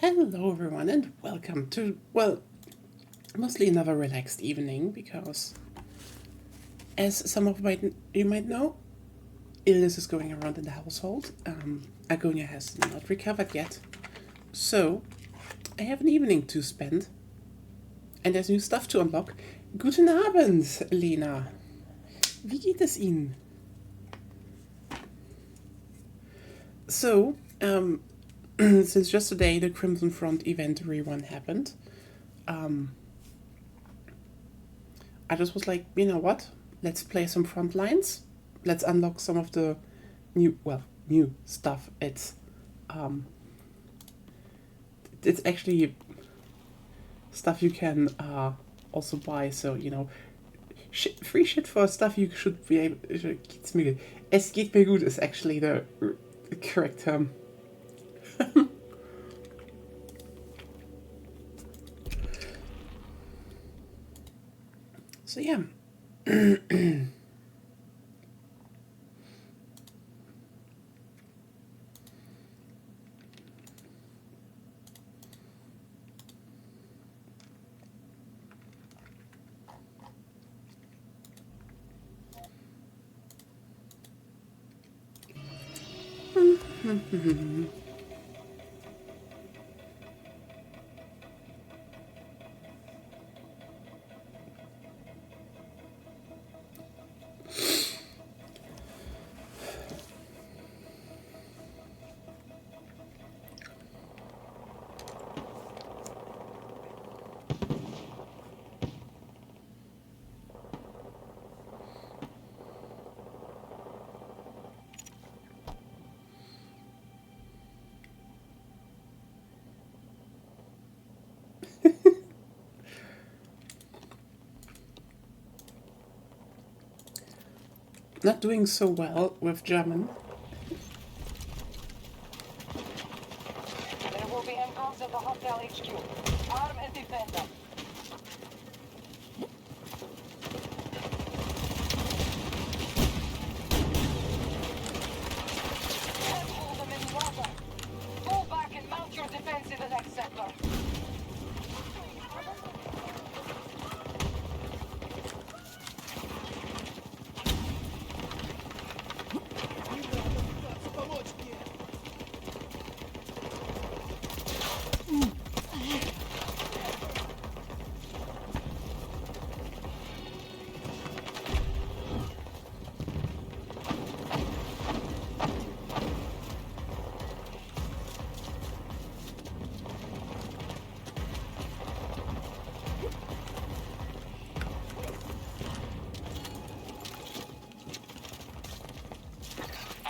Hello everyone and welcome to, well, mostly another relaxed evening because, as some of you might know, illness is going around in the household. Agonia has not recovered yet, so I have an evening to spend and there's new stuff to unlock. Guten Abend, Lena. Wie geht es Ihnen? So, since just today the Crimson Front event rerun happened, I just was like, you know what? Let's play some front lines. Let's unlock some of the new stuff. It's actually stuff you can also buy. So free shit for stuff you should be able. Es geht mir gut is actually the correct term. So yeah. Not doing so well with German. There will be MCOs at the hotel HQ. Arm and defend them. Can't hold them in water. Go back and mount your defense in the next sector.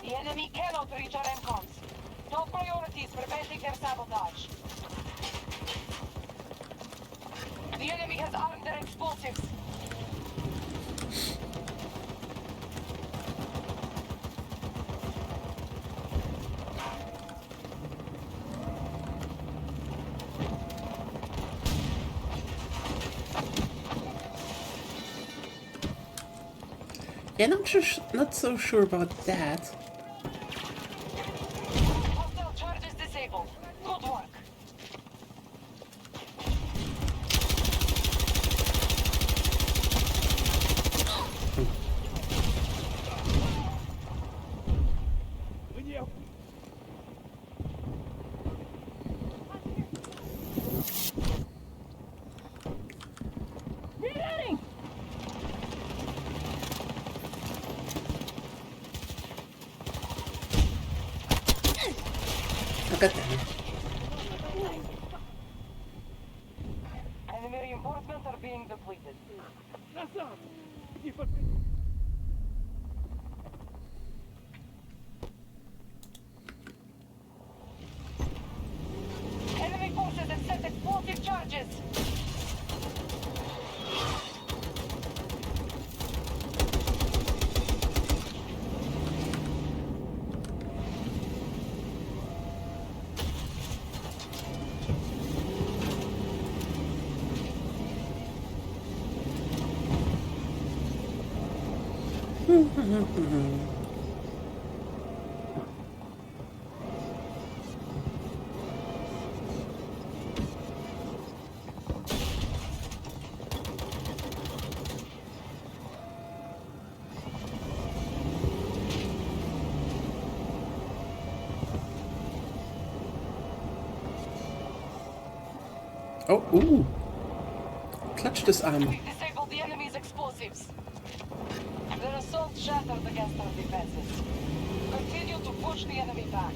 The enemy cannot reach our MCOs. Top priorities preventing their sabotage. The enemy has armed their explosives. Yeah, not so sure about that. Hostile charges disabled. Good work. Reloading! Look at them. Enemy reinforcements are being depleted. Enemy forces have set explosive charges. Oh, ooh. Clutch this arm. We disabled the enemy's explosives. Their assault shattered against our defenses. Continue to push the enemy back.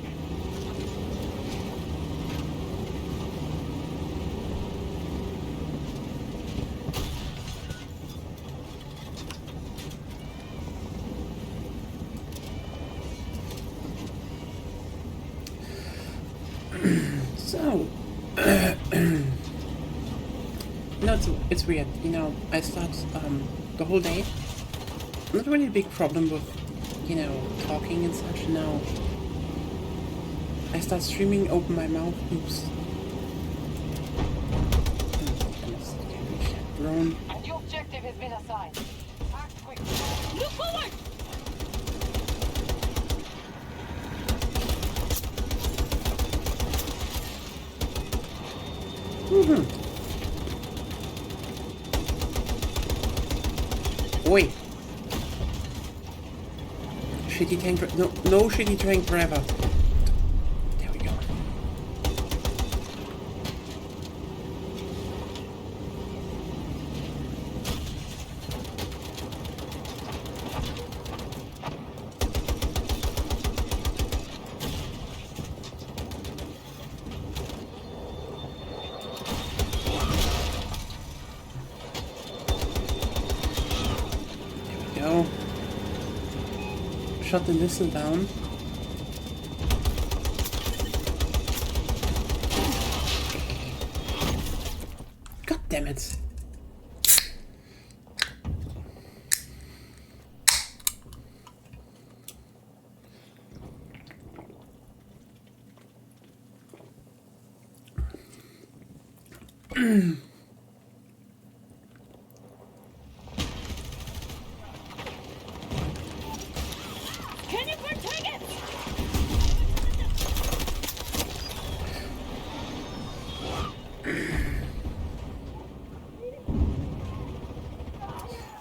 So, no, it's weird. You know, I start the whole day. Not really a big problem with, you know, talking and such. No, I start streaming, open my mouth. Oops. Drone. A new objective has been assigned. Act quickly. Look forward! Oi! Shitty tank. No shitty tank driver. There we go. Go. Shut the missile down. God damn it. Can you protect it?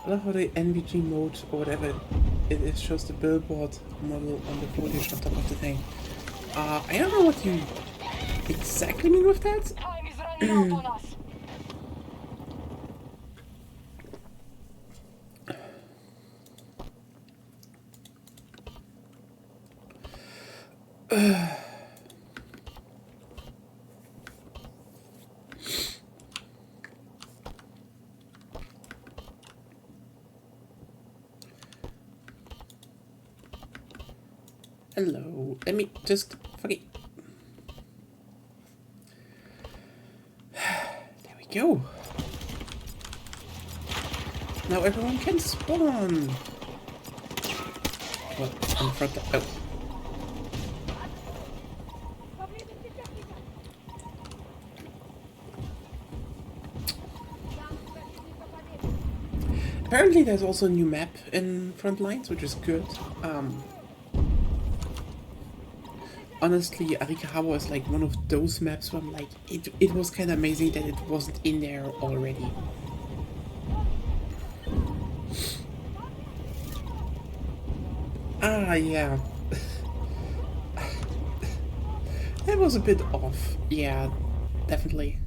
I love how the NVG mode or whatever it is shows the billboard model on the footage on top of the thing. I don't know what you exactly mean with that. Time is running out on us. Hello. Let me just forget. There we go. Now everyone can spawn. Well, in front of. Oh. Apparently there's also a new map in Frontlines, which is good. Honestly, Arika Harbor is like one of those maps where I'm like, it was kind of amazing that it wasn't in there already. Ah, yeah. That was a bit off. Yeah, definitely.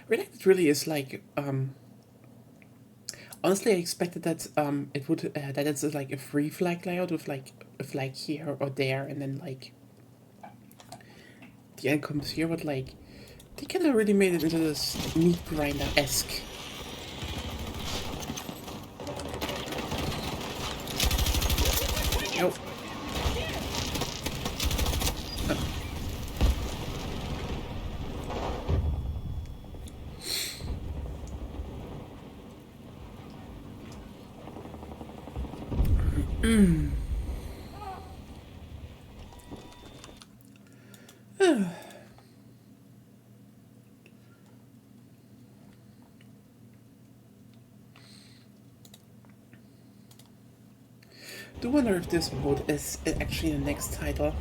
Redacted really is like, honestly I expected that it would, that it's like a free flag layout with like a flag here or there and then like the end comes here, but like they kind of really made it into this meat grinder-esque. Nope. Do wonder if this mode is actually the next title.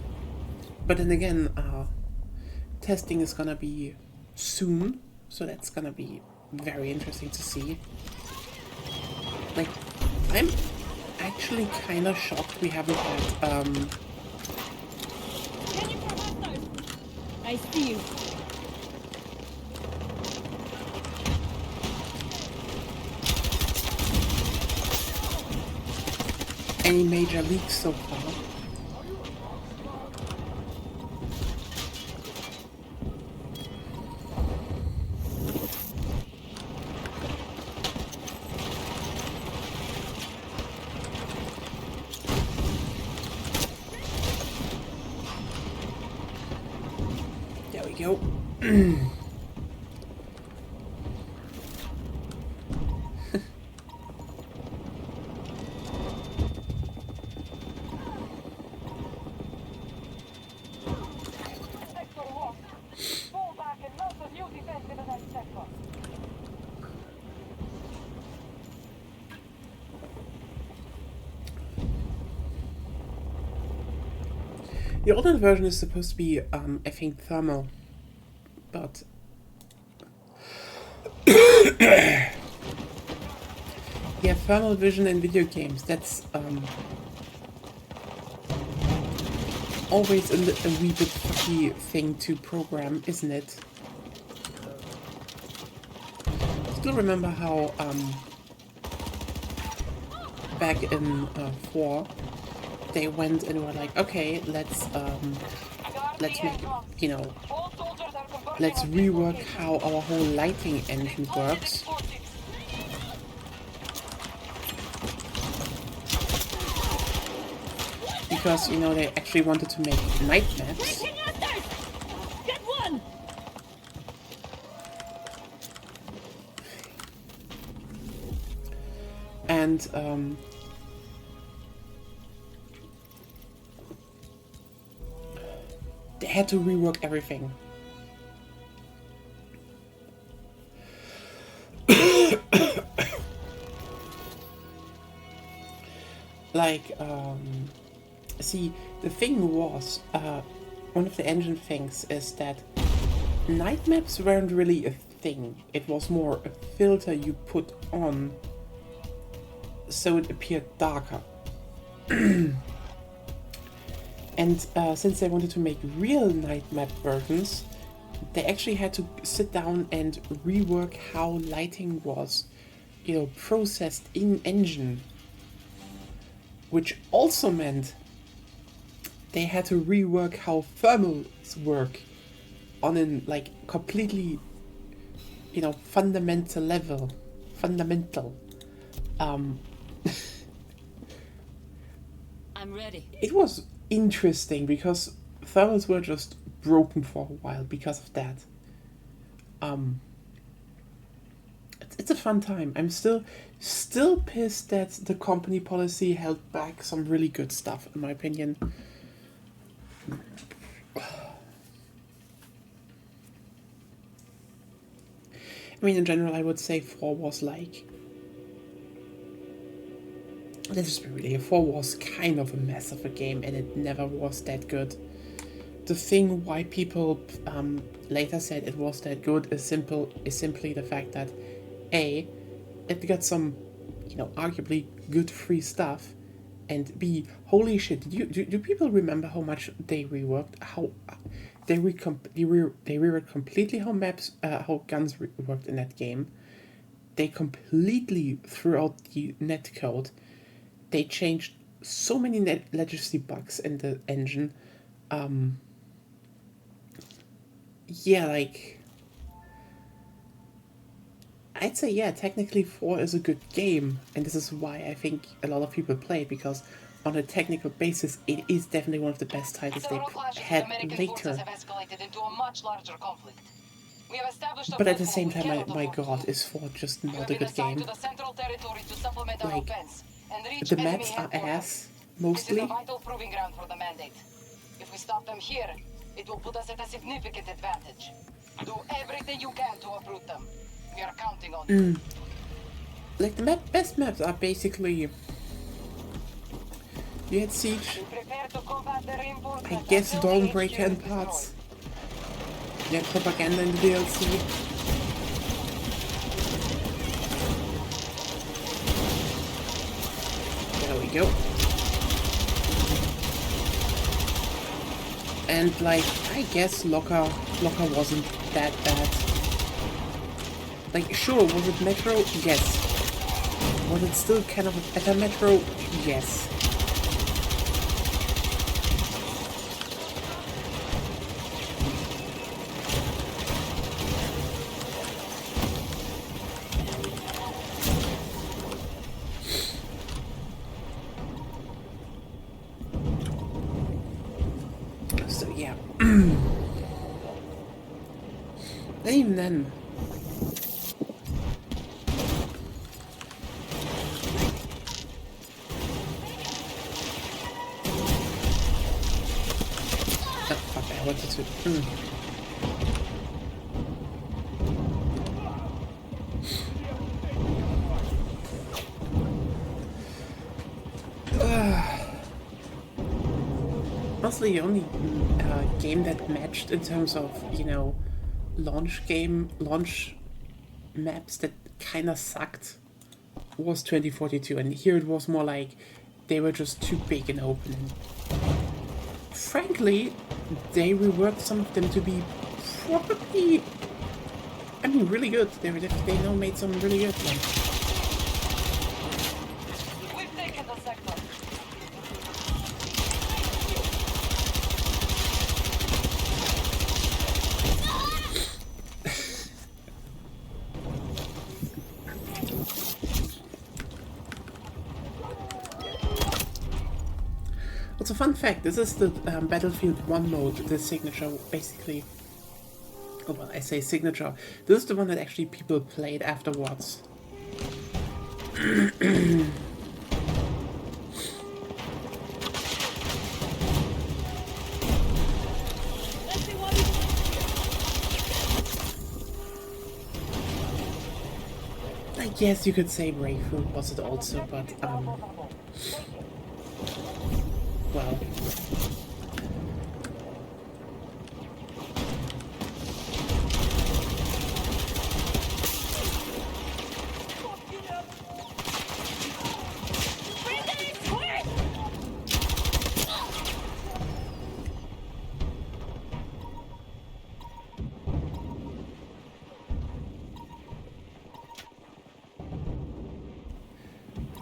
But then again, testing is gonna be soon, so that's gonna be very interesting to see. Like, I'm actually kind of shocked we haven't had, I see you. any major leaks so far. There we go. Sector lost. Fall back and mount a new defense in the next sector. The alternate version is supposed to be, I think, thermal, but yeah, thermal vision in video games, that's always a wee bit fucky thing to program, isn't it? Still remember how back in 4 they went and were like, okay, let's make, you know, All soldiers are converting let's on rework dislocation. how our whole lighting engine Explosive works. explosives. Because, you know, they actually wanted to make night maps. Get one! And they had to rework everything. Like, see, the thing was, one of the engine things is that night maps weren't really a thing. It was more a filter you put on so it appeared darker. And since they wanted to make real night map versions, they actually had to sit down and rework how lighting was, you know, processed in engine. Which also meant they had to rework how thermals work on an, like, completely, you know, fundamental level. Fundamental. I'm ready. It was interesting because thermals were just broken for a while because of that. It's a fun time. I'm still pissed that the company policy held back some really good stuff, in my opinion. I mean, in general, I would say 4 was like... Let's just be really, 4 was kind of a mess of a game, and it never was that good. The thing why people later said it was that good is simply the fact that A, it got some, you know, arguably good free stuff, and B, holy shit, do people remember how much they reworked? How they reworked completely how maps, how guns worked in that game. They completely threw out the netcode. They changed so many legacy bugs in the engine. Yeah, like... I'd say, yeah, technically 4 is a good game, and this is why I think a lot of people play it, because on a technical basis, it is definitely one of the best titles Several they clashes with had American later. forces have escalated into a much larger conflict. We have established a But at the platform same we time, cannot my afford to god, lose. is 4 just You not have a been good assigned game. to the central territory to supplement our Like, offense and reach the enemy maps are headquarters. ass, This is a mostly. vital proving ground for the mandate. If we stop them here, it will put us at a significant advantage. Do everything you can to uproot them. We are counting on you. Like, the best maps are basically... You had Siege, Be prepared to combat the I reinforcements guess until the HQ Dawnbreaker is and destroyed. parts. You had Propaganda in the DLC. There we go. And like, I guess Locker wasn't that bad. Like, sure, was it Metro? Yes. Was it still kind of a better Metro? Yes. So yeah. And even then, I wanted to. Mostly the only game that matched in terms of, you know, launch maps that kind of sucked was 2042, and here it was more like they were just too big and open. And frankly, they reworked some of them to be probably, I mean, really good. They now made some really good ones. We've taken the sector. What's a fun fact, this is the Battlefield 1 mode, the signature, basically. Oh, well, I say signature. This is the one that actually people played afterwards. I guess you could say Rerun was it also, but, well.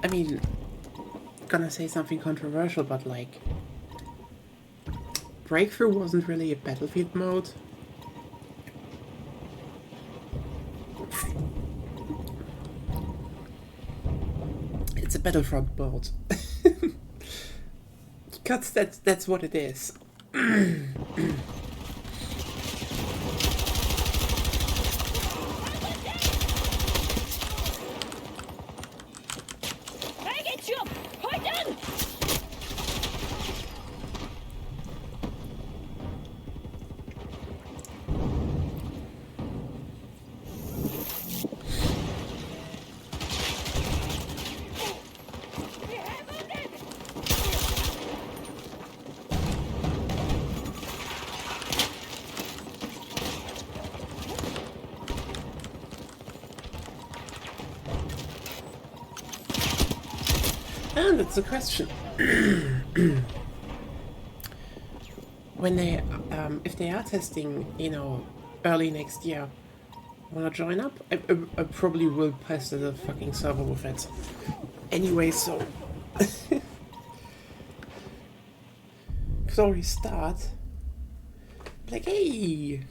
I mean, gonna say something controversial, but like, Breakthrough wasn't really a Battlefield mode. It's a Battlefront mode. Because that's what it is. And that's the question. When they, if they are testing, you know, early next year, wanna join up? I probably will post the fucking server with it. Anyway, so sorry, start. Like, hey,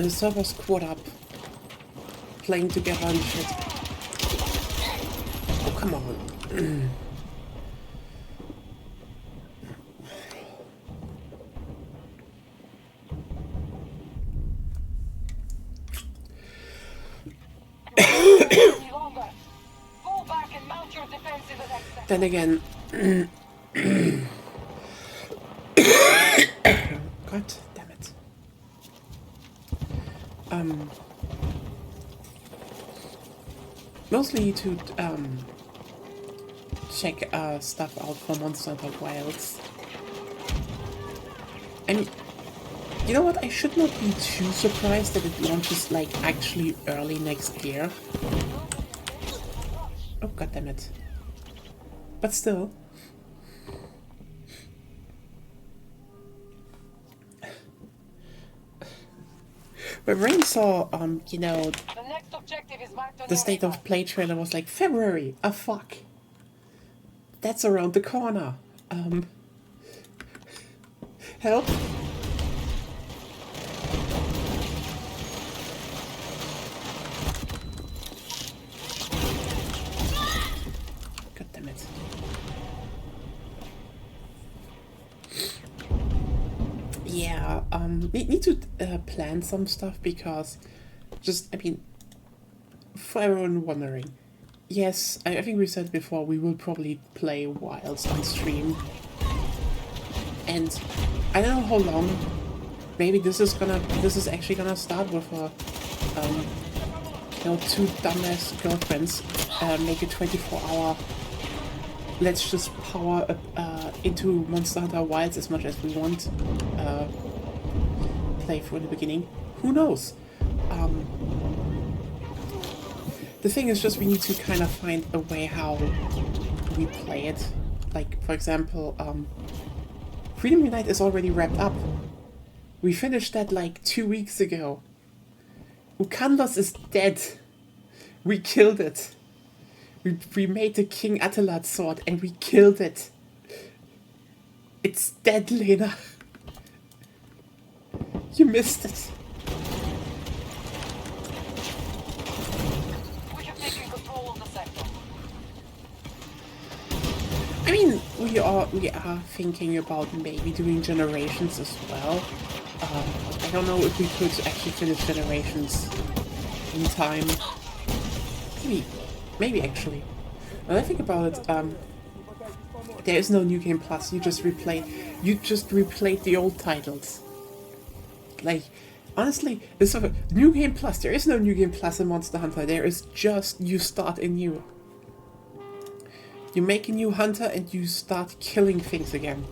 server squad up, playing together and shit. Oh, come on. Then again, God damn it. Mostly to check stuff out for Monster Hunter Wilds. And you know what? I should not be too surprised that it launches like actually early next year. Oh, god damn it. But still. When Rain saw, you know, The next objective is marked on the your state radar. of play trailer was like, February! Ah, fuck. That's around the corner. Help? God damn it. Yeah, need to plan some stuff because just, I mean, for everyone wondering, yes, I think we said before, we will probably play Wilds on stream. And I don't know how long. Maybe this is actually gonna start with a, you know, two dumbass girlfriends make a 24-hour. Let's just power up into Monster Hunter Wilds as much as we want. Playthrough in the beginning. Who knows? The thing is just we need to kind of find a way how we play it. Like, for example, Freedom Unite is already wrapped up. We finished that like 2 weeks ago. Ukandos is dead. We killed it. We made the King Attilat sword and we killed it. It's dead, Lena. You missed it. We have taken control of the sector. I mean, we are thinking about maybe doing Generations as well. I don't know if we could actually finish Generations in time. Maybe actually. When I think about it, there is no New Game Plus. You just replayed the old titles. Like, honestly, it's sort of New Game Plus. There is no New Game Plus in Monster Hunter. There is just you start anew. You make a new hunter and you start killing things again.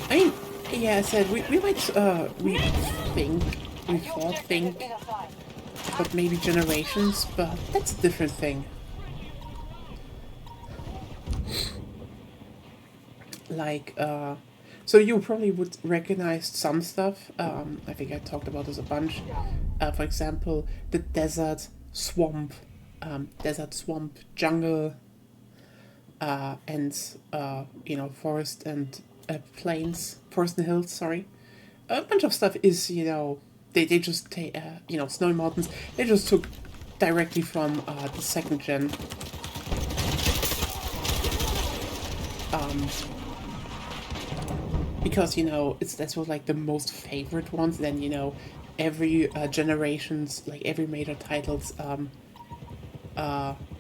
I mean, yeah, I said we might think about maybe Generations, but that's a different thing. Like, so you probably would recognize some stuff. I think I talked about this a bunch. For example, the desert swamp, jungle, and you know, forest and plains, forest and hills. Sorry, a bunch of stuff is, you know, they just take you know, snowy mountains. They just took directly from the second gen. Because, you know, that's what like the most favorite ones. Then, you know, every generations, like every major title's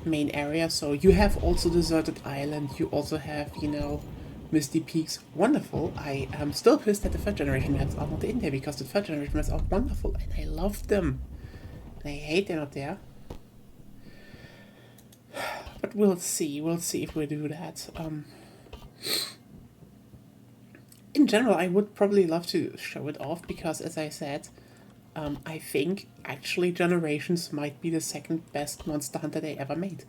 main area. So you have also Deserted Island. You also have, you know, Misty Peaks. Wonderful. I am still pissed that the third generation maps are not in there, because the third generation maps are wonderful and I love them. And I hate they're not there. But we'll see. We'll see if we do that. In general, I would probably love to show it off because, as I said, I think actually Generations might be the second best Monster Hunter they ever made.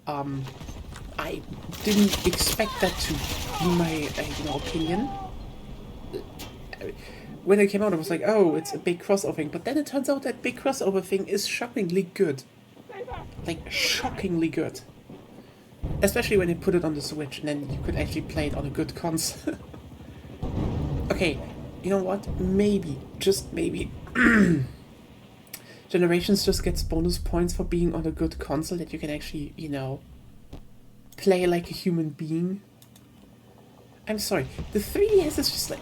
I didn't expect that to be my you know, opinion. When it came out, I was like, oh, it's a big crossover thing. But then it turns out that big crossover thing is shockingly good. Like, shockingly good. Especially when they put it on the Switch and then you could actually play it on a good console. Okay, you know what? Maybe, just maybe, Generations just gets bonus points for being on a good console that you can actually, you know, play like a human being. I'm sorry, the 3DS is just like...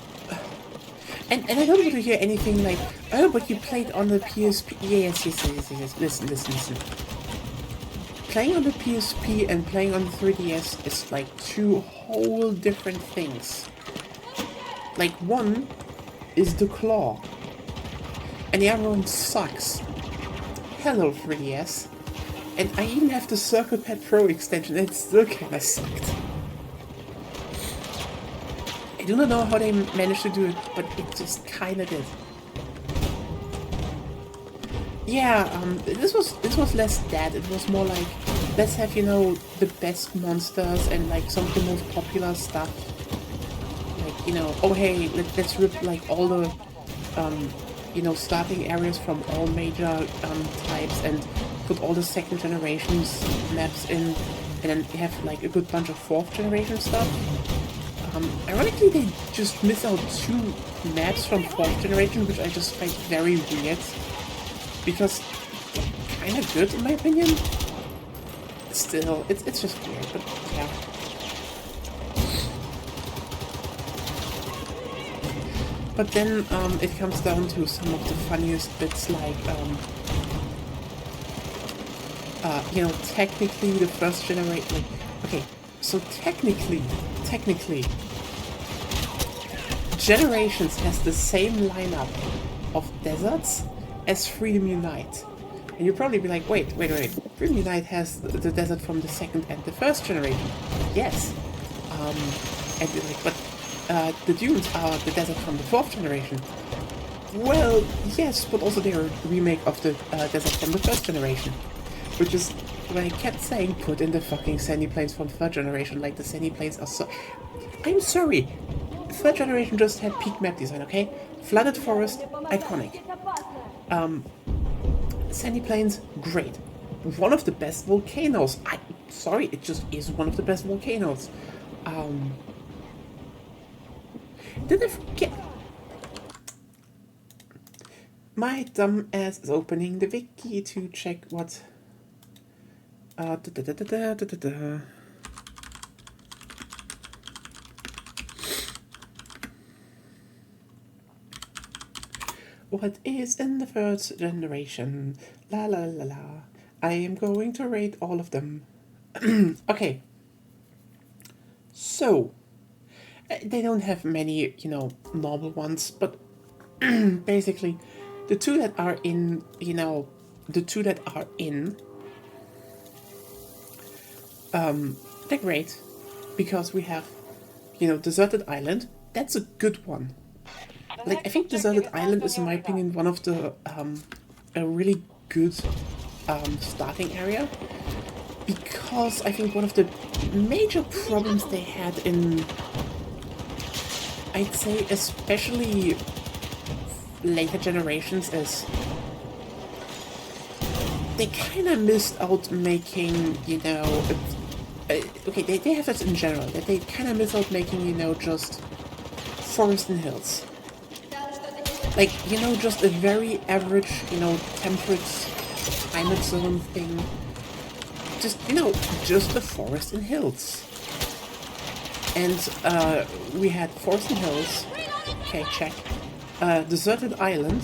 And I don't want to hear anything like, oh, but you played on the PSP... Yes, listen. Playing on the PSP and playing on the 3DS is like two whole different things. Like, one is the claw, and the other one sucks. Hello, 3DS. And I even have the Circle Pad Pro extension, and it still kinda sucked. I do not know how they managed to do it, but it just kinda did. Yeah, this was less that. It was more like, let's have, you know, the best monsters and like some of the most popular stuff. Like, you know, oh hey, let's rip like all the you know, starting areas from all major types and put all the second generations maps in, and then have like a good bunch of fourth generation stuff. Ironically, they just miss out 2 maps from fourth generation, which I just find very weird, because they're kind of good in my opinion. Still, it's just weird, but yeah. But then it comes down to some of the funniest bits, like, you know, technically the first generation. Like, okay, so technically, Generations has the same lineup of deserts as Freedom Unite. And you'll probably be like, wait. Freedom Unite has the desert from the second and the first generation. Yes. And you're like, but the dunes are the desert from the fourth generation. Well, yes, but also they're a remake of the desert from the first generation. Which is what I kept saying, put in the fucking sandy plains from third generation. Like, the sandy plains are so... I'm sorry. Third generation just had peak map design, okay? Flooded forest, iconic. Sandy plains, great. One of the best volcanoes. Sorry, it just is one of the best volcanoes. Did I forget? My dumb ass is opening the wiki to check what... What is in the first generation? La la la la. I am going to rate all of them. Okay. So, they don't have many, you know, normal ones, but basically, the 2 that are in, you know, they're great, because we have, you know, Deserted Island. That's a good one. Like, I think Deserted Island is, in my opinion, one of the, a really good, starting area. Because I think one of the major problems they had in, I'd say, especially later generations, is they kind of missed out making, you know, okay, they have that in general, that they kind of miss out making, you know, just forest and hills. Like, you know, just a very average, you know, temperate climate zone thing. Just, you know, just the forest and hills. And, we had forest and hills. Okay, check. Deserted Island.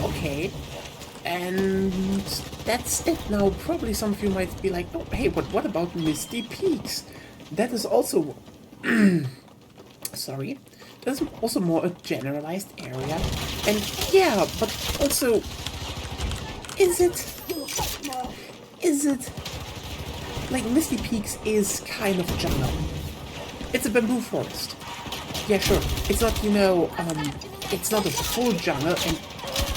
Okay. And that's it. Now, probably some of you might be like, oh, hey, but what about Misty Peaks? That is also... Sorry. That's also more a generalized area. And yeah, but also... Is it... Like, Misty Peaks is kind of jungle. It's a bamboo forest. Yeah, sure. It's not, you know, it's not a full jungle, and,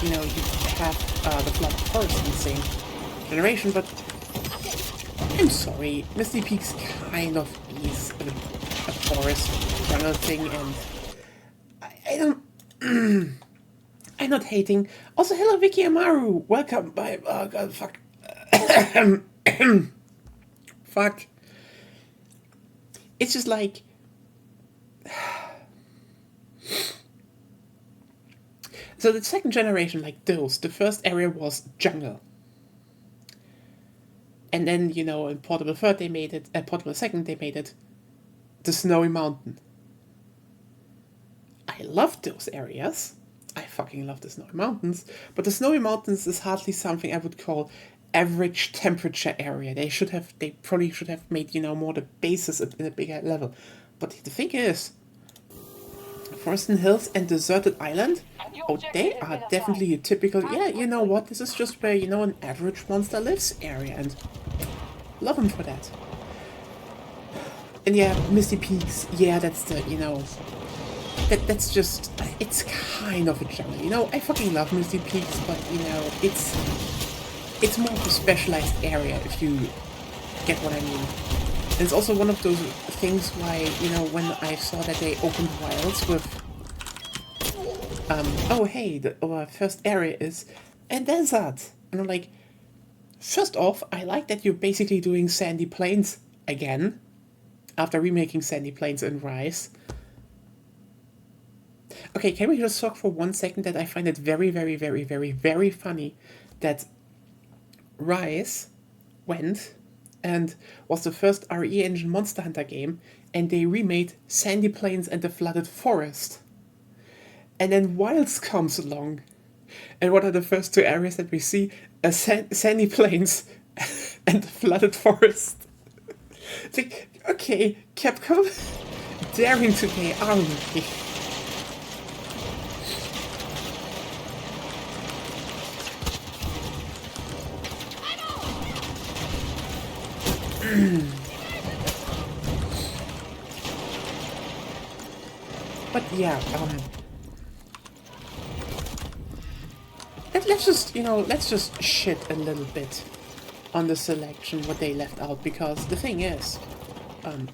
you know, you have the flood forest in the same generation, but I'm sorry, Misty Peaks kind of is a forest jungle thing, and I don't... I'm not hating. Also, hello, Vicky Amaru! Welcome by... Oh, God, fuck. Fuck. It's just like... So the second generation, like those, the first area was jungle. And then, you know, in Portable Third they made it, Portable Second they made it the Snowy Mountain. I love those areas. I fucking love the Snowy Mountains. But the Snowy Mountains is hardly something I would call average temperature area. They probably should have made, you know, more the bases in a bigger level. But the thing is, Forest and Hills and Deserted Island, oh, they are definitely a typical, yeah, you know what, this is just where, you know, an average monster lives area, and love them for that. And yeah, Misty Peaks, yeah, that's the, you know, that's just, it's kind of a jungle. You know, I fucking love Misty Peaks, but you know, it's more of a specialized area if you get what I mean. And it's also one of those things why, you know, when I saw that they opened Wilds with, oh hey, our first area is a desert. And I'm like, first off, I like that you're basically doing Sandy Plains again, after remaking Sandy Plains in Rise. Okay, can we just talk for 1 second that I find it very, very, very, very, very funny that Rise went and was the first RE Engine Monster Hunter game, and they remade Sandy Plains and the Flooded Forest. And then Wilds comes along, and what are the first two areas that we see? Sandy Plains and the Flooded Forest. It's like, okay, Capcom, daring today, aren't we? But yeah, let's just, you know, let's just shit a little bit on the selection, what they left out, because the thing is,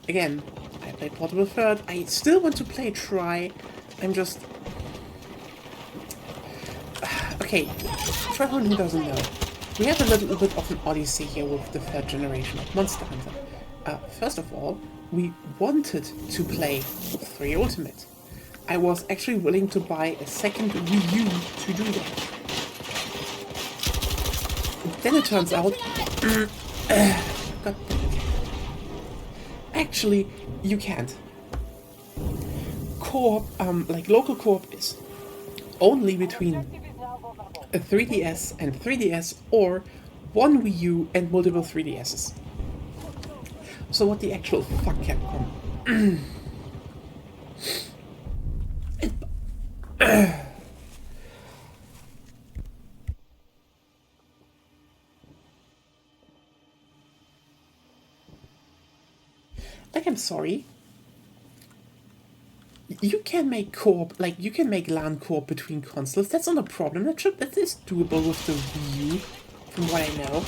again, I played Portable Third, I still want to play Try, I'm just... Okay, for everyone who doesn't know, we have a little bit of an odyssey here with the third generation of Monster Hunter. First of all, we wanted to play 3 Ultimate. I was actually willing to buy a second Wii U to do that. Then it turns out... God damn it. Actually, you can't. Co-op, like local co-op is only between a 3DS and 3DS, or one Wii U and multiple 3DSs. So what the actual fuck, Capcom? Like, I'm sorry. You can make co-op, like, you can make LAN co-op between consoles. That's not a problem. That is doable with the Wii U, from what I know.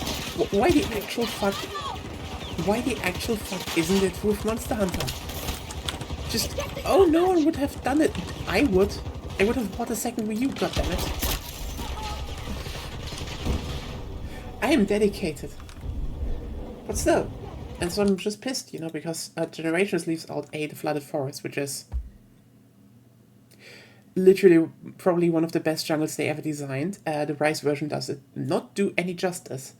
Why the actual fuck... Why the actual fuck isn't it with Monster Hunter? Just... Oh, no one would have done it. I would. I would have bought a second Wii U, goddammit. I am dedicated. But still. And so I'm just pissed, you know, because Generations leaves out A, the Flooded Forest, which is literally probably one of the best jungles they ever designed. The Rise version does it not do any justice.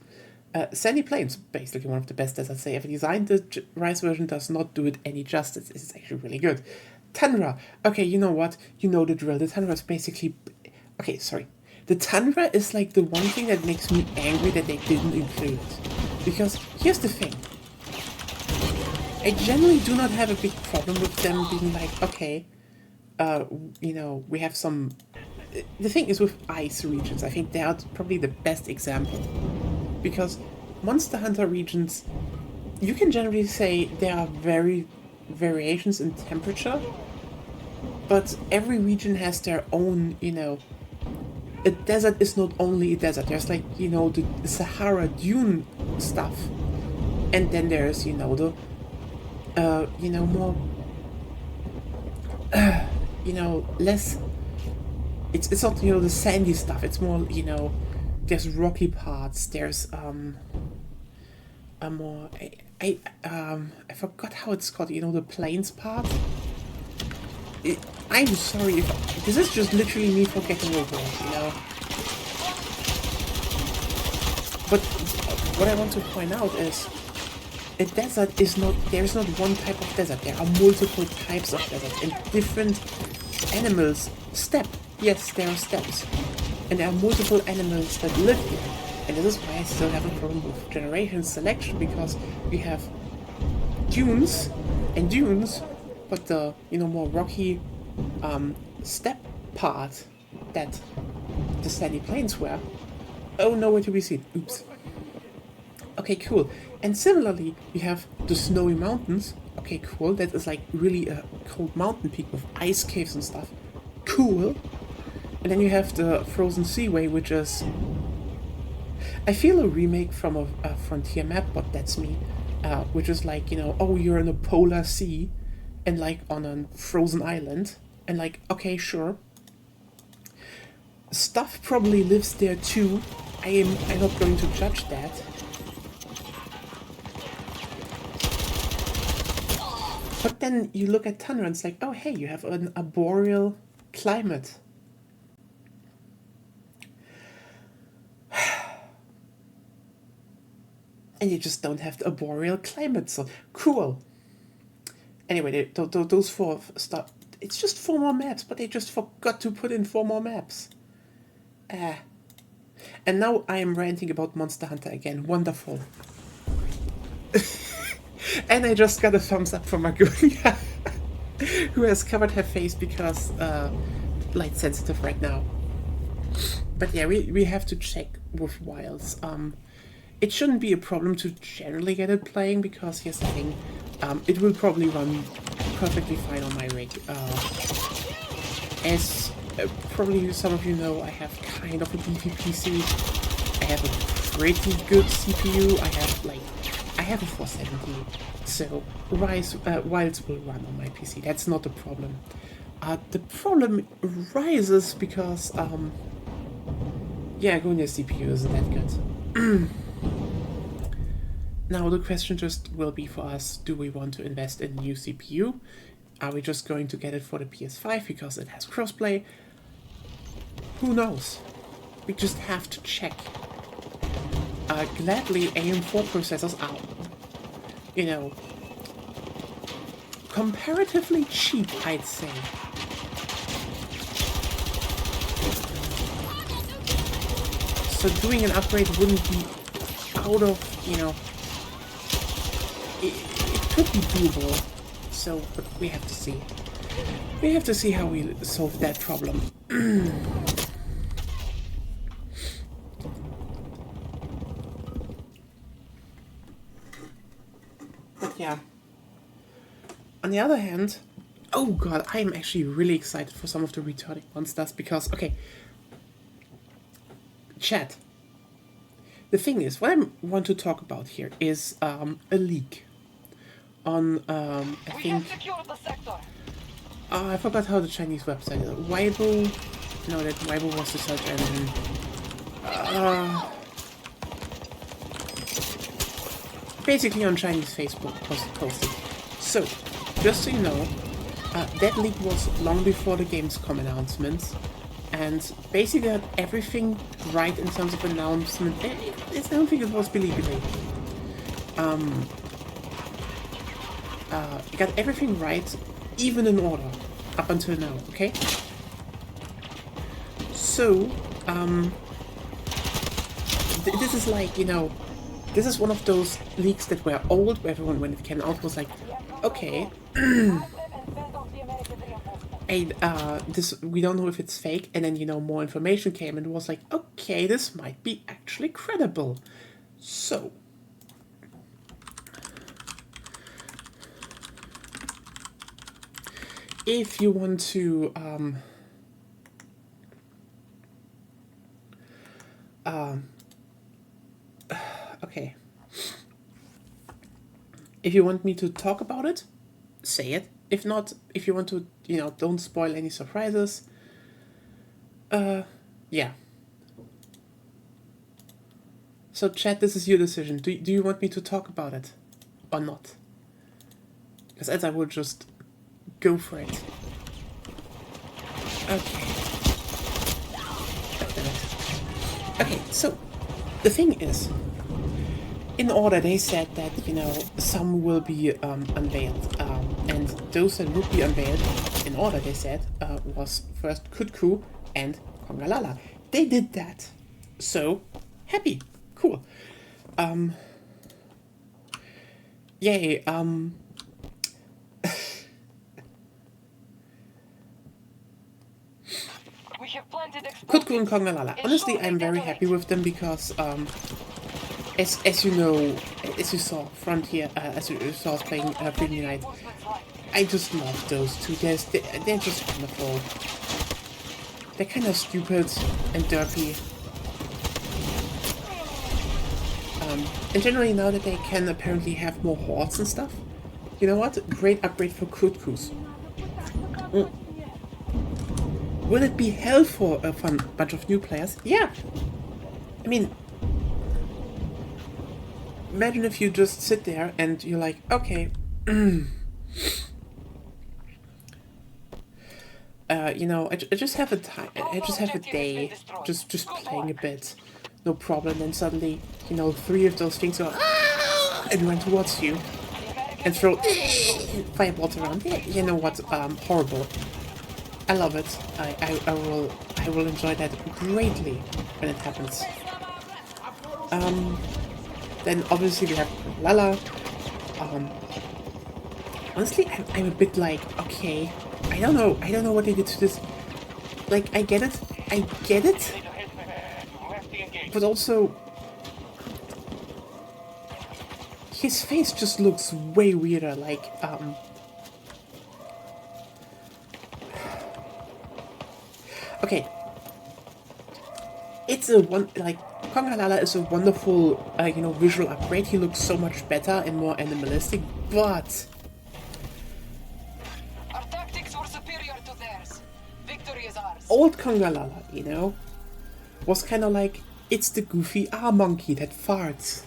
Sandy Plains, basically one of the best deserts they ever designed. The Rise version does not do it any justice. It's actually really good. Tundra. Okay, you know what? You know the drill. The Tundra is basically... Okay, sorry. The Tundra is like the one thing that makes me angry that they didn't include it. Because here's the thing. I generally do not have a big problem with them being like, okay, you know, we have some... The thing is with ice regions, I think they are probably the best example. Because Monster Hunter regions, you can generally say there are variations in temperature, but every region has their own, you know... A desert is not only a desert. There's like, you know, the Sahara dune stuff. And then there's, you know, the... you know, more, you know, less, it's not, you know, the sandy stuff, it's more, you know, there's rocky parts, there's, a more, I forgot how it's called, you know, the plains part. I'm sorry if, this is just literally me forgetting over it, you know. But what I want to point out is, a desert is not, there's not one type of desert, there are multiple types of desert, and different animals step. Yes, there are steps. And there are multiple animals that live here. And this is why I still have a problem with generation selection, because we have dunes and dunes, but the, you know, more rocky steppe part that the Sandy Plains were, oh, nowhere to be seen. Oops. Okay, cool. And similarly, we have the snowy mountains Okay, cool. That is like really a cold mountain peak with ice caves and stuff. Cool. And then you have the Frozen Seaway, which is... I feel a remake from a Frontier map, but that's me. Which is like, you know, oh, you're in a polar sea and like on a frozen island. And like, okay, sure. Stuff probably lives there too. I'm not going to judge that. But then you look at Tundra and it's like, oh hey, you have a boreal climate. And you just don't have a boreal climate, so cool. Anyway, those 4 stuff, it's just 4 more maps, but they just forgot to put in 4 more maps. And now I am ranting about Monster Hunter again. Wonderful. And I just got a thumbs up from Magunia, who has covered her face because light sensitive right now. But yeah, we have to check with Wilds. It shouldn't be a problem to generally get it playing because here's the thing, it will probably run perfectly fine on my rig. As probably some of you know, I have kind of a beefy PC. I have a pretty good CPU. I have a 470, so Wilds will run on my PC. That's not a problem. The problem rises because yeah, Agonia's CPU isn't that good. Now the question just will be for us, do we want to invest in a new CPU? Are we just going to get it for the PS5 because it has crossplay? Who knows? We just have to check. Gladly, AM4 processors are, you know, comparatively cheap, I'd say. So doing an upgrade wouldn't be out of, you know, it could be doable. So, but we have to see. We have to see how we solve that problem. But yeah. On the other hand, oh god, I am actually really excited for some of the returning monsters because, okay, chat. The thing is, what I want to talk about here is a leak on, I think... I forgot how the Chinese website is. Weibo... No, that Weibo was the search engine. Basically on Chinese Facebook posted. So, just so you know, that leak was long before the Gamescom announcements. And basically had everything right in terms of announcement. I don't think it was believable. Got everything right, even in order, up until now, okay? So, this is like, you know, this is one of those leaks that were old, where everyone, when it came out, was like, okay, and this, we don't know if it's fake, and then, you know, more information came, and it was like, okay, this might be actually credible. So, if you want to, okay, if you want me to talk about it, say it. If not, if you want to, you know, don't spoil any surprises. Yeah. So chat, this is your decision. Do you want me to talk about it or not? Because as I will just go for it. Okay. Okay, so the thing is, in order they said that, you know, some will be unveiled. And those that would be unveiled, in order they said, was first Kutku and Kongalala. They did that. So, happy. Cool. Yay, Kutku and Kongalala. Honestly, I'm very happy with them because, as you know, as you saw Frontier, as you saw us playing Freedom Unite, I just love those two. They're just wonderful. They're kind of stupid and derpy. And generally now that they can apparently have more hordes and stuff, you know what? Great upgrade for Kutkus. Will it be hell for a fun bunch of new players? Yeah! I mean, imagine if you just sit there and you're like, okay, you know, I just have a time, I just have a day, just playing a bit, no problem. Then suddenly, you know, 3 of those things go and run towards you and throw fireballs around. Yeah, you know what? Horrible. I love it. I will enjoy that greatly when it happens. Then obviously we have Lala. Honestly, I'm a bit like, okay, I don't know what they did to this. Like, I get it, but also his face just looks way weirder. Like, okay, it's a Kongalala is a wonderful, you know, visual upgrade. He looks so much better and more animalistic, but Our tactics were superior to theirs. Victory is ours. old Kongalala, you know, was kind of like, it's the goofy monkey that farts.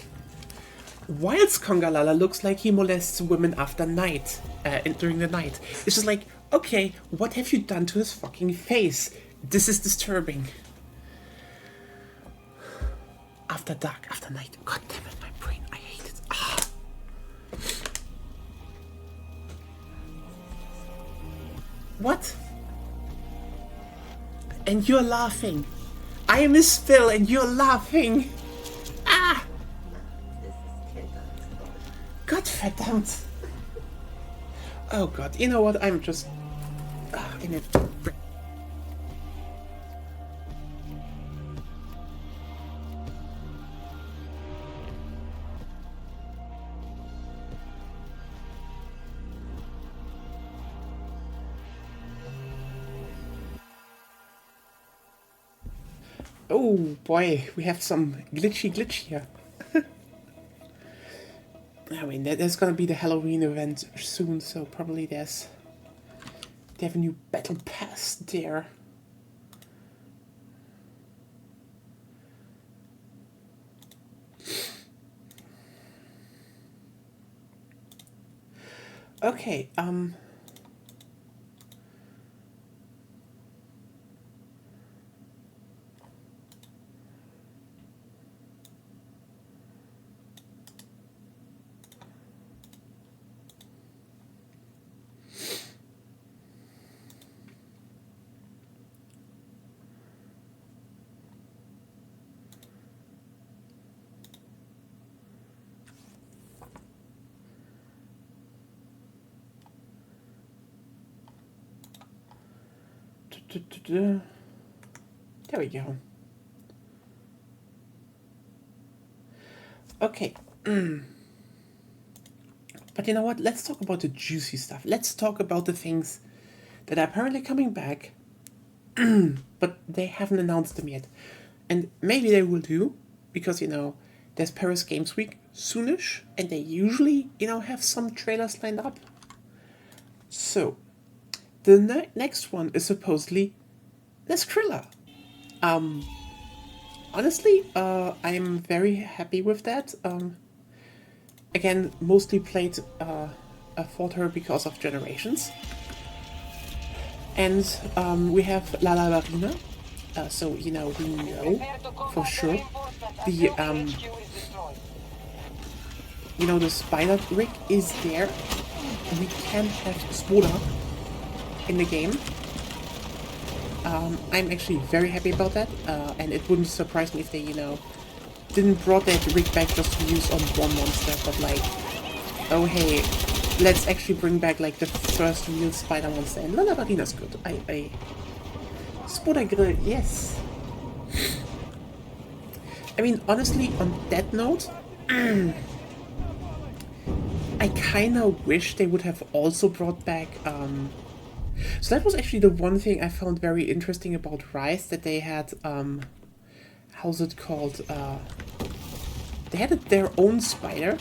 Whilst Kongalala looks like he molests women after night, during the night. It's just like, okay, what have you done to his fucking face? This is disturbing. After dark, after night. God damn it, my brain, I hate it. Ah. What? And you're laughing. I am a spill and you're laughing. Ah! God verdammt. Oh god, you know what? I'm just in it. Oh boy, we have some glitch here. I mean, there's gonna be the Halloween event soon, so probably they have a new battle pass there. Okay, there we go. Okay. But you know what? Let's talk about the juicy stuff. Let's talk about the things that are apparently coming back, but they haven't announced them yet. And maybe they will do, because, you know, there's Paris Games Week soonish, and they usually, you know, have some trailers lined up. So, the next one is supposedly Neskrilla. Honestly, I'm very happy with that. Again, mostly played for her because of Generations. And we have La Ballerina. So, you know, we know for sure the, you know, the spider rig is there. We can have Swoda in the game. I'm actually very happy about that, and it wouldn't surprise me if they, you know, didn't brought that rig back just to use on one monster, but like, oh hey, let's actually bring back like the first real spider monster, and La Ballerina's good. Spoda Grill, yes. I mean, honestly, on that note, I kinda wish they would have also brought back, so that was actually the one thing I found very interesting about Rise, that they had, how's it called, they had their own spider,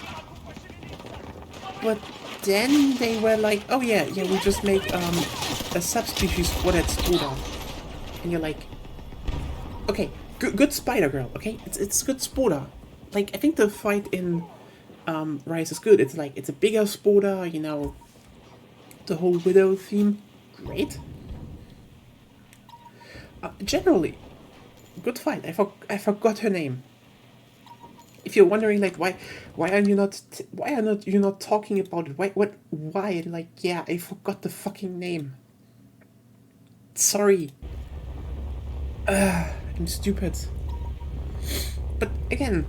but then they were like, oh yeah, we just make, a subspecies for that spider. And you're like, okay, good spider girl, okay? It's good spider. Like, I think the fight in Rise is good. It's like, it's a bigger spider, you know, the whole widow theme, great. Generally, good fight. I forgot her name. If you're wondering, like, why are you not talking about it? Why? Like, yeah, I forgot the fucking name. Sorry. I'm stupid. But again,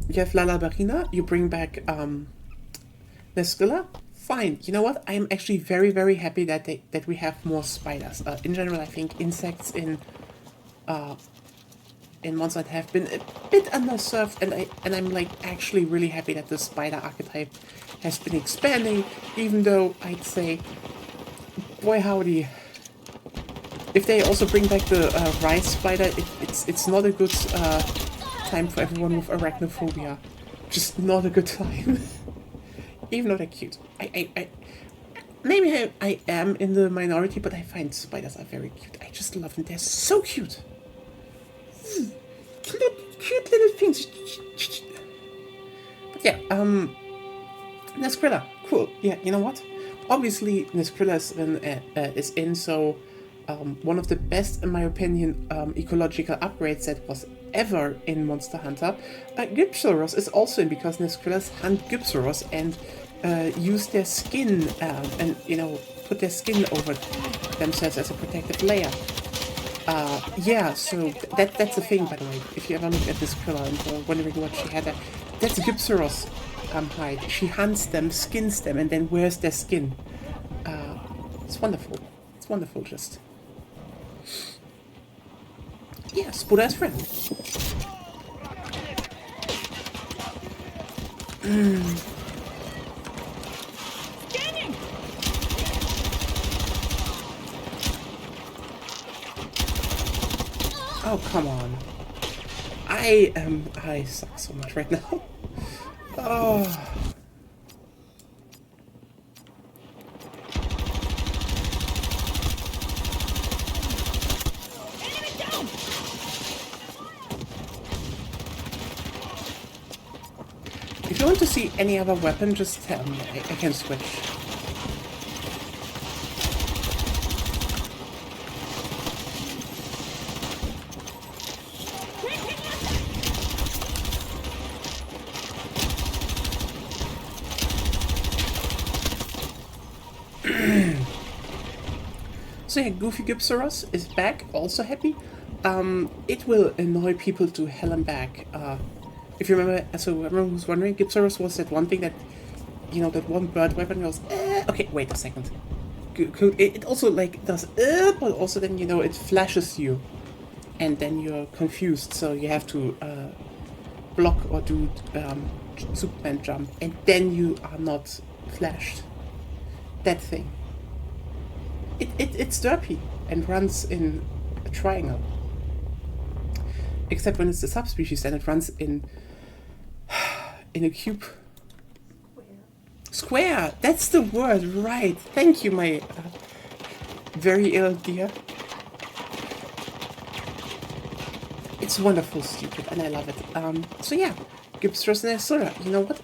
you have Lala Barina, you bring back Nesrilla. Fine. You know what? I'm actually very, very happy that we have more spiders. In general, I think insects in Monster Hunter have been a bit underserved, and I'm like actually really happy that the spider archetype has been expanding. Even though I'd say, boy howdy, if they also bring back the Rise spider, it's not a good time for everyone with arachnophobia. Just not a good time. Even though they're cute. Maybe I am in the minority, but I find spiders are very cute. I just love them. They're so cute. Cute little things. But yeah, Nesrilla, cool. Yeah, you know what? Obviously, Nesrilla is in, so one of the best, in my opinion, ecological upgrades that was ever in Monster Hunter. Gypsaros is also in, because Nesrillas hunt Gypsaros and use their skin and, you know, put their skin over themselves as a protective layer. Yeah, so that's the thing, by the way. If you ever look at Nesrilla and wondering what she had, that's a Gypsaros hide. She hunts them, skins them, and then wears their skin. It's wonderful. It's wonderful, just. Yeah, Spuda's friend. Scanning! Oh, come on. I suck so much right now. Oh. If you want to see any other weapon, just tell me. I can switch. So yeah, Goofy Gypsaros is back, also happy. It will annoy people to hell and back. If you remember, so everyone who's wondering, Gypsaros was that one thing that, you know, that one bird weapon goes, okay, wait a second. It also, like, does, but also then, you know, it flashes you. And then you're confused, so you have to, block or do, Superman jump. And then you are not flashed. That thing. It's derpy and runs in a triangle. Except when it's the subspecies, then it runs in a cube. Square! That's the word, right. Thank you, my very ill dear. It's wonderful, stupid, and I love it. So yeah, Gypsaros and Nesrilla, you know what?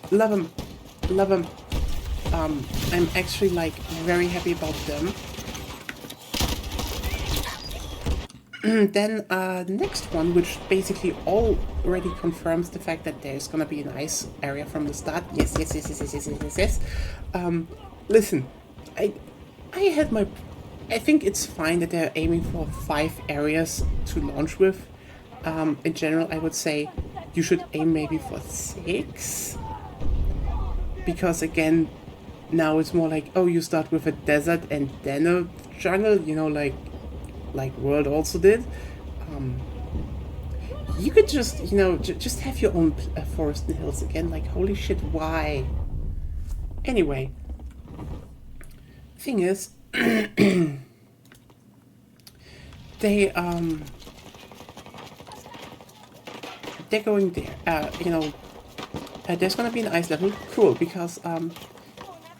Love them. Love them. I'm actually, like, very happy about them. Then the next one, which basically already confirms the fact that there's gonna be an ice area from the start. Yes. Listen, I think it's fine that they're aiming for 5 areas to launch with. In general, I would say you should aim maybe for 6. Because again, now it's more like, oh, you start with a desert and then a jungle, you know, like World also did. You could just, you know, just have your own forest and hills again. Like, holy shit, why? Anyway, thing is, they're going there. You know, there's gonna be an ice level. Cool, because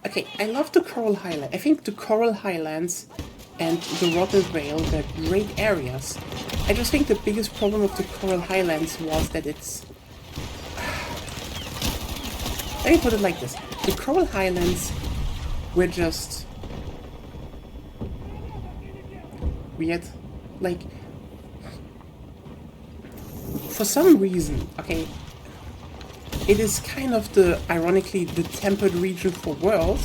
okay, I love the Coral Highlands. I think the Coral Highlands and the Rotten Vale, they're great areas. I just think the biggest problem of the Coral Highlands was that it's... Let me put it like this. The Coral Highlands were just... weird. Like... For some reason, okay, it is kind of the, ironically, the temperate region for world,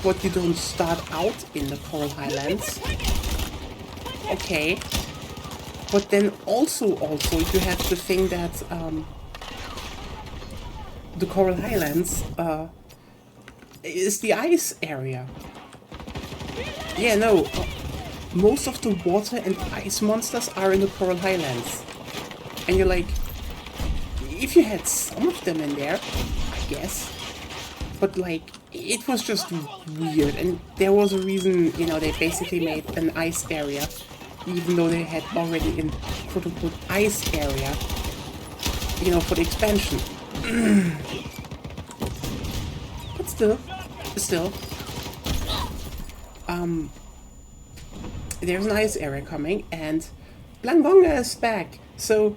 but you don't start out in the Coral Highlands. Okay. But then also you have the thing that the Coral Highlands is the ice area. Yeah, no, most of the water and ice monsters are in the Coral Highlands. And you're like, if you had some of them in there, I guess. But like, it was just weird, and there was a reason, you know, they basically made an ice area, even though they had already in quote-unquote ice area, you know, for the expansion. But still, there's an ice area coming, and Blangonga is back, so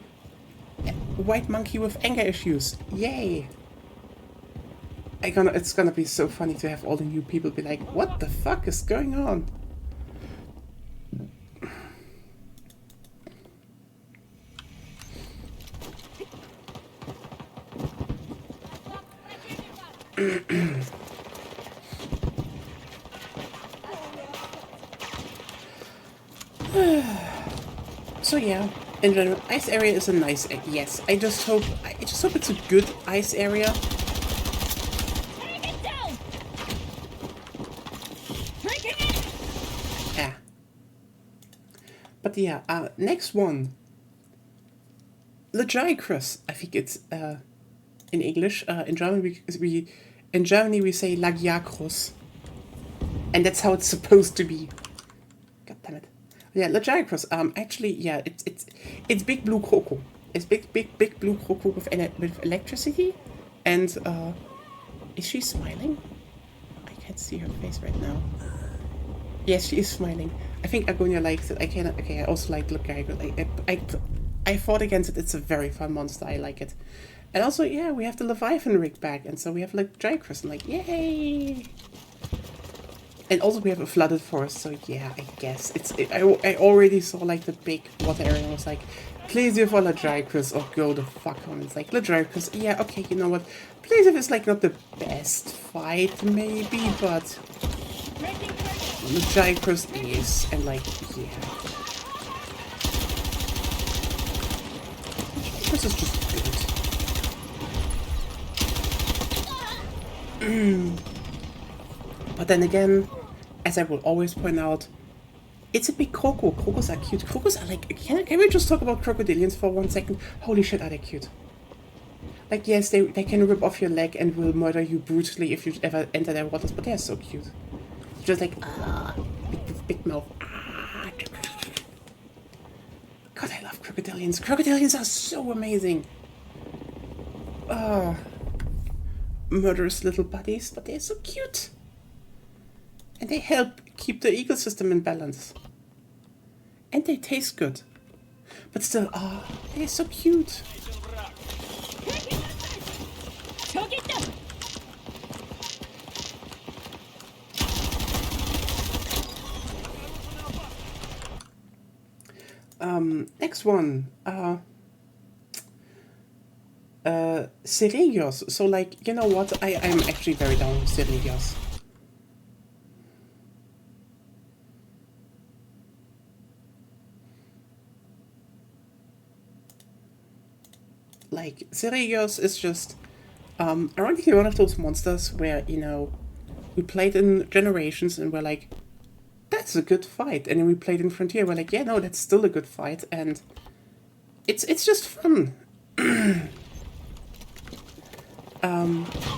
white monkey with anger issues, yay! It's gonna be so funny to have all the new people be like, what the fuck is going on? So yeah, in general, ice area is a nice, yes. I just hope it's a good ice area. Yeah. But yeah, next one. Lagiacrus, I think it's in English. In Germany we say Lagiacrus, and that's how it's supposed to be. God damn it. Yeah, Lagiacrus. Actually, yeah, it's big blue croco. It's big blue croco with electricity, and is she smiling? I can't see her face right now. Yes, she is smiling. I think Agonia likes it. Okay, I also like Lagiacrus. I fought against it. It's a very fun monster. I like it. And also, yeah, we have the Leviathan rig back, and so we have like Lagiacrus, and like, yay! And also we have a flooded forest, so yeah, I guess I already saw like the big water area, and I was like, please if for Lagiacrus or go the fuck on. It's like Lagiacrus, yeah, okay, you know what? Please if it's like not the best fight, maybe, but Lagiacrus is, and like, yeah. This is just good. But then again, as I will always point out, it's a big croco. Crocos are cute. Crocos are like, can we just talk about crocodilians for 1 second? Holy shit, are they cute. Like, yes, they can rip off your leg and will murder you brutally if you ever enter their waters, but they're so cute. Just like, big mouth. God, I love crocodilians. Crocodilians are so amazing. Murderous little buddies, but they're so cute. And they help keep the ecosystem in balance. And they taste good. But still, they're so cute. Next one. Seregios. So like, you know what? I'm actually very down with Seregios. Like, Seregios is just, ironically one of those monsters where, you know, we played in Generations and we're like, that's a good fight. And then we played in Frontier, we're like, yeah, no, that's still a good fight. And it's just fun.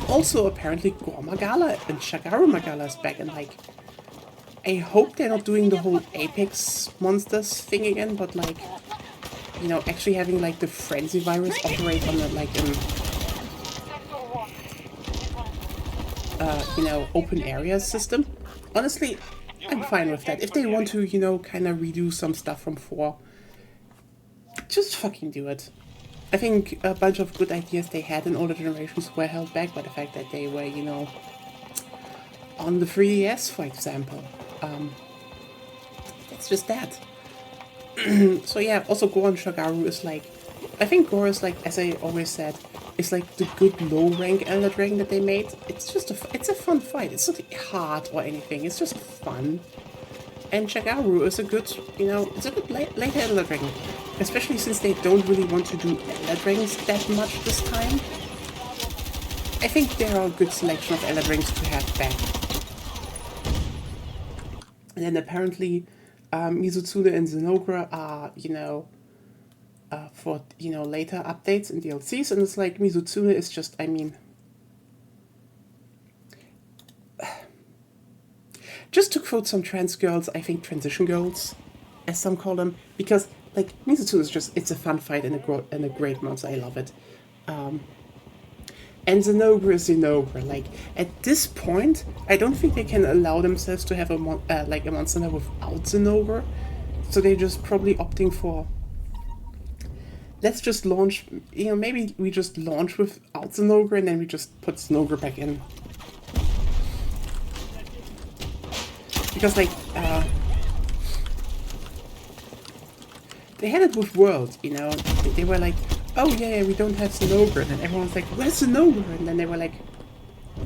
Also, apparently, Gore Magala and Shagaru Magala is back, and like, I hope they're not doing the whole Apex Monsters thing again, but like, you know, actually having like the frenzy virus operate on a, like an you know, open area system. Honestly, I'm fine with that. If they want to, you know, kind of redo some stuff from 4, just fucking do it. I think a bunch of good ideas they had in older generations were held back by the fact that they were, you know, on the 3DS, for example. It's just that. So yeah, also Gore and Shagaru is like, I think Gore is like, as I always said, is like the good low rank Elder Dragon that they made. It's just it's a fun fight. It's not hard or anything. It's just fun. And Shagaru is a good, you know, it's a good later Elder Dragon. Especially since they don't really want to do Elder Dragons that much this time. I think there are a good selection of Elder Dragons to have back. And then apparently Mizutsune and Zenogre are, you know, for, you know, later updates and DLCs. And it's like, Mizutsune is just, I mean, just to quote some trans girls, I think transition girls, as some call them, because like Mizutsune is just, it's a fun fight and a great monster. I love it. And Zenogre is Zenogre. Like, at this point, I don't think they can allow themselves to have a monster now without Zenogre. So they're just probably opting for, let's just launch, you know, maybe we just launch without Zenogre and then we just put Zenogre back in. Because, like, they had it with World, you know. They were like, oh yeah, we don't have Zenogre. And then everyone's like, where's Zenogre? And then they were like,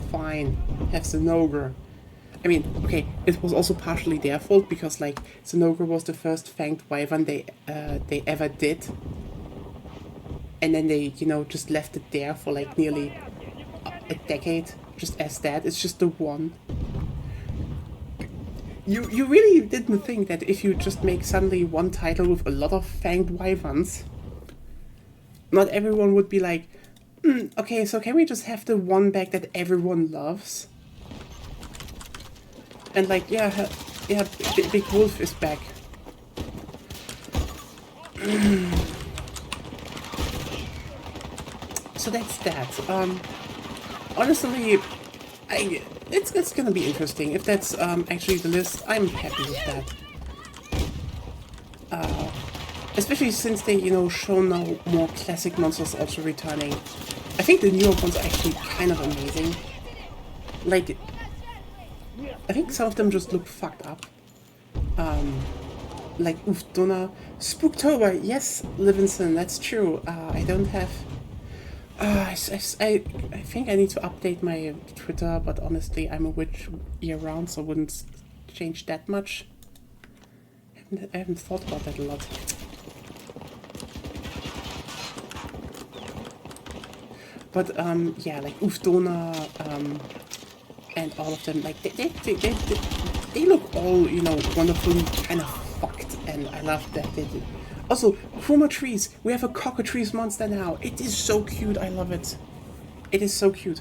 fine, have Zenogre. I mean, okay, it was also partially their fault because, like, Zenogre was the first fanged wyvern they ever did. And then they, you know, just left it there for, like, nearly a decade, just as that. It's just the one. You really didn't think that if you just make suddenly one title with a lot of fanged wyverns, not everyone would be like, okay, so can we just have the one back that everyone loves? And like, yeah, Big Wolf is back. So that's that. Honestly, it's gonna be interesting. If that's actually the list, I'm happy with that. Especially since they, you know, show now more classic monsters also returning. I think the newer ones are actually kind of amazing. Like, I think some of them just look fucked up. Like Ufdona, Spooktober, yes, Livingston, that's true. I don't have. I think I need to update my Twitter, but honestly, I'm a witch year-round, so I wouldn't change that much. I haven't thought about that a lot. But yeah, like Ufdona, and all of them, like they look all, you know, wonderfully kind of fucked, and I love that they did. Also, Chroma Trees, we have a Cockatrice monster now. It is so cute, I love it. It is so cute.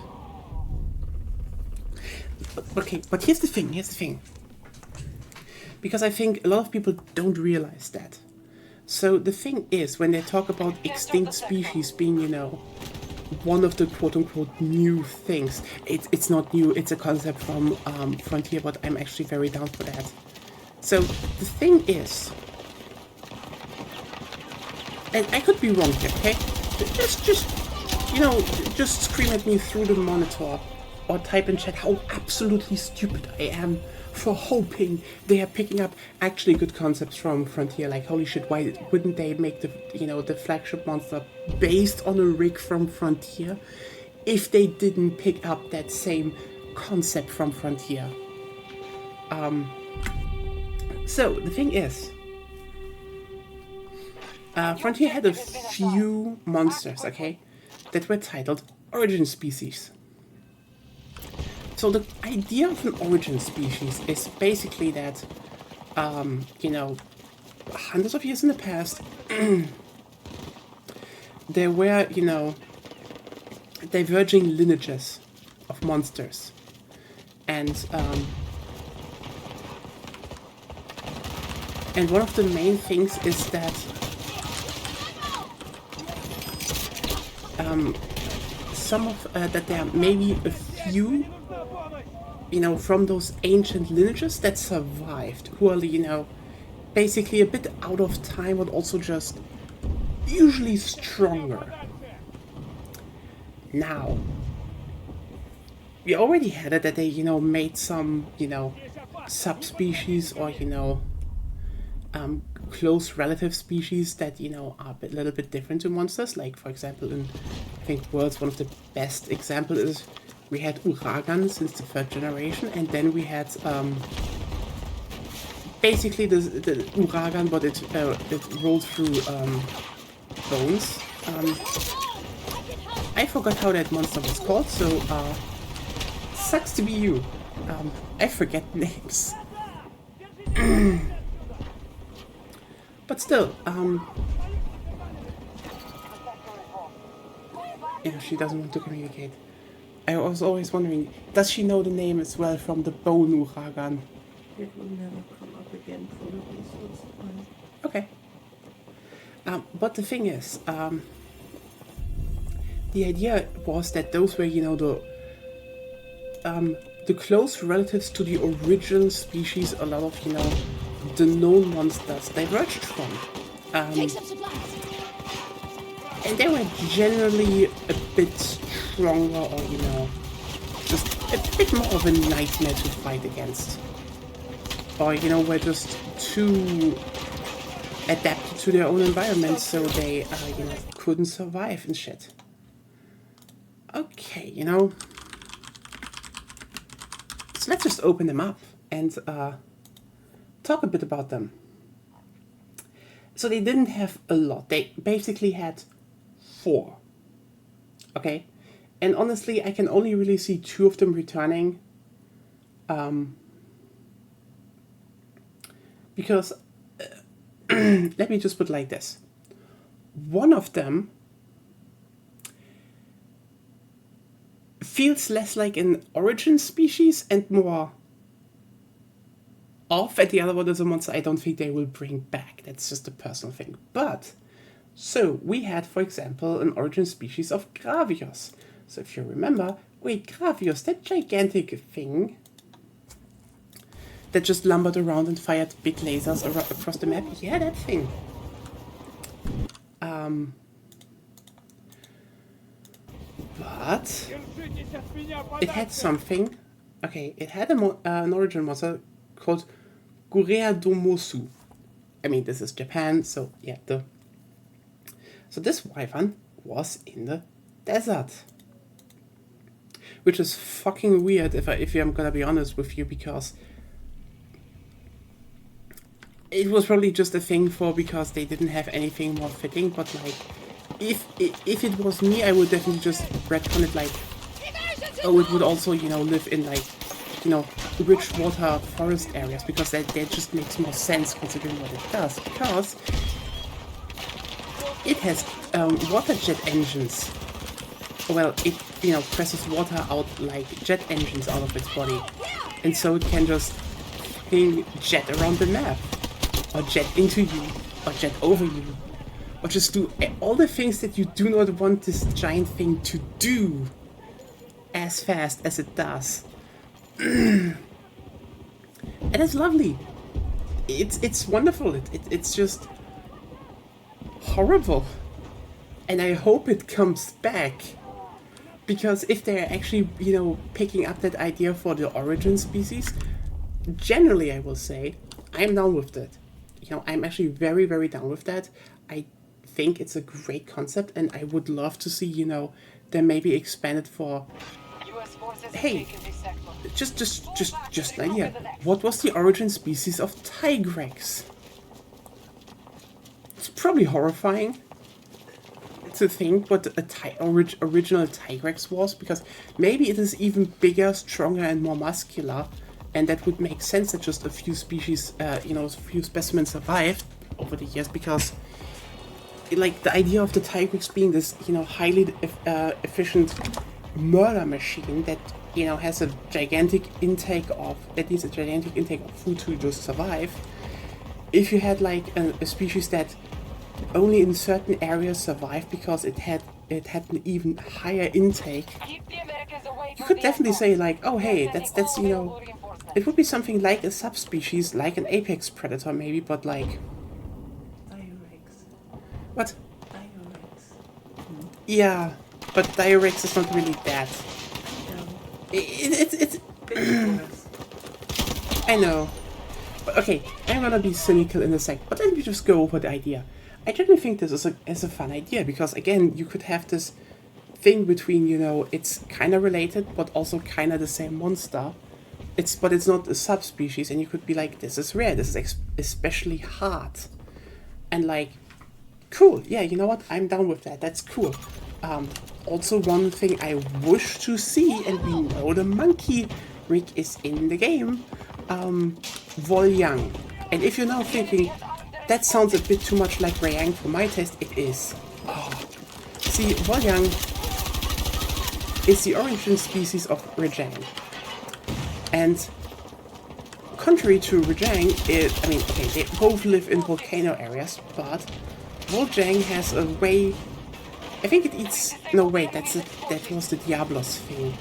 Okay, but here's the thing. Because I think a lot of people don't realize that. So the thing is, when they talk about extinct species being, you know, one of the quote-unquote new things, it's not new, it's a concept from Frontier, but I'm actually very down for that. So the thing is, and I could be wrong here, okay? Just you know, just scream at me through the monitor or type in chat how absolutely stupid I am for hoping they are picking up actually good concepts from Frontier. Like, holy shit, why wouldn't they make the, you know, the flagship monster based on a rig from Frontier if they didn't pick up that same concept from Frontier? So the thing is, Frontier had a few monsters, okay, that were titled Origin Species. So the idea of an origin species is basically that, you know, hundreds of years in the past, there were, you know, diverging lineages of monsters. And one of the main things is that some of that there are maybe a few, you know, from those ancient lineages that survived, who are, you know, basically a bit out of time, but also just usually stronger. Now, we already had it that they, you know, made some, you know, subspecies or, you know, close relative species that, you know, are a little bit different to monsters. Like, for example, in, I think, Worlds, one of the best examples is we had Uragan since the 3rd generation, and then we had basically the Uragan, but it rolled through bones. I forgot how that monster was called, so sucks to be you. I forget names. But still, yeah, she doesn't want to communicate. I was always wondering, does she know the name as well from the bone Uragan? It will never come up again, probably, so it's fine. Okay. But the thing is, the idea was that those were, you know, the close relatives to the original species a lot of, you know, the known monsters diverged from. Take some supplies. And they were generally a bit stronger or, you know, just a bit more of a nightmare to fight against. Or, you know, were just too adapted to their own environment, so they, you know, couldn't survive and shit. Okay, you know. So let's just open them up and talk a bit about them. So they didn't have a lot. They basically had 4. Okay? And honestly, I can only really see 2 of them returning. Because, let me just put it like this. One of them feels less like an origin species and more off, and the other one is a monster I don't think they will bring back. That's just a personal thing. But, so, we had, for example, an origin species of Gravios. So if you remember, wait, Gravios, that gigantic thing that just lumbered around and fired big lasers across the map? Yeah, that thing. But it had something. Okay, it had an origin monster called Gureadomosu. I mean, this is Japan, so yeah. So this wyvern was in the desert, which is fucking weird. If I'm gonna be honest with you, because it was probably just a thing because they didn't have anything more fitting. But like, if it was me, I would definitely just retcon it like, oh, it would also, you know, live in like, you know, rich water forest areas, because that just makes more sense considering what it does, because it has water jet engines. Well, it, you know, presses water out like jet engines out of its body, and so it can just jet around the map, or jet into you, or jet over you, or just do all the things that you do not want this giant thing to do as fast as it does. And it's lovely. It's wonderful. It's just horrible. And I hope it comes back. Because if they're actually, you know, picking up that idea for the origin species, generally I will say, I'm down with that. You know, I'm actually very, very down with that. I think it's a great concept, and I would love to see, you know, them maybe expanded for... Hey, just an idea. What was the origin species of Tigrex? It's probably horrifying to think what the original Tigrex was, because maybe it is even bigger, stronger, and more muscular, and that would make sense that just a few species, you know, a few specimens survived over the years, because like the idea of the Tigrex being this, you know, highly efficient murder machine that, you know, has a gigantic intake of, that needs a gigantic intake of food to just survive. If you had like a species that only in certain areas survived because it had an even higher intake, you could definitely say like, oh hey, that's you know, it would be something like a subspecies, like an apex predator maybe, but like Diurex. what? Diurex. Yeah, but Diurex is not really that. Yeah. It's Big I know. But okay, I'm gonna be cynical in a sec, but let me just go over the idea. I generally think this is a fun idea because again, you could have this thing between, you know, it's kind of related but also kind of the same monster. But it's not a subspecies, and you could be like, this is rare, this is especially hard, and like, cool. Yeah, you know what? I'm down with that. That's cool. Also, one thing I wish to see, and we know the monkey rig is in the game. Volyang. And if you're now thinking, that sounds a bit too much like Rayang for my taste, it is. Oh. See, Volyang is the origin species of Rejang. And contrary to Rejang, I mean, okay, they both live in volcano areas, but Volyang has a way. I think it eats. No, wait, that was the Diablos thing.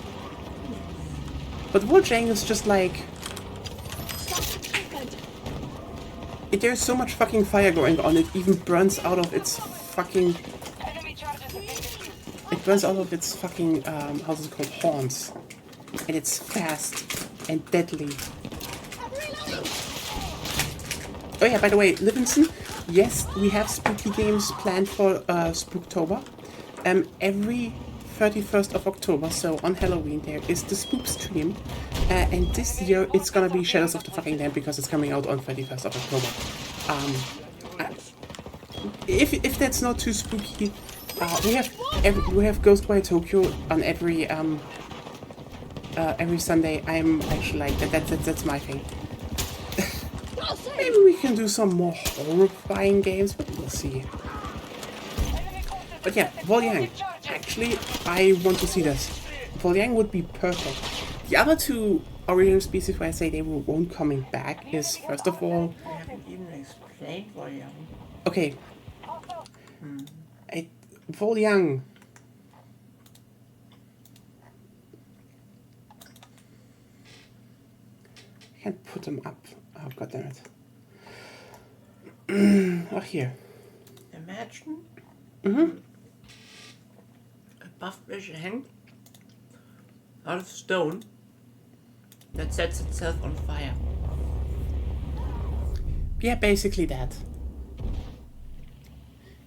But Volyang is just like. There's so much fucking fire going on, it even burns out of its fucking. It burns out of its fucking, how's it called? Horns. And it's fast and deadly. Oh yeah, by the way, Livingston, yes, we have spooky games planned for Spooktober. Every 31st of October, so on Halloween, there is the Spook stream. And this year, it's gonna be Shadows of the fucking Damned because it's coming out on 31st of October. If that's not too spooky, we have Ghostwire Tokyo on every Sunday. I'm actually like that's my thing. Maybe we can do some more horrifying games, but we'll see. But yeah, Volyang. Actually, I want to see this. Volyang would be perfect. The other two original species where I say they won't coming back is, first of all... I haven't even explained Volyang. Okay. Volyang. I can't put them up. Oh, goddammit. Oh, here. Imagine a buff Rejang out of stone that sets itself on fire. Yeah, basically that.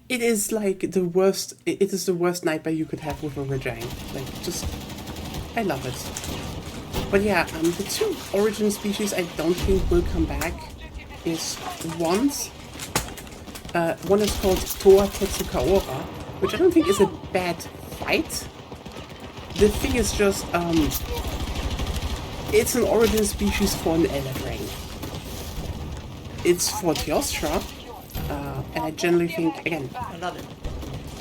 It is like the worst. It is the worst nightmare you could have with a Rejang. Like, just, I love it. But yeah, the two origin species I don't think will come back is one is called Toa Tetsukaora, which I don't think is a bad fight. The thing is just, it's an origin species for an Eldrang. It's for Teostra, and I generally think, again, I love it.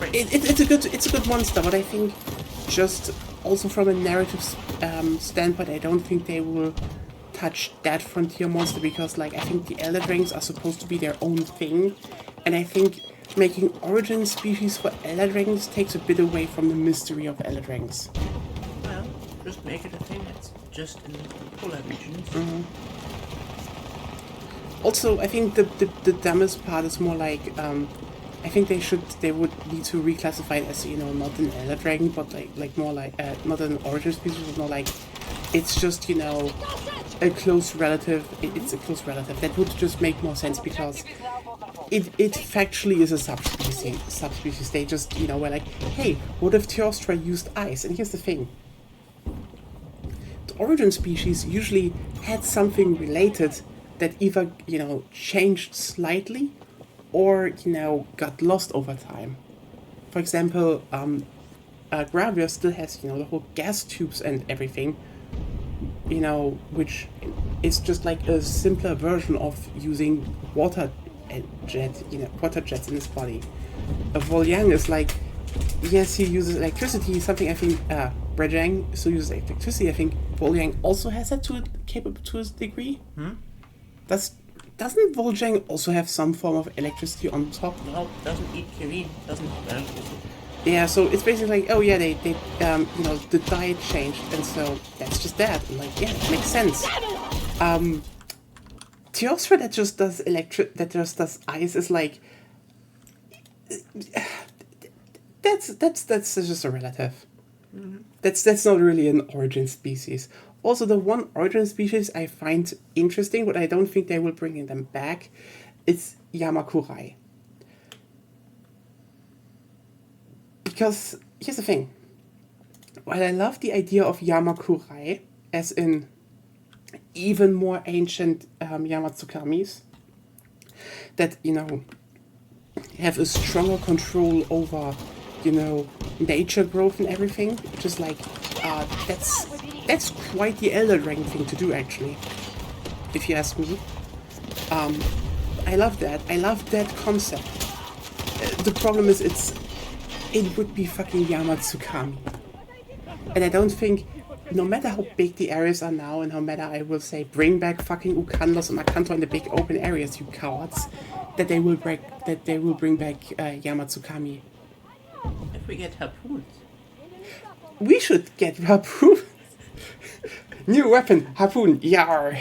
it's a good monster, but I think just also from a narrative standpoint, I don't think they will touch that frontier monster because, like, I think the Eldraings are supposed to be their own thing, and I think making origin species for Eldraings takes a bit away from the mystery of Eldraings. Well, just make it a thing that's just in the polar regions. Also, I think the dumbest part is more like, I think they would need to reclassify it as, you know, not an Eldrang, but like more like, not an origin species, but more like, it's just, you know, a close relative. It's a close relative. That would just make more sense because it factually is a subspecies. They just, you know, were like, hey, what if Teostra used ice? And here's the thing. The origin species usually had something related that either, you know, changed slightly or, you know, got lost over time. For example, Gravia still has, you know, the whole gas tubes and everything, you know, which is just like a simpler version of using water jets in its body. Volyang is like, yes, he uses electricity, something I think Rejang still uses electricity. I think Volyang also has that to a degree. Doesn't Volyang also have some form of electricity on top? No, doesn't eat Kirin, doesn't Yeah, so it's basically like, oh yeah, they the diet changed, and so that's just that. And like, yeah, it makes sense. Teostra that just does ice is like, that's just a relative. That's not really an origin species. Also, the one origin species I find interesting, but I don't think they will bring them back, is Yamakurai. Because here's the thing. While I love the idea of Yamakurai, as in even more ancient Yamatsukamis, that, have a stronger control over, nature growth and everything, just like, that's quite the Elder Dragon thing to do, actually, if you ask me. I love that. I love that concept. The problem is it would be fucking Yamatsukami. And I don't think, no matter how big the areas are now, and no matter I will say, bring back fucking Ukandos and Makanto in the big open areas, you cowards, that they will bring back Yamatsukami. If we get harpoons. We should get harpoon. New weapon, harpoon, yar.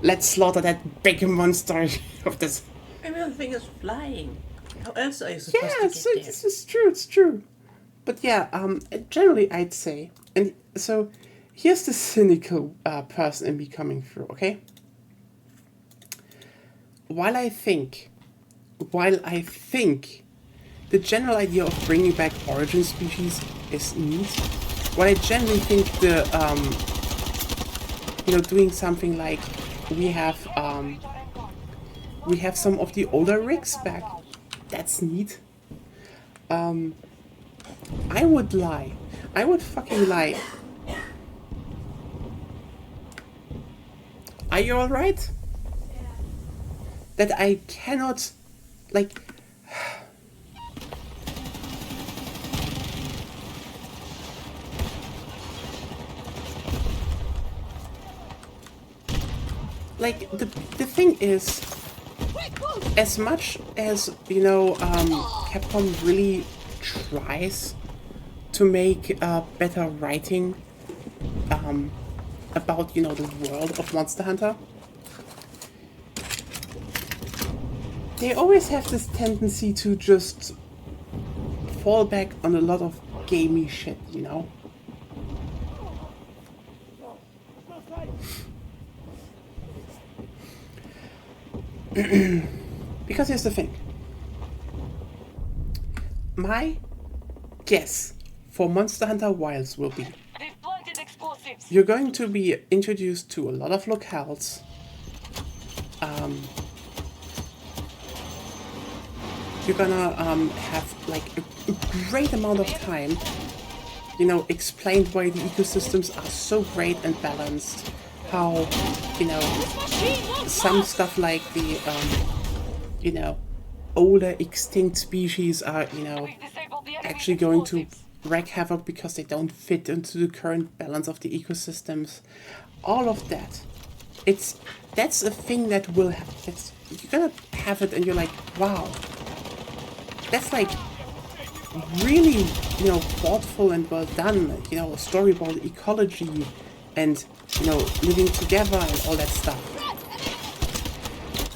Let's slaughter that big monster of this. Everything is flying. How else are you supposed to get there? It's true. But yeah, generally I'd say, and so here's the cynical person in me coming through, okay? While I think the general idea of bringing back origin species is neat, while I generally think the, doing something like we have some of the older rigs back, that's neat. I would lie. I would fucking lie. Are you alright? That I cannot, like... Like, the thing is, as much as, Capcom really tries to make better writing about, the world of Monster Hunter, they always have this tendency to just fall back on a lot of gamey shit, Because here's the thing. My guess for Monster Hunter Wilds will be They've planted explosives. you're going to be introduced to a lot of locales. You're gonna have like a great amount of time, explained why the ecosystems are so great and balanced. How, some stuff like the, older extinct species are, actually going to wreak havoc because they don't fit into the current balance of the ecosystems. All of that. That's a thing that will happen. You're gonna have it and you're like, wow. That's like really, thoughtful and well done, story about ecology and, living together and all that stuff.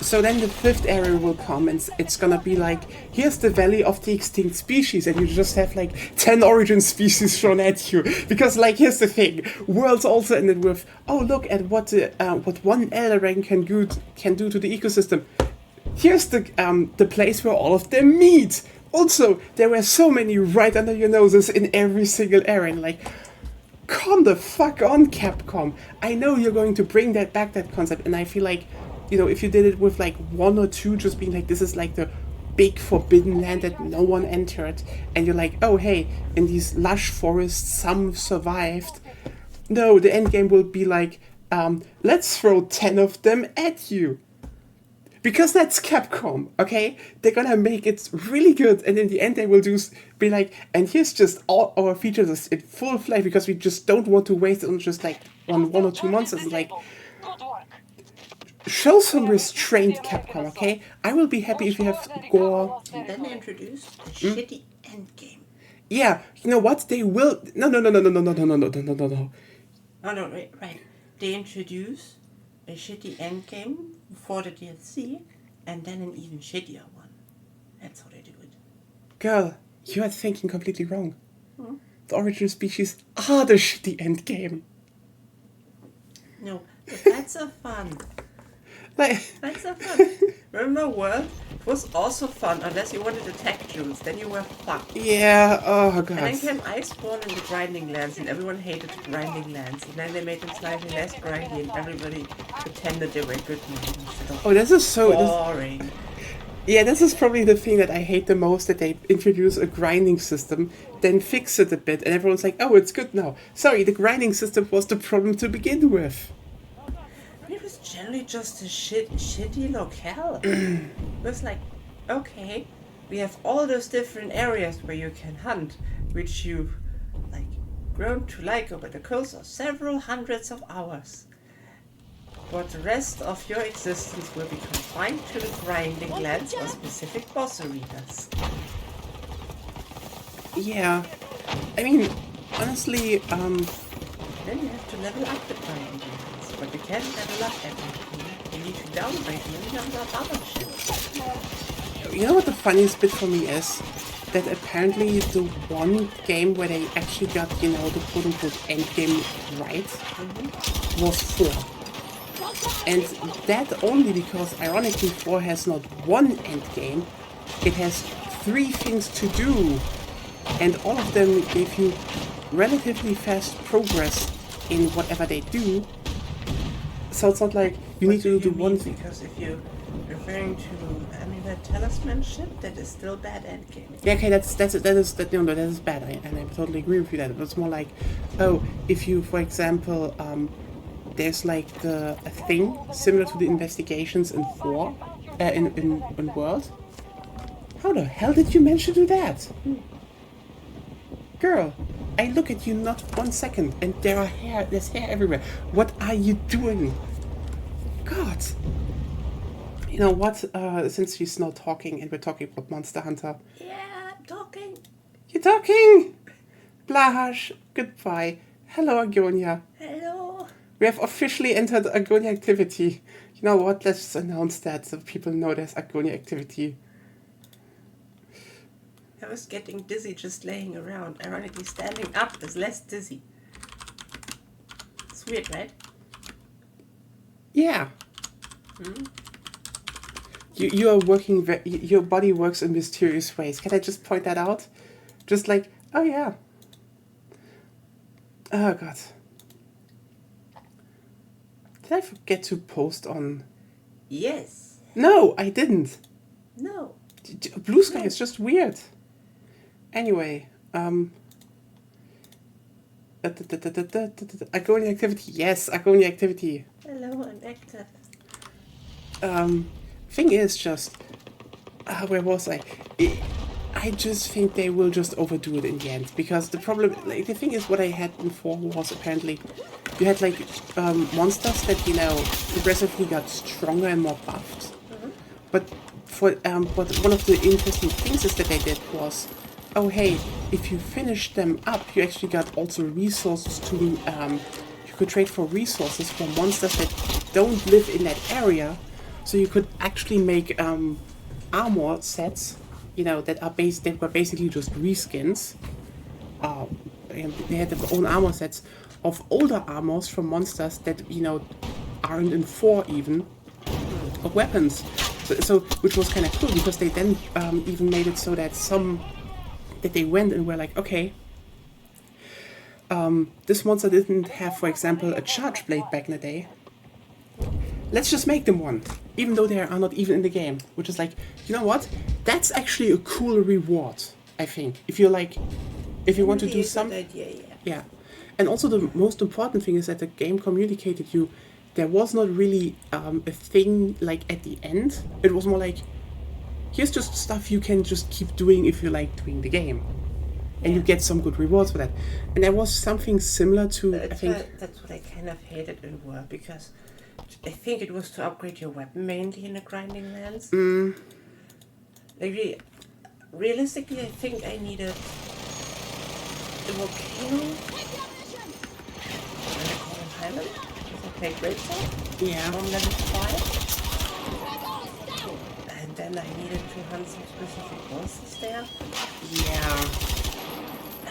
So then the fifth area will come and it's gonna be like, here's the Valley of the Extinct Species, and you just have like 10 origin species shown at you. Because like, here's the thing, Worlds also ended with, oh look at what one Elder Dragon can do to the ecosystem. Here's the place where all of them meet. Also, there were so many right under your noses in every single area, and like, come the fuck on, Capcom. I know you're going to bring that concept, and I feel like, if you did it with like one or two, just being like, this is like the big forbidden land that no one entered, and you're like, oh hey, in these lush forests, some survived. No, the end game will be like, let's throw 10 of them at you. Because that's Capcom, okay? They're gonna make it really good, and in the end they will be like, and here's just all our features in full flight because we just don't want to waste it on just like on 1 or 2 months. It's like, Good work. show some restraint, Capcom, okay? I will be happy if you have gore. And then they introduced a shitty endgame. Yeah, you know what? They will. No. Oh no, right. They introduce a shitty endgame for the DLC, and then an even shittier one. That's how they do it. Girl, you are thinking completely wrong. The original species are the shitty endgame. No, but that's a fun. Like, That's so fun. Remember World? It was also fun unless you wanted attack jewels, then you were fucked. yeah, oh god. And then came Iceborne and the grinding lands, and everyone hated grinding lands. And then they made them slightly less grindy, and everybody pretended they were good lands instead of Oh, this is so. boring. Yeah, this is probably the thing that I hate the most, that they introduce a grinding system, then fix it a bit, and everyone's like, oh, it's good now. Sorry, the grinding system was the problem to begin with. It was generally just a shitty locale. It was like, okay, we have all those different areas where you can hunt, which you've like grown to like over the course of several hundreds of hours. But the rest of your existence will be confined to the grinding lands or specific boss arenas. Yeah. I mean, honestly, Then you have to level up the grinding lands, but you can't level up everything. You need to downgrade many number of other shit. you know what the funniest bit for me is? That apparently the one game where they actually got, you know, the quote-unquote endgame right was 4. And that only because, ironically, 4 has not one endgame, it has 3 things to do. And all of them gave you relatively fast progress in whatever they do. So it's not like you need to do one thing. Because if you're referring to that talisman shit, that is still bad endgame. Yeah, okay, that is bad, and I totally agree with you that. But it's more like, oh, if you, for example, there's like a thing similar to the investigations in 4, in World. How the hell did you manage to do that? Girl, I look at you not 1 second, and there's hair everywhere. What are you doing? God. You know what, since she's not talking and we're talking about Monster Hunter. Yeah, I'm talking. You're talking! Blahash, goodbye. Hello, Agonia. Hello. We have officially entered Agonia activity. You know what, let's just announce that so people know there's Agonia activity. I was getting dizzy just laying around. Ironically, standing up is less dizzy. It's weird, right? Yeah. You are working, your body works in mysterious ways. Can I just point that out? Just like, oh yeah. Oh god. Did I forget to post on... Yes. No, I didn't. No. Blue Sky is just weird. Anyway, Agonia activity. Yes, Agonia activity. Hello, I'm active. Thing is just, where was I? I just think they will just overdo it in the end, because the problem, like, the thing is, what I had before was apparently you had like monsters that, you know, progressively got stronger and more buffed. But but one of the interesting things is that they did was, oh hey, if you finish them up, you actually got also resources to you could trade for resources for monsters that don't live in that area. So you could actually make armor sets, you know, that were basically just reskins. And they had their own armor sets of older armors from monsters that, you know, aren't in 4 even, of weapons. So which was kind of cool, because they then even made it so that they went and were like, okay, this monster didn't have, for example, a charge blade back in the day. Let's just make them one, even though they are not even in the game. Which is like, you know what? That's actually a cool reward, I think. If you want to do something. Idea, yeah. Yeah. And also the most important thing is that the game communicated you there was not really a thing like at the end. It was more like, here's just stuff you can just keep doing if you like doing the game, and you get some good rewards for that. And there was something similar to That's what I kind of hated in War, because I think it was to upgrade your weapon mainly in the grinding lands. Like, realistically, I think I needed the volcano and the Common Highland, because I played Great Sword Yeah. on level 5. And then I needed to hunt some specific monsters there. Yeah.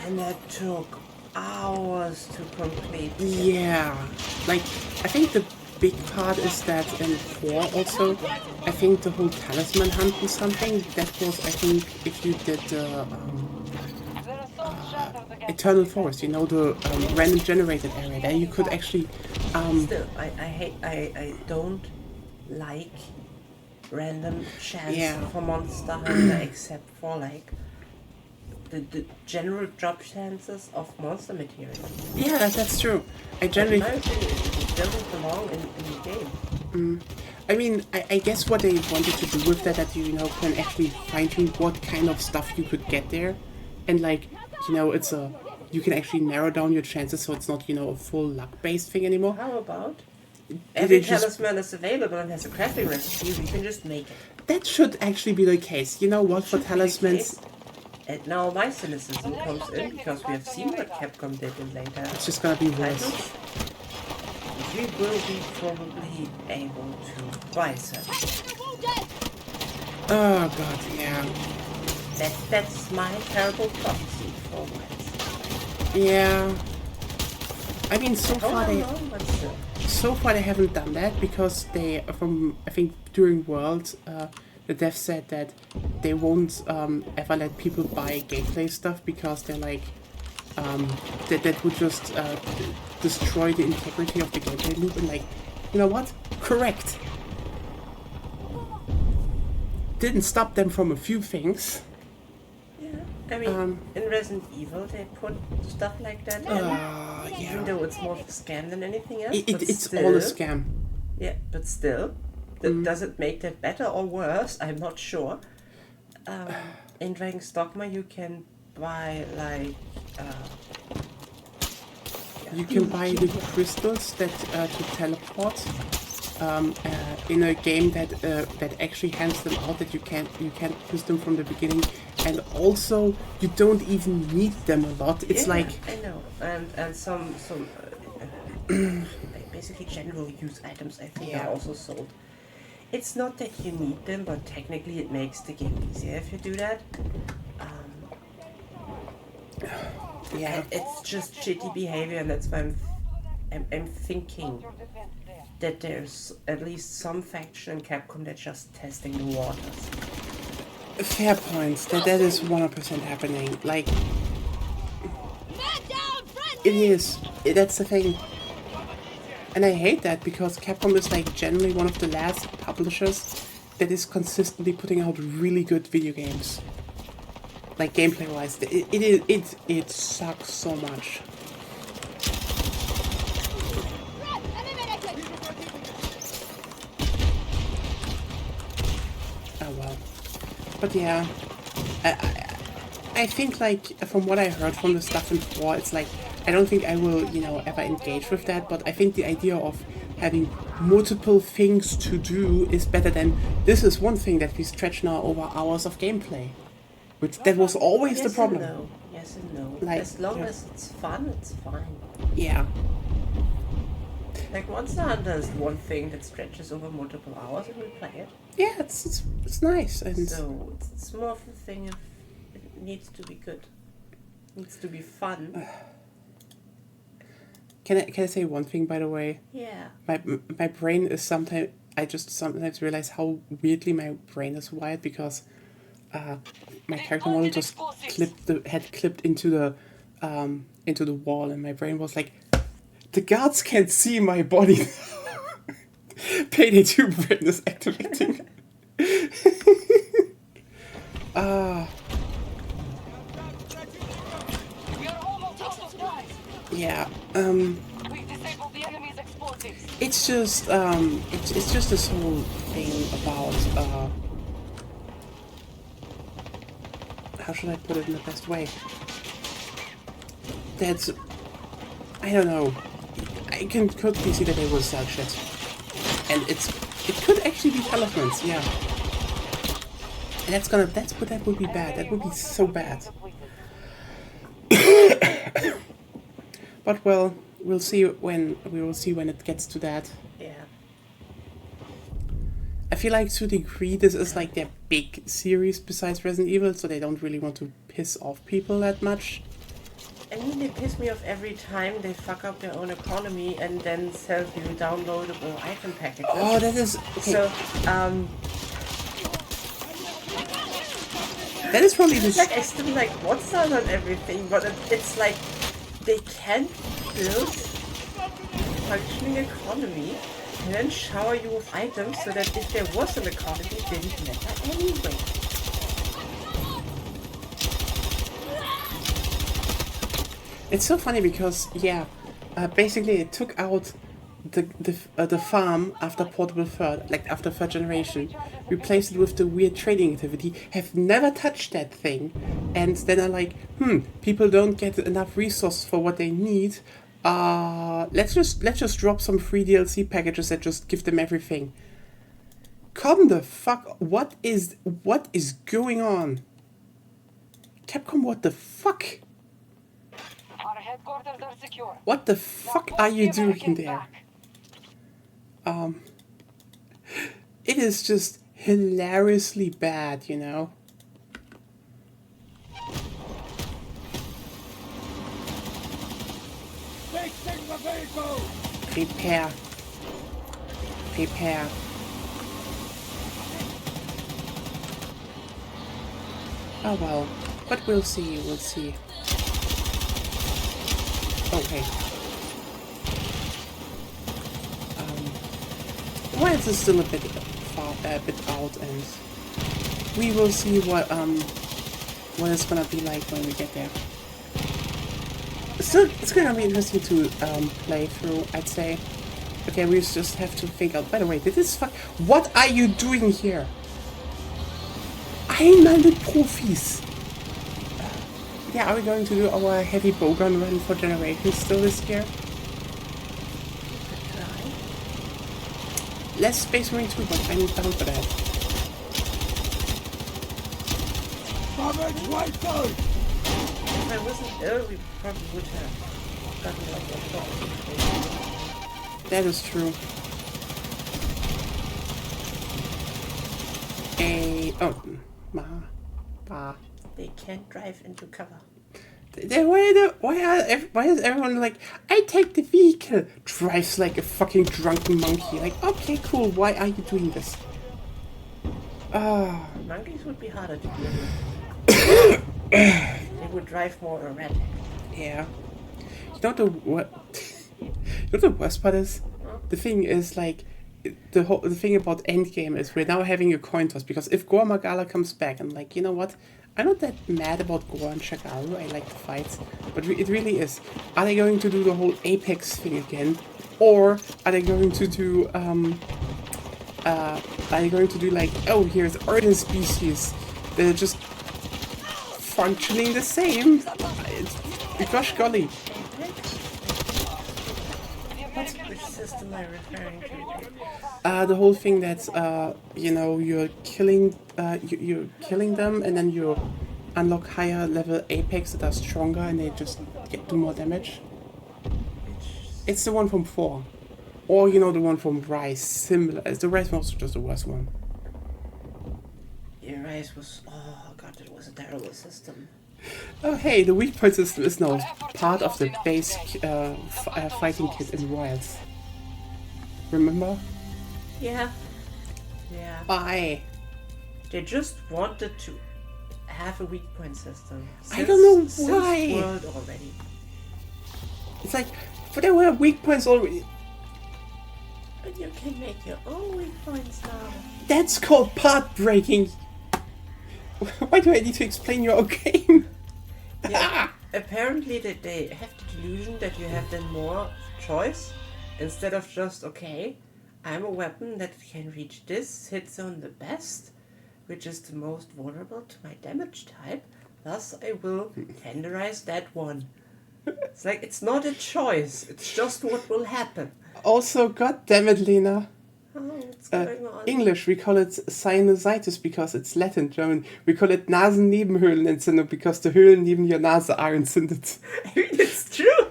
And that took hours to complete. Yeah. Like, I think the big part is that in 4 also, I think the whole talisman hunt was something that was, I think, if you did the Eternal Forest, you know, the random generated area, there you could actually Still, I don't like random chance Yeah. for Monster Hunter except for like the general drop chances of monster material. yeah, that's true. I In generally, my opinion, it doesn't belong in the game. I mean, I guess what they wanted to do with that you know, can actually fine tune what kind of stuff you could get there, and like, you know, you can actually narrow down your chances so it's not, you know, a full luck based thing anymore. How about they every just- talisman is available and has a crafting recipe, we can just make it. That should actually be the case. You know what? For Should be the talismans, case. And now my cynicism comes in, because we have seen what Capcom did in later it's just gonna be worse. titles. We will be probably able to buy some. Oh god, yeah. That's my terrible prophecy for once. Yeah. I mean, so How far they long, but still. so far they haven't done that because they, from I think during World, the devs said that they won't ever let people buy gameplay stuff because they're like that would just destroy the integrity of the gameplay loop. And like, you know what? Correct. Didn't stop them from a few things. Yeah. I mean, in Resident Evil they put stuff like that in. Even Yeah. though it's more of a scam than anything else. but It's still, all a scam. Yeah, but still, does it make that better or worse? I'm not sure. In Dragon's Dogma, you can buy like You can buy the crystals that to teleport in a game that actually hands them out. That you can't use them from the beginning, and also you don't even need them a lot. It's yeah, like I know, and some like basically general use items I think Yeah. are also sold. It's not that you need them, but technically it makes the game easier if you do that. yeah. It's just shitty behavior, and that's why I'm thinking that there's at least some faction in Capcom that's just testing the waters. Fair points. That is 100% happening. Like it is. That's the thing. And I hate that because Capcom is like generally one of the last publishers that is consistently putting out really good video games. Like gameplay wise, it sucks so much. Oh well, but yeah, I think like from what I heard from the stuff in 4, it's like I don't think I will, you know, ever engage with that. But I think the idea of having multiple things to do is better than this is one thing that we stretch now over hours of gameplay. Which that was always the problem. And no. Yes and no. Like, as long yeah. as it's fun, it's fine. Yeah. Like Monster Hunter is one thing that stretches over multiple hours and we play it. Yeah, it's nice and So it's more of a thing of it needs to be good. It needs to be fun. can I say one thing, by the way? Yeah. My brain is sometimes I just sometimes realize how weirdly my brain is wired because my character model just had clipped into the wall, and my brain was like, the guards can't see my body. Payday 2 brain is activating. We are almost out of time. Yeah. We've disabled the enemy's explosives. It's just it's just this whole thing about how should I put it in the best way? That's, I don't know. I can quickly see that they will sell shit, and it could actually be elephants, yeah. And that would be bad. That would be so bad. But well, we will see when it gets to that. Yeah. I feel like to a degree this is like their big series besides Resident Evil, so they don't really want to piss off people that much. I mean, they piss me off every time they fuck up their own economy and then sell you downloadable item packages. Oh, that is okay. So, that is probably the like I still like what's on everything, but it's like they can't build a functioning economy and then shower you with items so that if there was an economy, it didn't matter anyway. It's so funny because basically it took out the farm after portable third, like after third generation, replaced it with the weird trading activity. Have never touched that thing, and then are like, people don't get enough resources for what they need. Let's just drop some free DLC packages that just give them everything. Come the fuck! What is going on? Capcom, what the fuck? Our headquarters are secure. What the fuck are you doing there? It is just hilariously bad, you know? Prepare. Prepare. Oh well, but we'll see, we'll see. Okay. Wales is still a bit out, and we will see what it's gonna be like when we get there. Still, it's gonna be interesting to play through, I'd say. Okay, we just have to think out. By the way, what are you doing here? Einmal mit Profis. Yeah, are we going to do our heavy bowgun run for generations still this year? Less Space Marine 2, but I'm down for that. If I wasn't ill, we probably would have gotten like a shot. That is true. They can't drive into cover. Why is everyone like, I take the vehicle, drives like a fucking drunken monkey? Like, okay, cool, why are you doing this? Monkeys would be harder to deal with. They would drive more erratic. Yeah. You know the worst part is? The thing is, like, the thing about Endgame is we're now having a coin toss, because if Gore Magala comes back, I'm like, you know what? I'm not that mad about Gore and Shagaru, I like the fights, but it really is. Are they going to do the whole Apex thing again? Or are they going to do, like, oh, here's Ardent Species, they're just functioning the same? Gosh golly. Which system am I referring to? The whole thing that's, you know, you're killing them, and then you unlock higher level Apex that are stronger, and they just do more damage. It's the one from 4. Or, you know, the one from Rise. Similar. The Rise was just the worst one. Yeah, Rise was... Oh god, it was a terrible system. Oh hey, the weak point system is now part of the base fighting kit in Wilds. Remember? Yeah. Yeah. Why? They just wanted to have a weak point system. I don't know why. Since World already. It's like, but there were weak points already. But you can make your own weak points now. That's called part breaking. Why do I need to explain your own game? Yeah. Apparently they have the delusion that you have then more choice, Instead of just, okay, I'm a weapon that can reach this hit zone the best, which is the most vulnerable to my damage type, thus I will tenderize that one. It's like, it's not a choice, it's just what will happen. Also, god damn it, Lena. Oh, what's going on? English, we call it sinusitis because it's Latin. German, we call it Nasennebenhöhlenentzündung because the Höhlen neben your Nase are entzündet. I mean, it's true!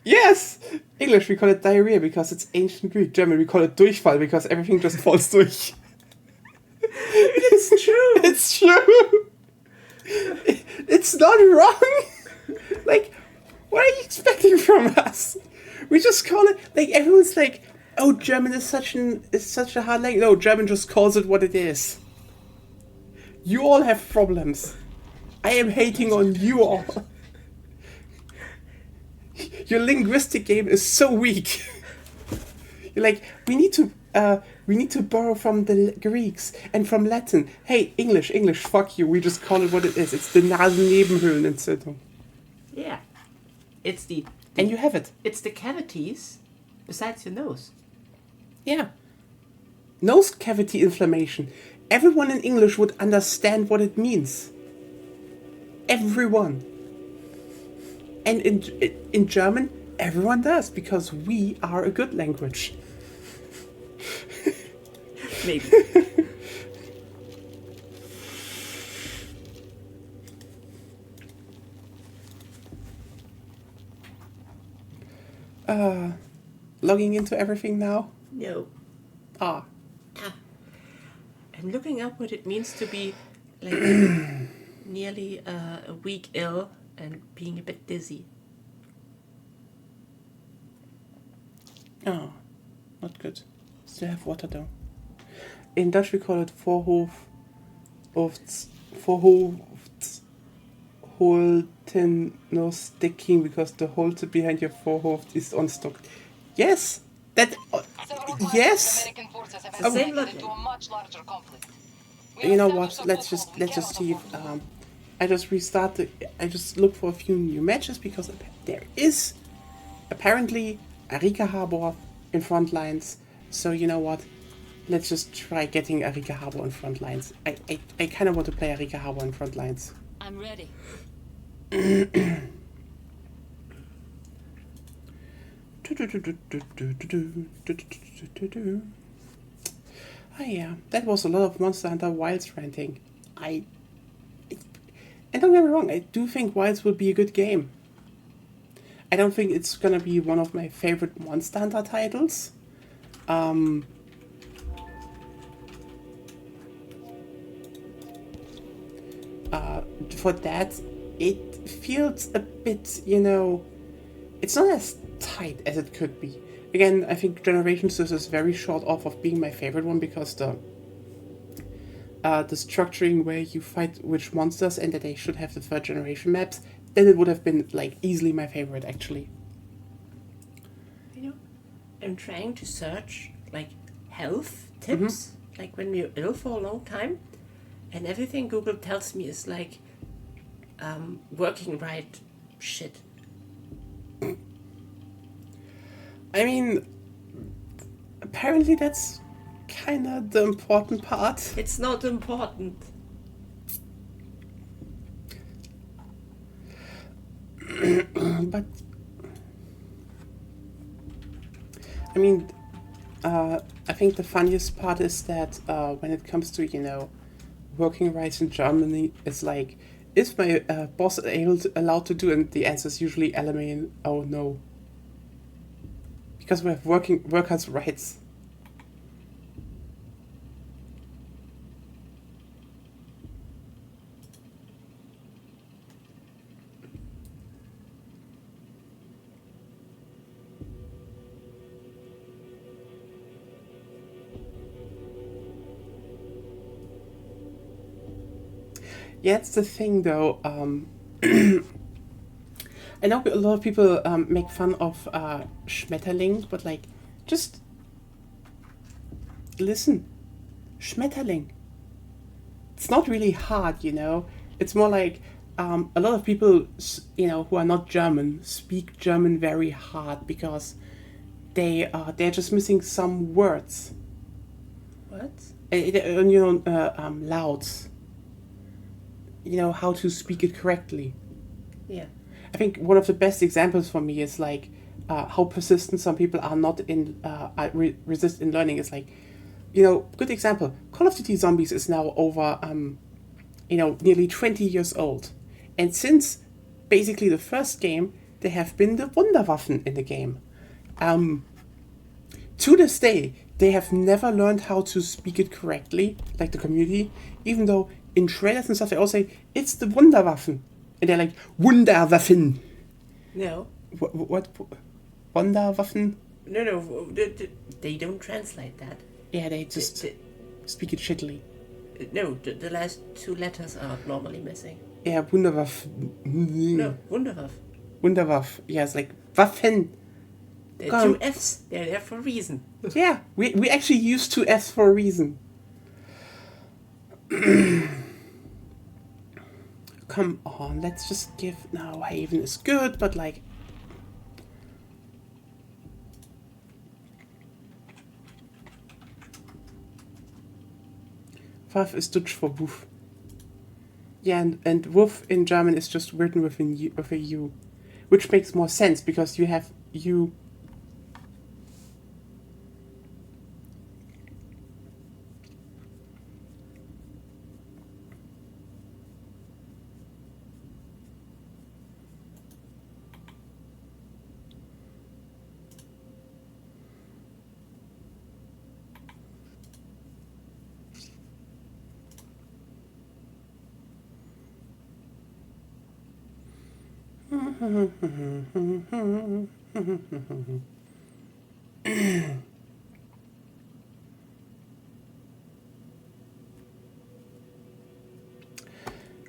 Yes! English, we call it diarrhea because it's ancient Greek. German, we call it Durchfall because everything just falls durch. It's true! It's true! It's not wrong! Like, what are you expecting from us? We just call it, like, everyone's like, oh, German is such a hard language. No, German just calls it what it is. You all have problems. I am hating on you all. Your linguistic game is so weak. You're like, we need to borrow from the Greeks and from Latin. Hey, English, fuck you. We just call it what it is. It's the Nasennebenhöhlenentzündung. Yeah. It's the And you have it. It's the cavities besides your nose. Yeah. Nose cavity inflammation. Everyone in English would understand what it means. Everyone. And in German, everyone does, because we are a good language. Maybe. Logging into everything now? No. Ah. I'm looking up what it means to be like nearly a week ill and being a bit dizzy. Oh. Not good. Still have water though. In Dutch we call it Voorhoofdholtenosticking because the holte behind your forehoofd is unstocked. Yes! That... Several times yes! American forces have the same escalated logic. into a much larger conflict. We You know established what? a Let's foothold just we see cannot if afford. I just restart I just look for a few new matches because there is apparently Arica Harbor in front lines. So you know what? Let's just try getting Arica Harbor in front lines. I kind of want to play Arica Harbor in front lines. I'm ready. Oh yeah, that was a lot of Monster Hunter Wilds ranting. And don't get me wrong, I do think Wilds will be a good game. I don't think it's gonna be one of my favorite Monster Hunter titles. For that, it feels a bit, it's not as tight as it could be. Again, I think Generations is very short off of being my favorite one because the structuring where you fight which monsters and that they should have the third generation maps, then it would have been like easily my favorite actually. I'm trying to search like health tips, like when we're ill for a long time, and everything Google tells me is like working right shit. I mean, apparently that's kind of the important part. It's not important. But I mean, I think the funniest part is that when it comes to working rights in Germany, it's like, is my boss allowed to do? And the answer is usually LMA. Oh no, because we have workers' rights. Yeah, it's the thing though. I know a lot of people make fun of Schmetterling, but like, just listen. Schmetterling. It's not really hard, It's more like a lot of people, who are not German, speak German very hard because they're just missing some words. What? Louds. You know how to speak it correctly. Yeah. I think one of the best examples for me is like how persistent some people are not in resist in learning. Is like, good example. Call of Duty Zombies is now over, nearly 20 years old, and since basically the first game, there have been the Wunderwaffen in the game. To this day, they have never learned how to speak it correctly, like the community, even though in trailers and stuff they all say it's the Wunderwaffen, and they're like Wunderwaffen. No. What? Wunderwaffen? No. They don't translate that. Yeah, they just speak it shittily. No, the last two letters are normally missing. Yeah, Wunderwaffen. No, Wunderwaff. Wunderwaff. Yeah, it's like Waffen. There are two Fs. They're there for a reason. Yeah, we actually use two Fs for a reason. Come on, let's just give... No, Haven is good, but like... Waff is Dutch for woof. Yeah, and woof in German is just written with a U. Which makes more sense, because you have U...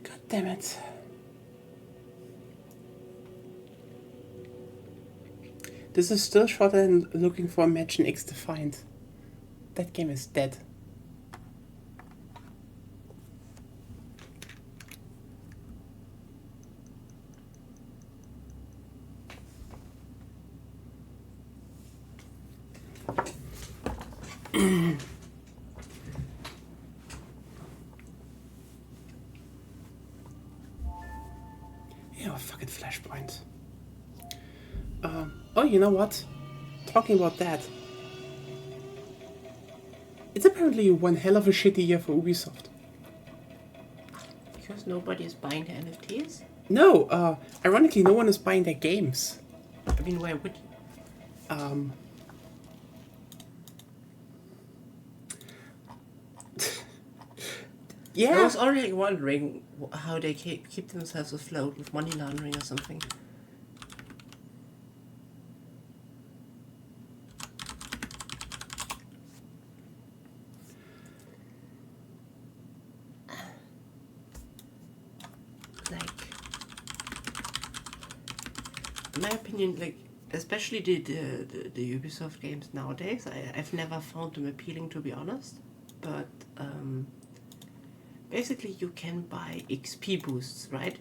God damn it. This is still shorter than looking for Imagine X Defiant. That game is dead. Fucking Flashpoint. Oh, you know what? Talking about that. It's apparently one hell of a shitty year for Ubisoft. Because nobody is buying the NFTs? No, ironically, no one is buying their games. I mean, why would you? Yeah. I was already wondering how they keep themselves afloat with money laundering or something. Like, in my opinion, like, especially the Ubisoft games nowadays, I've never found them appealing, to be honest. But basically, you can buy XP boosts, right?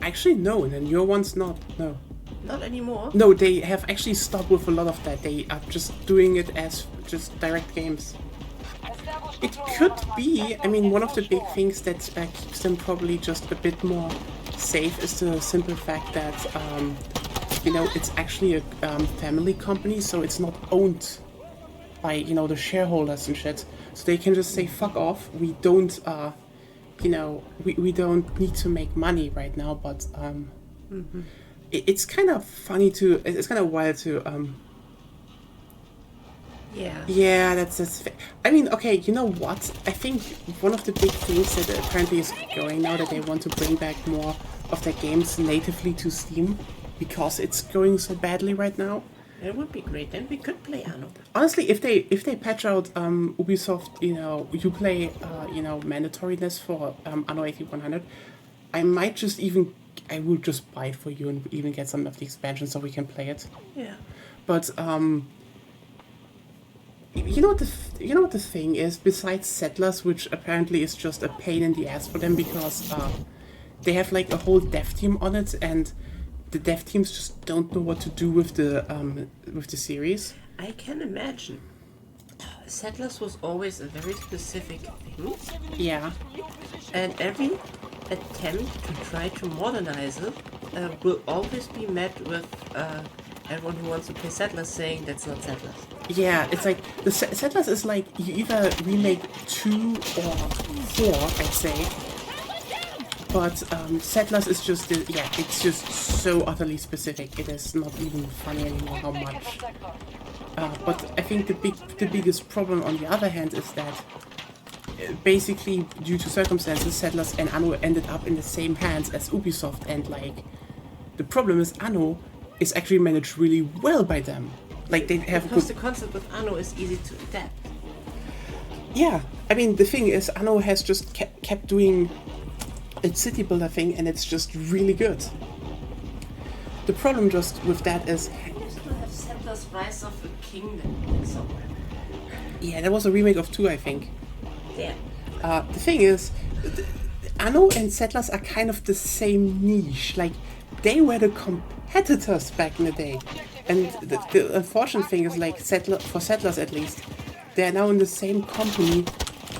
Actually, no, and the newer ones not. No. Not anymore. No, they have actually stopped with a lot of that. They are just doing it as just direct games. It could be, I mean, one of the big things that keeps them probably just a bit more safe is the simple fact that, it's actually a family company, so it's not owned by, the shareholders and shit. So they can just say, fuck off, we don't, we don't need to make money right now, but it's kind of funny it's kind of wild to, Yeah, that's I mean, okay, you know what? I think one of the big things that apparently is going now that they want to bring back more of their games natively to Steam because it's going so badly right now. It would be great, then we could play Anno. Honestly, if they patch out Ubisoft, Uplay, mandatoriness for Anno 8100, I will just buy it for you and even get some of the expansions so we can play it. Yeah. But you know what the thing is, besides Settlers, which apparently is just a pain in the ass for them because they have like a whole dev team on it, and the dev teams just don't know what to do with the series. I can imagine. Settlers was always a very specific thing, Yeah. and every attempt to try to modernize it will always be met with everyone who wants to play Settlers saying that's not Settlers. Yeah, it's like the Settlers is like you either remake 2 or 4, I'd say. But Settlers is just it's just so utterly specific. It is not even funny anymore how much. But I think the biggest problem on the other hand is that basically due to circumstances, Settlers and Anno ended up in the same hands as Ubisoft, and like the problem is Anno is actually managed really well by them. Like they have Because the concept of Anno is easy to adapt. Yeah, I mean the thing is Anno has just kept doing its city builder thing, and it's just really good. The problem just with that is You still have Settlers Rise of the Kingdom somewhere. yeah, that was a remake of 2, I think. Yeah. The thing is, Anno and Settlers are kind of the same niche. Like, they were the competitors back in the day. And the unfortunate thing is, like, for Settlers at least, they are now in the same company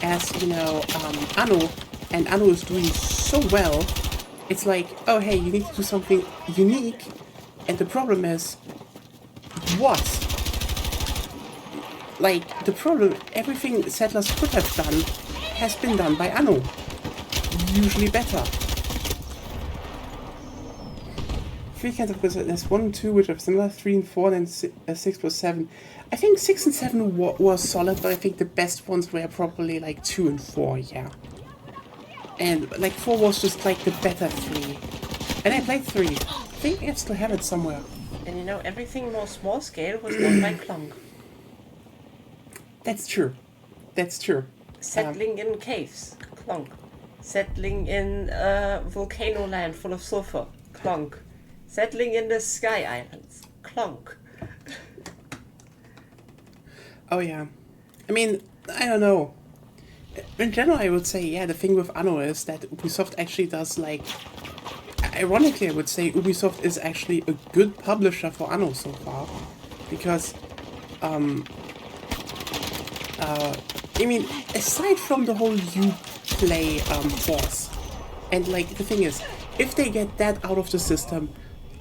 as, Anno. And Anno is doing so well. It's like, oh, hey, you need to do something unique. And the problem is, what? Like, the problem, everything Settlers could have done has been done by Anno. Usually better. 3 kinds of questions. There's 1 and 2 which are similar, 3 and 4, and 6 plus 7. I think 6 and 7 were solid, but I think the best ones were probably like 2 and 4, yeah. And like 4 was just like the better 3. And I played 3. I think I still have it somewhere. And everything more small scale was done by Clonk. That's true. That's true. Settling in caves, Clonk. Settling in volcano land full of sulfur, Clonk. Settling in the Sky Islands, Clonk. Oh yeah. I mean, I don't know. In general, I would say, yeah, the thing with Anno is that Ubisoft actually does, like... Ironically, I would say Ubisoft is actually a good publisher for Anno so far. Because, I mean, aside from the whole Uplay force, and, like, the thing is, if they get that out of the system,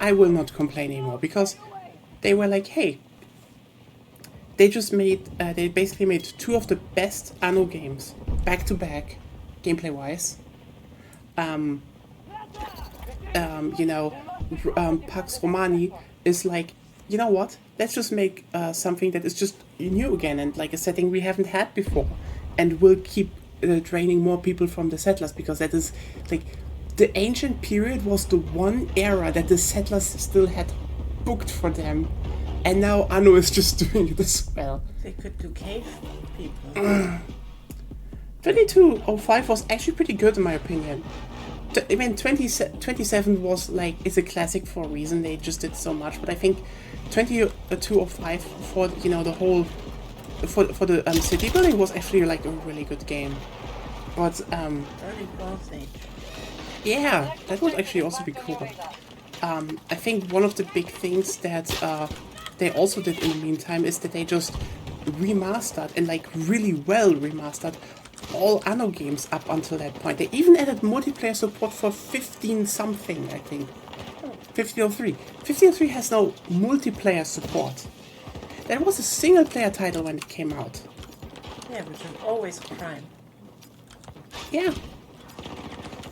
I will not complain anymore. Because they were like, hey... They just made, they basically made 2 of the best Anno games, back-to-back, gameplay-wise. Pax Romani is like, you know what, let's just make something that is just new again, and like a setting we haven't had before. And we'll keep draining more people from the Settlers, because that is, like, the ancient period was the one era that the Settlers still had booked for them. And now Anno is just doing it as well. They could do cave people. 2205 was actually pretty good in my opinion. I mean, 27 was like, it's a classic for a reason, they just did so much, but I think 2205 for, the whole, for the city building was actually like a really good game. But, Early Bronze Age. yeah, that would actually also be cool. I think one of the big things that, they also did in the meantime is that they just remastered, and like really well remastered, all Anno games up until that point. They even added multiplayer support for 15 something, I think. 1503. 1503 has no multiplayer support. That was a single player title when it came out. Yeah, which is always a crime. Yeah.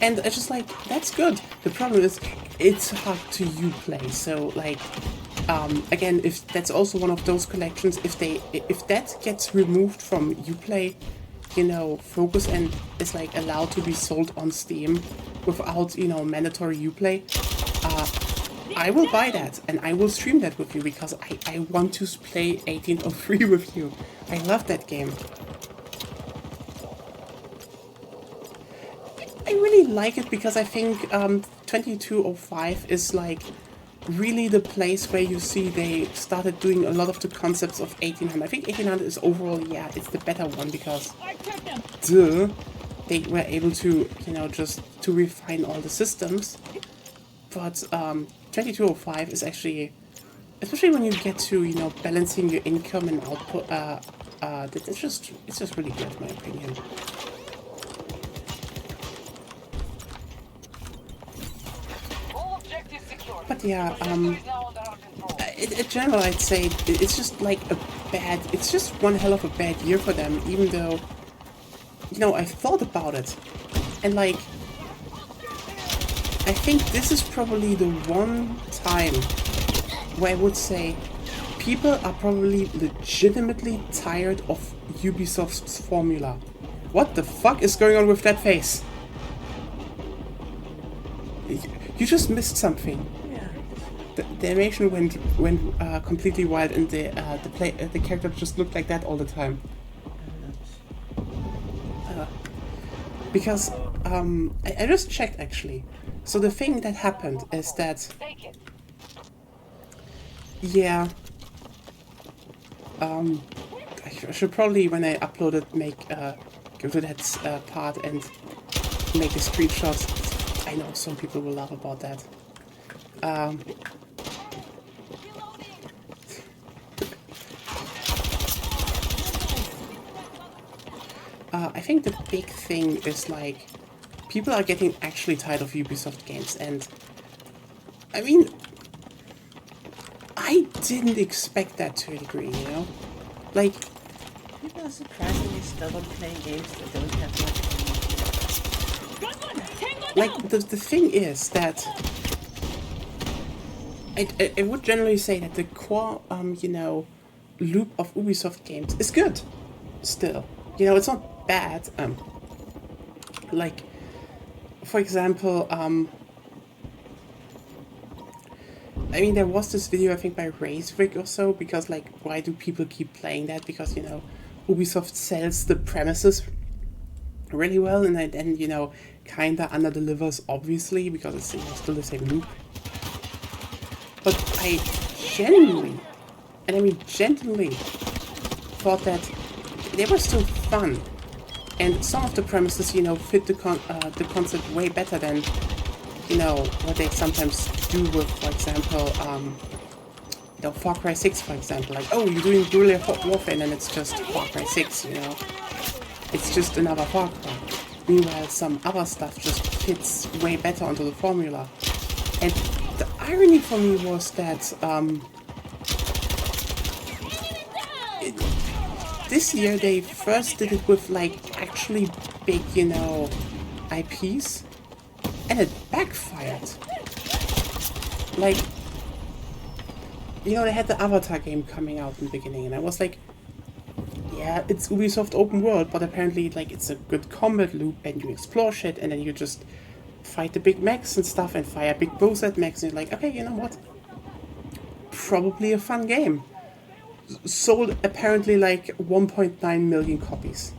And it's just like, that's good. The problem is, it's hard to Uplay, so like, again, if that's also one of those collections, if that gets removed from Uplay, Focus and is like allowed to be sold on Steam without, mandatory Uplay, I will buy that and I will stream that with you, because I want to play 1803 with you. I love that game. I really like it because I think 2205 is like really the place where you see they started doing a lot of the concepts of 1800. I think 1800 is overall, yeah, it's the better one, because they were able to, just to refine all the systems. But 2205 is actually, especially when you get to, you know, balancing your income and output, it's just really good in my opinion. All objectives secure. But yeah, Sector is now under our control. in general, I'd say it's just like it's just one hell of a bad year for them, even though, you know, I've thought about it. And like, I think this is probably the one time where I would say people are probably legitimately tired of Ubisoft's formula. What the fuck is going on with that face? You just missed something. Yeah. The animation went completely wild, and the character just looked like that all the time. Because I just checked actually. So the thing that happened is that, Take it. yeah, I should probably, when I upload it, go to that part and make a screenshot. I know some people will laugh about that. I think the big thing is like people are getting actually tired of Ubisoft games, and I mean, I didn't expect that to a degree, you know? Like, People are surprisingly stubborn playing games that don't have much. like the thing is that I would generally say that the core, you know, loop of Ubisoft games is good, still. You know, it's not bad. Like, for example, I mean, there was this video, I think, by Racewick or so, because, like, why do people keep playing that? Because, you know, Ubisoft sells the premises really well, and then, you know, kinda under-delivers, obviously, because it's, you know, still the same loop. But I genuinely, and I mean genuinely, thought that they were still fun. And some of the premises, you know, fit the concept way better than, you know, what they sometimes do with, for example, you know, Far Cry 6, for example. Like, oh, you're doing guerrilla warfare, and then it's just Far Cry 6, you know. It's just another Far Cry. Meanwhile, some other stuff just fits way better onto the formula. And the irony for me was that, this year they first did it with, like, actually big, you know, IPs, and it backfired. Like, you know, they had the Avatar game coming out in the beginning, and I was like, yeah, it's Ubisoft open world, but apparently, like, it's a good combat loop, and you explore shit, and then you just fight the big mechs and stuff, and fire big bows at mechs, and you're like, okay, you know what? Probably a fun game. Sold apparently like 1.9 million copies.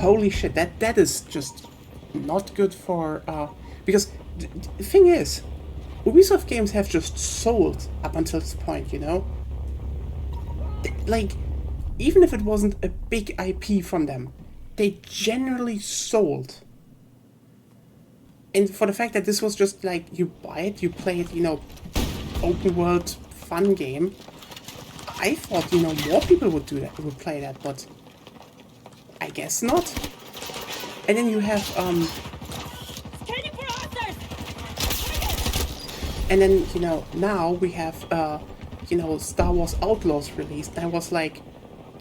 Holy shit, that is just not good for, because the thing is, Ubisoft games have just sold up until this point, you know? Like, even if it wasn't a big IP from them, they generally sold. And for the fact that this was just like, you buy it, you play it, you know, open world fun game, I thought, you know, more people would do that, would play that, but I guess not. And then you have, and then, you know, now we have, you know, Star Wars Outlaws released, and I was like,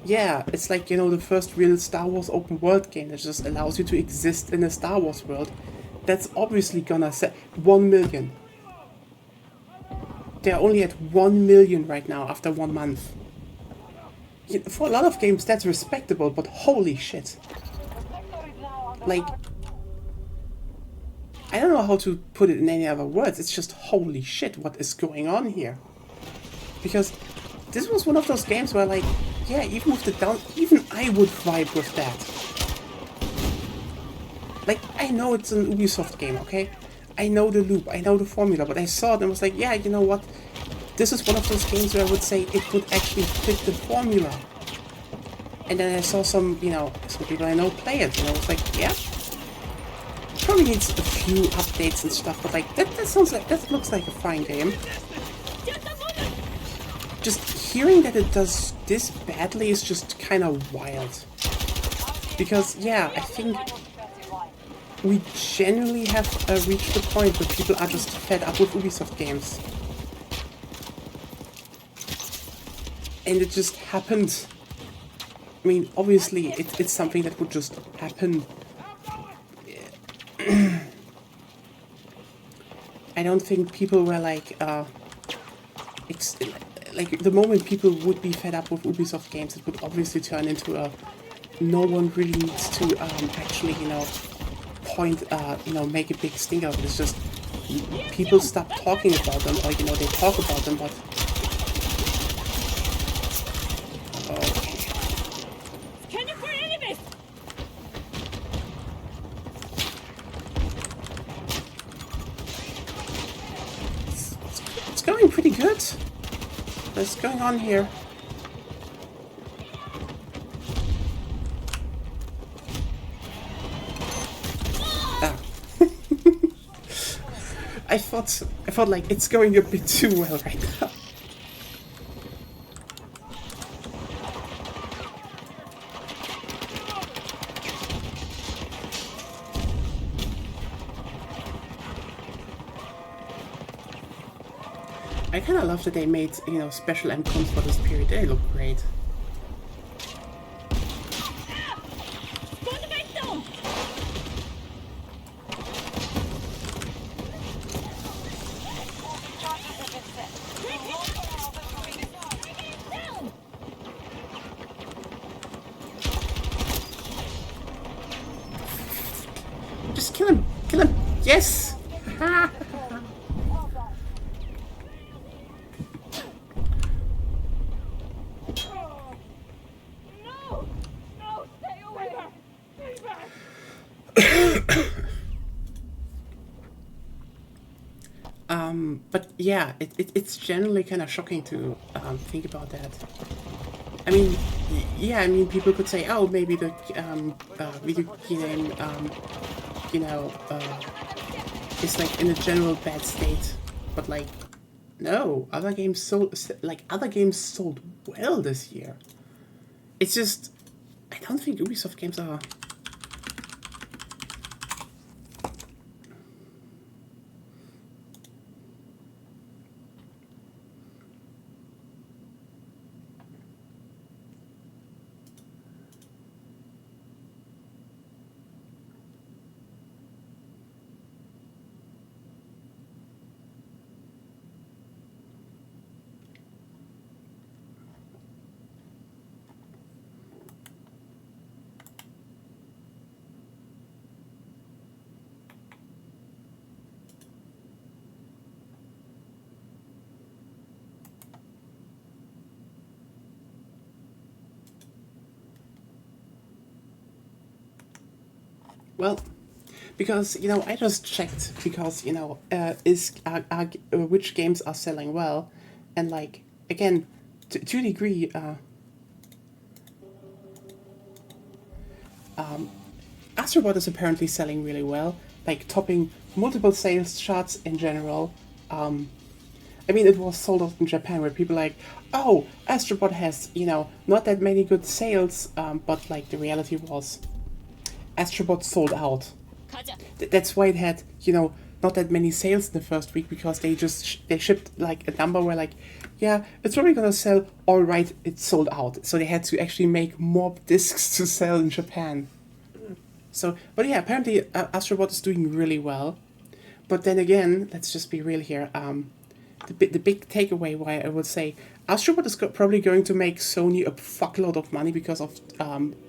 yeah, it's like, you know, the first real Star Wars open world game that just allows you to exist in a Star Wars world. That's obviously gonna set 1 million. They're only at 1 million right now after 1 month. For a lot of games, that's respectable, but holy shit. Like, I don't know how to put it in any other words. It's just holy shit, what is going on here? Because this was one of those games where, like, yeah, even with the even I would vibe with that. Like, I know it's an Ubisoft game, okay? I know the loop, I know the formula, but I saw it and was like, yeah, you know what? This is one of those games where I would say it would actually fit the formula. And then I saw some, you know, some people I know play it, and I was like, yeah, probably needs a few updates and stuff, but like that looks like a fine game. Just hearing that it does this badly is just kind of wild. Because yeah, I think we genuinely have reached the point where people are just fed up with Ubisoft games. And it just happened. I mean, obviously, it's something that would just happen. I don't think people were like, like the moment people would be fed up with Ubisoft games, it would obviously turn into a no one really needs to actually, make a big stink out of it. It's just people stop talking about them, or they talk about them, but it's going pretty good. What's going on here? Ah. I thought like it's going a bit too well right now. I kind of love that they made, special MCOMs for this period. They look great. Just kill him! Kill him! Yes! But yeah, it's generally kind of shocking to think about that. I mean, yeah, people could say, oh, maybe the video game, is like in a general bad state. But like, no, other games sold well this year. It's just, I don't think Ubisoft games are. Well, because I just checked because which games are selling well, and like again, to a degree, Astrobot is apparently selling really well, like topping multiple sales charts in general. I mean, it was sold out in Japan where people are like, oh, Astrobot has not that many good sales, but like the reality was. Astrobot sold out. That's why it had, not that many sales in the first week, because they shipped like a number where like, yeah, it's probably gonna sell, alright, it's sold out. So they had to actually make more discs to sell in Japan. So, but yeah, apparently Astrobot is doing really well. But then again, let's just be real here. The big takeaway why I would say Astrobot is probably going to make Sony a fuckload of money because of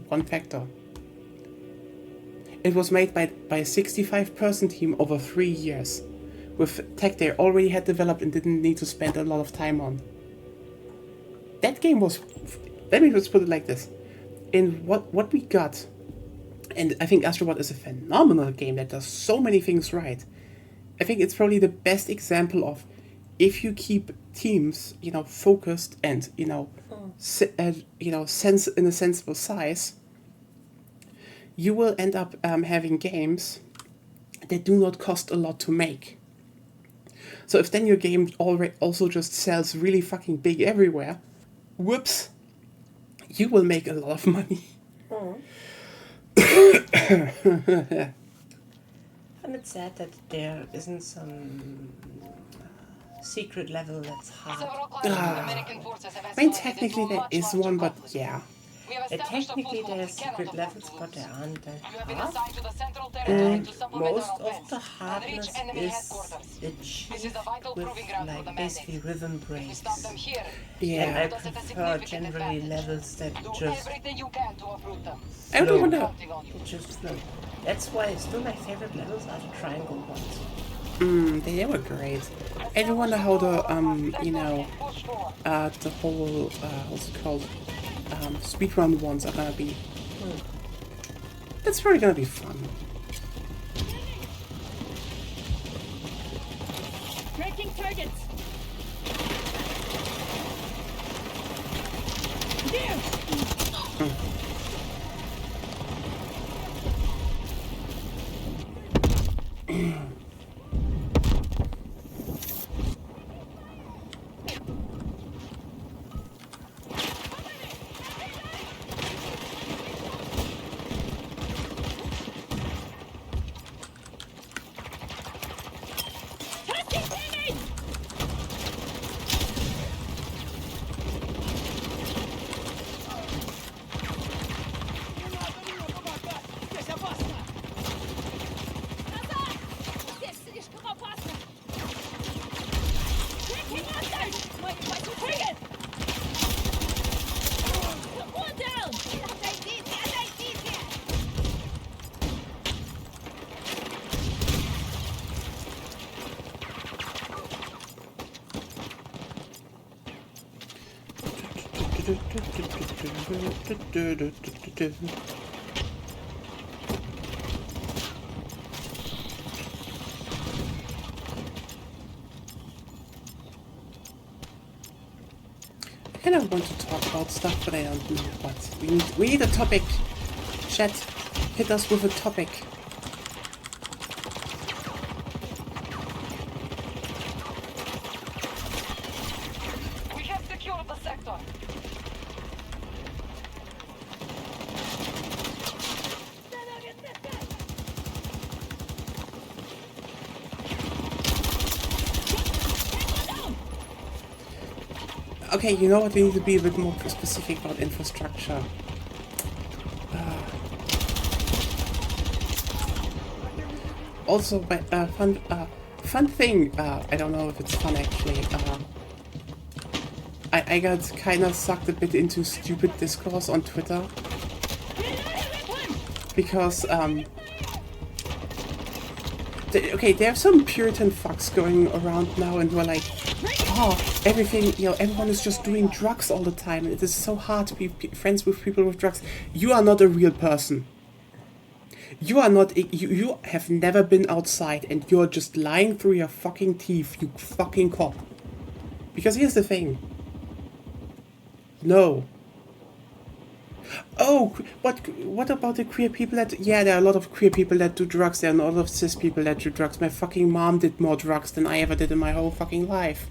one factor. It was made by a 65-person team over 3 years, with tech they already had developed and didn't need to spend a lot of time on. That game was, let me just put it like this, in what we got, and I think Astrobot is a phenomenal game that does so many things right. I think it's probably the best example of if you keep teams, focused and sense in a sensible size, you will end up having games that do not cost a lot to make. So if then your game already also just sells really fucking big everywhere, whoops, you will make a lot of money. And it's sad that there isn't some secret level that's hard. Several classes of American forces have I mean, escalated technically into a there much is larger one, but conflict. yeah. We have established a Technically foothold there's we cannot secret afford levels, to but lose. there aren't that You have been hard. assigned to the central territory to supplement Most our of offense the and hardness reach enemy is headquarters. This is achieved a vital with proving ground for the like basically mandate. rhythm If we breaks. stop them here, Yeah. And I put us at a prefer significant generally advantage. levels that Do just everything you can to uproot them. I don't flow. wanna- Counting on you. They just flow. That's why still my favorite levels are the triangle ones. They were great. I don't wonder how the the whole what's it called, speedrun ones are gonna be. That's probably gonna be fun. Tracking targets. There. Tracking enemy. Назад! Здесь слишком опасно! Tracking hostile! Мои позиции! One down! Отойдите! Отойдите! I kind of want to talk about stuff, but I don't know what. We need a topic. Chat, hit us with a topic. We have secured the sector. Okay, you know what? We need to be a bit more specific about infrastructure. Also, but fun thing. I don't know if it's fun actually. I got kind of sucked a bit into stupid discourse on Twitter because there are some Puritan fucks going around now, and we're like, oh, everything, everyone is just doing drugs all the time, and it is so hard to be friends with people with drugs. You are not a real person. You are not. You have never been outside, and you're just lying through your fucking teeth, you fucking cop. Because here's the thing. No. Oh, what about the queer people that... Yeah, there are a lot of queer people that do drugs. There are a lot of cis people that do drugs. My fucking mom did more drugs than I ever did in my whole fucking life.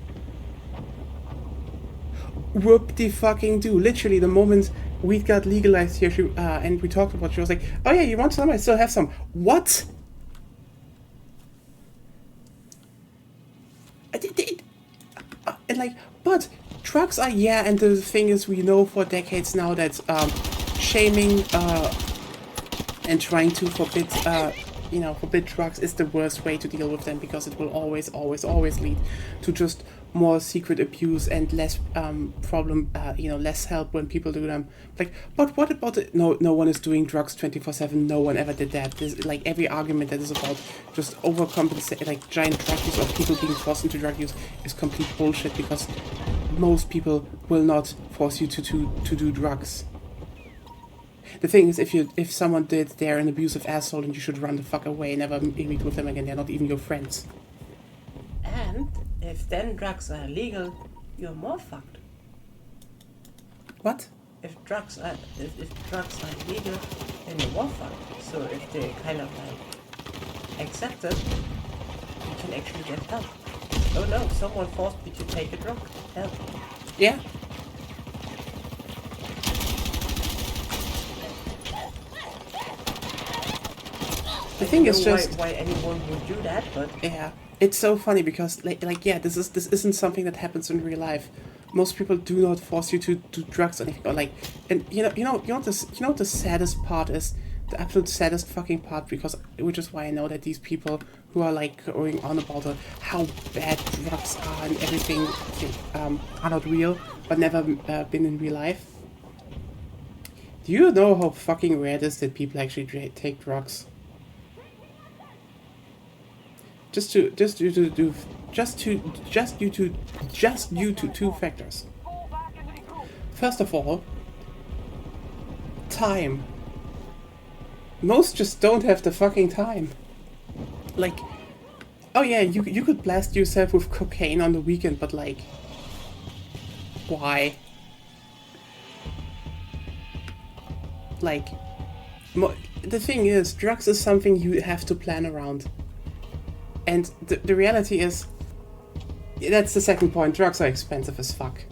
Whoop-de-fucking-do. Literally, the moment weed got legalized here, she, and we talked about it, she was like, oh yeah, you want some? I still have some. What? And like, but drugs are, yeah, and the thing is, we know for decades now that shaming and trying to forbid forbid drugs is the worst way to deal with them, because it will always lead to just more secret abuse and less less help when people do them. Like, but what about it? No one is doing drugs 24/7. No one ever did that. There's, like, every argument that is about just overcompensate, like giant drug use or people being forced into drug use, is complete bullshit, because most people will not force you to do drugs. The thing is, if someone did, they're an abusive asshole, and you should run the fuck away, never meet with them again. They're not even your friends. And if then drugs are illegal, you're more fucked. What? If drugs are illegal, then you're more fucked. So if they kind of like accept it, you can actually get help. Oh no, someone forced me to take a drug. Help. Yeah. The thing is just why anyone would do that, but yeah, it's so funny because like yeah, this isn't something that happens in real life. Most people do not force you to do drugs or anything, or like, and you know what the saddest part is, the absolute saddest fucking part, because which is why I know that these people who are like going on about how bad drugs are and everything are not real, but never been in real life. Do you know how fucking rare it is that people actually take drugs? Just due to two factors. First of all, time. Most just don't have the fucking time. Like, oh yeah, you could blast yourself with cocaine on the weekend, but like, why? Like, the thing is, drugs is something you have to plan around. And the reality is, that's the second point, drugs are expensive as fuck.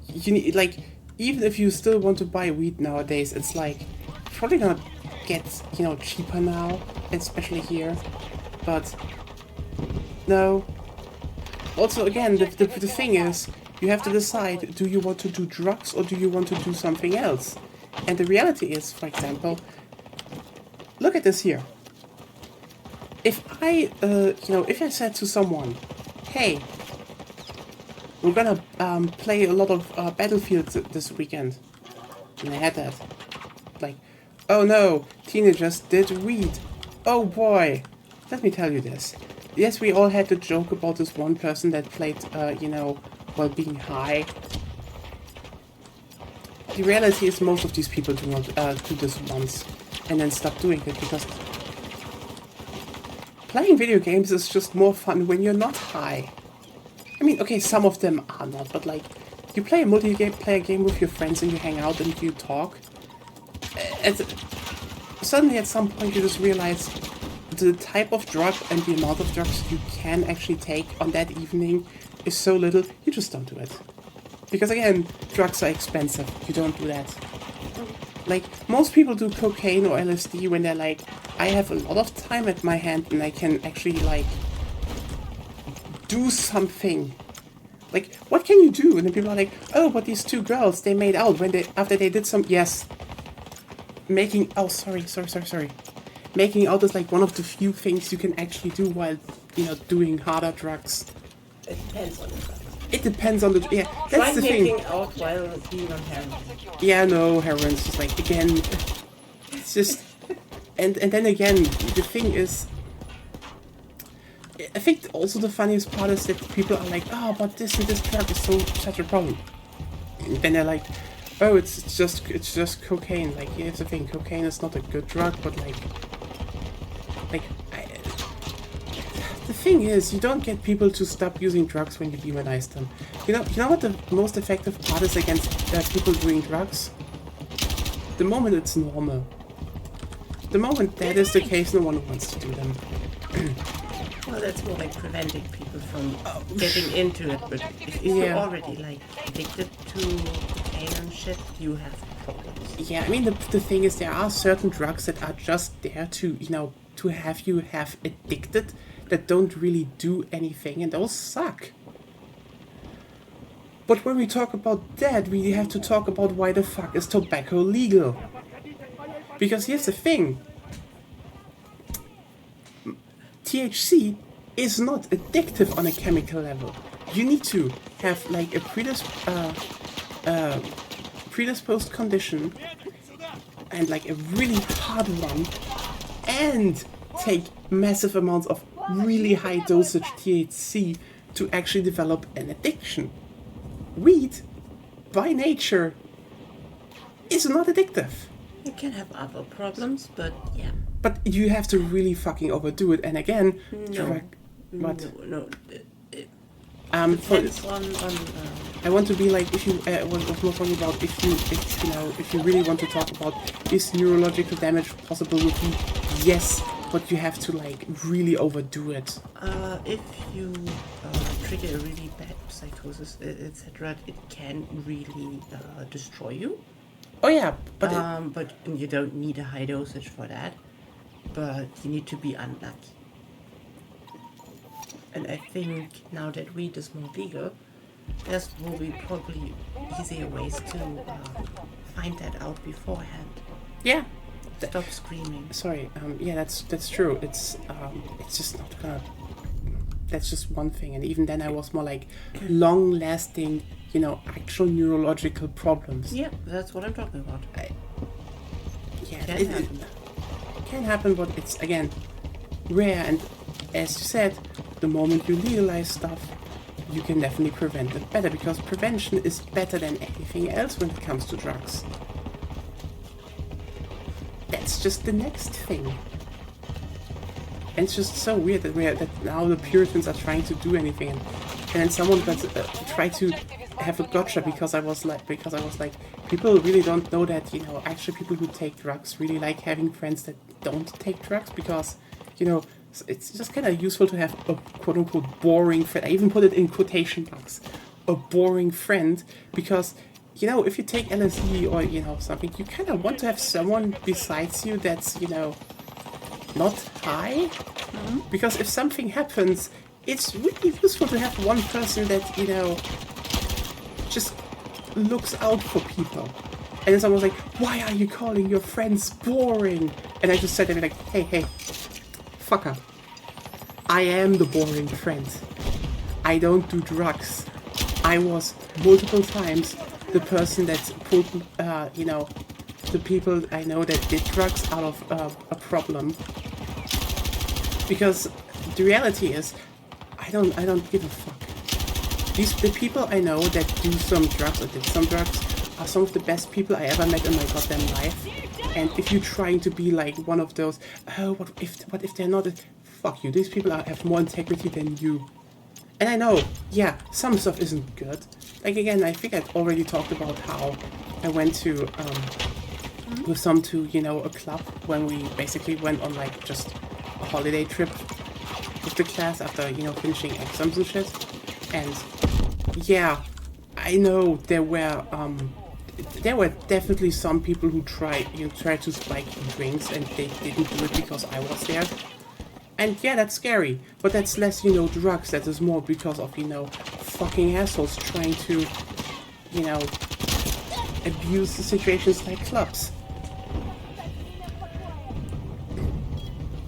You need, like, even if you still want to buy weed nowadays, it's like, probably gonna get, you know, cheaper now, especially here. But, no. Also, again, the thing is, you have to decide, do you want to do drugs or do you want to do something else? And the reality is, for example, look at this here. If I, if I said to someone, hey, we're gonna play a lot of Battlefield this weekend, and I had that, like, oh no, teenagers did weed. Oh boy, let me tell you this. Yes, we all had to joke about this one person that played, while being high. The reality is most of these people do not do this once and then stop doing it, because playing video games is just more fun when you're not high. I mean, okay, some of them are not, but like, you play a multiplayer game with your friends and you hang out and you talk. Suddenly at some point you just realize the type of drug and the amount of drugs you can actually take on that evening is so little, you just don't do it. Because again, drugs are expensive, you don't do that. Like, most people do cocaine or LSD when they're like, I have a lot of time at my hand and I can actually, like, do something. Like, what can you do? And then people are like, oh, but these two girls, they made out after they did some, yes. Making out is like one of the few things you can actually do while, doing harder drugs. it depends on the drug. It depends on the, yeah, that's the thing. Making out while being on heroin. Yeah, no, heroin's just like, again, it's just, and then again, the thing is, I think also the funniest part is that people are like, oh, but this and this drug is such a problem. And then they're like, oh, it's just cocaine. Like, here's the thing, cocaine is not a good drug, but the thing is, you don't get people to stop using drugs when you demonize them. You know what the most effective part is against people doing drugs? The moment it's normal. The moment that is the case, no one wants to do them. Well, that's more like preventing people from getting into it, but if you're already like addicted to cocaine and shit, you have problems. Yeah, I mean, the thing is, there are certain drugs that are just there to, to have you have addicted, that don't really do anything, and those suck. But when we talk about that, we have to talk about why the fuck is tobacco legal. Because here's the thing. THC is not addictive on a chemical level. You need to have like a predisposed condition and like a really hard one, and take massive amounts of really high dosage THC to actually develop an addiction. Weed, by nature, is not addictive. You can have other problems, but yeah. But you have to really fucking overdo it, and again, No. Depends on I want to be like, if you was not talking about if you really want to talk about is neurological damage possible with weed? Yes, but you have to like really overdo it. If you trigger a really bad psychosis, etc., it can really destroy you. Oh yeah, but But you don't need a high dosage for that. But you need to be unlucky. And I think now that weed is more legal, there will be probably easier ways to find that out beforehand. yeah. Stop screaming. Sorry. Yeah, that's true. It's just not gonna. That's just one thing, and even then, I was more like long-lasting, you know, actual neurological problems. Yeah, that's what I'm talking about. Yeah, Can it happen. can happen, but it's again rare. And as you said, the moment you legalize stuff, you can definitely prevent it better, because prevention is better than anything else when it comes to drugs. That's just the next thing. And it's just so weird that now the Puritans are trying to do anything, and then someone got tried to have a gotcha because I was like people really don't know that, you know, actually people who take drugs really like having friends that don't take drugs, because, you know, it's just kind of useful to have a quote unquote boring friend. I even put it in quotation marks, a boring friend, because, you know, if you take LSD or, you know, something, you kind of want to have someone besides you that's, you know, not high. Because if something happens, it's really useful to have one person that, you know, just looks out for people. And then someone's like, why are you calling your friends boring? And I just said to him like, hey, fucker. I am the boring friend. I don't do drugs. I was multiple times the person that pulled, you know, the people I know that did drugs out of a problem. Because the reality is, I don't give a fuck. The people I know that do some drugs or did some drugs are some of the best people I ever met in my goddamn life. And if you're trying to be like one of those, oh, what if they're not? Fuck you. These people have more integrity than you. And I know, yeah, some stuff isn't good. Like again, I think I've already talked about how I went to with some to, you know, a club when we basically went on like just a holiday trip with the class after, you know, finishing exams and shit. And yeah, I know there were definitely some people who tried to spike drinks, and they didn't do it because I was there. And yeah, that's scary, but that's less, you know, drugs. That is more because of, you know, fucking assholes trying to, you know, abuse the situations like clubs.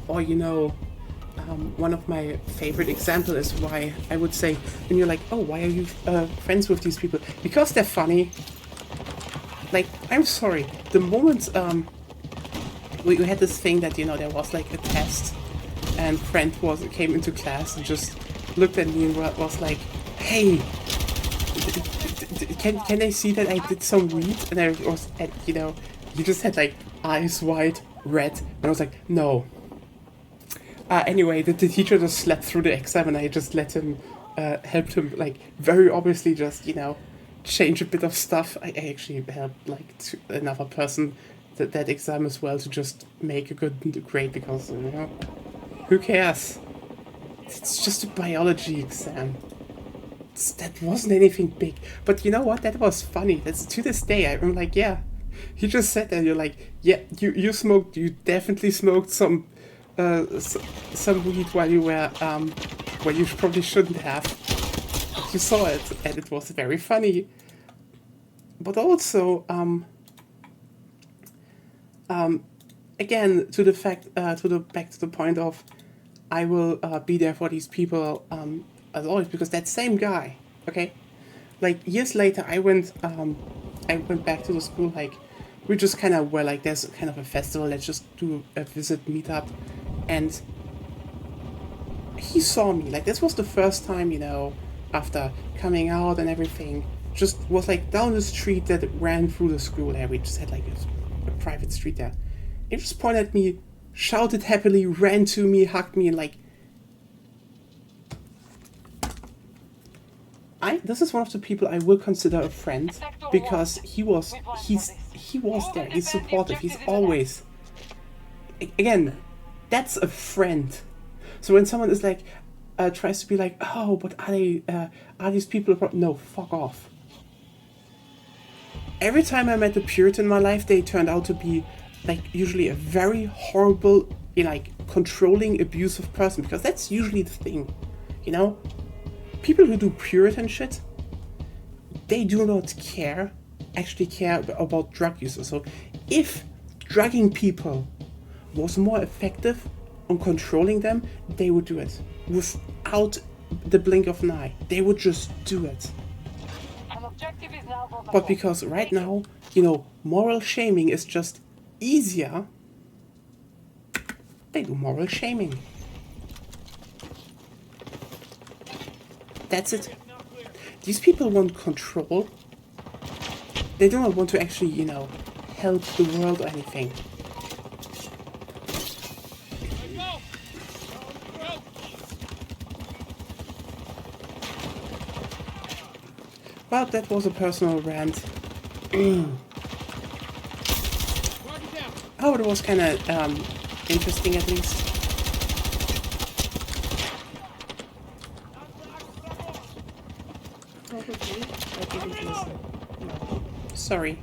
Or, you know, one of my favorite examples is why I would say, when you're like, oh, why are you friends with these people? Because they're funny. Like, I'm sorry, the moment we had this thing that, you know, there was like a test, and friend came into class and just looked at me and was like, hey, can they see that I did some weed? And I was, you know, you just had like eyes wide, red, and I was like, no. Anyway, the teacher just slept through the exam, and I just let him, helped him, like, very obviously just, you know, change a bit of stuff. I actually helped, like, another person that exam as well to just make a good grade, because, you know, who cares? It's just a biology exam. That wasn't anything big. But you know what? That was funny. That's to this day. I'm like, yeah. You just said that. You're like, yeah, you smoked. You definitely smoked some weed while you were where you probably shouldn't have. You saw it, and it was very funny. But also, again, back to the point of, I will be there for these people as always, because that same guy, okay, like years later, I went back to the school, like, we just kind of were like, there's kind of a festival, let's just do a visit meetup, and he saw me, like, this was the first time, you know, after coming out and everything, just was like down the street that ran through the school there, we just had like a private street there. He just pointed at me, shouted happily, ran to me, hugged me, and like, this is one of the people I will consider a friend, because he was there, he's supportive, he's always, again, That's a friend. So when someone is like, tries to be like, oh, but are these people? No, fuck off. Every time I met a Puritan in my life, they turned out to be like usually a very horrible, like controlling, abusive person, because that's usually the thing, you know? People who do Puritan shit, they do not actually care about drug users. So if drugging people was more effective on controlling them, they would do it without the blink of an eye. They would just do it. An objective is now for the But because right now, moral shaming is just easier, they do moral shaming. That's it. These people want control. They do not want to actually, help the world or anything. Well, that was a personal rant. Oh, it was kind of interesting at least. Probably. I didn't listen. No, Sorry.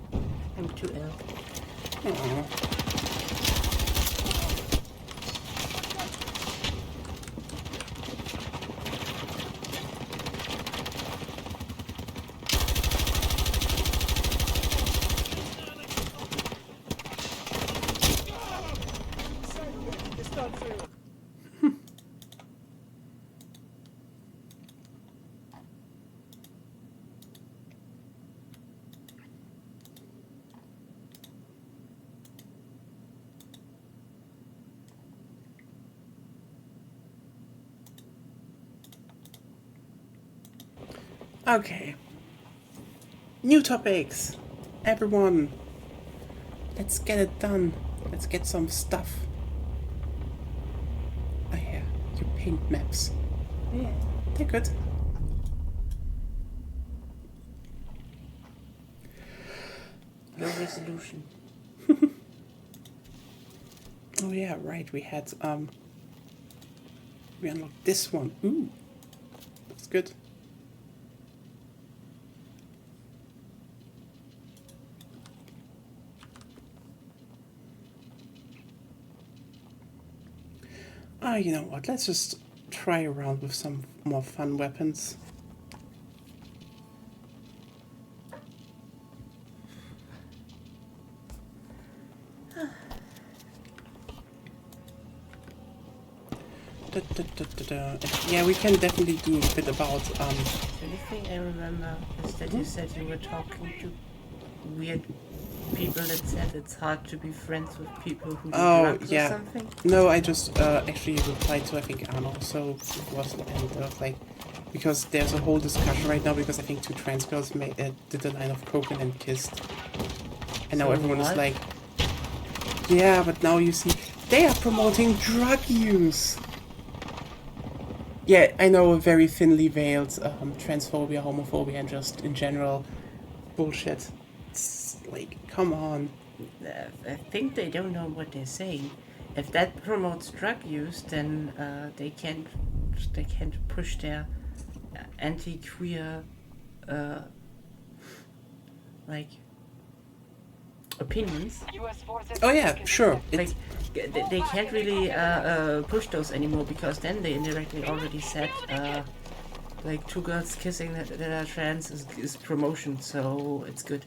I'm too ill. Aww. Okay. New topics. Everyone. Let's get it done. Let's get some stuff. Oh yeah, your paint maps. Yeah. They're good. Low resolution. Oh yeah, right. We had we unlocked this one. Ooh. That's good. You know what? Let's just try around with some more fun weapons. Yeah, we can definitely do a bit about The only thing I remember is that you said you were talking to weird people that said it's hard to be friends with people who do drugs or something. No, I just actually replied to I think Arno, so it was like because there's a whole discussion right now because I think two trans girls did a line of coke and kissed, and now So everyone is what? like, yeah, but now you see they are promoting drug use. Yeah, I know, very thinly veiled transphobia, homophobia, and just in general bullshit. It's like, come on. I think they don't know what they're saying. If that promotes drug use, then they can't push their anti-queer like opinions. US forces Oh yeah, taken sure. Like they can't really push those anymore because then they indirectly already said like two girls kissing that are trans is promotion, so it's good.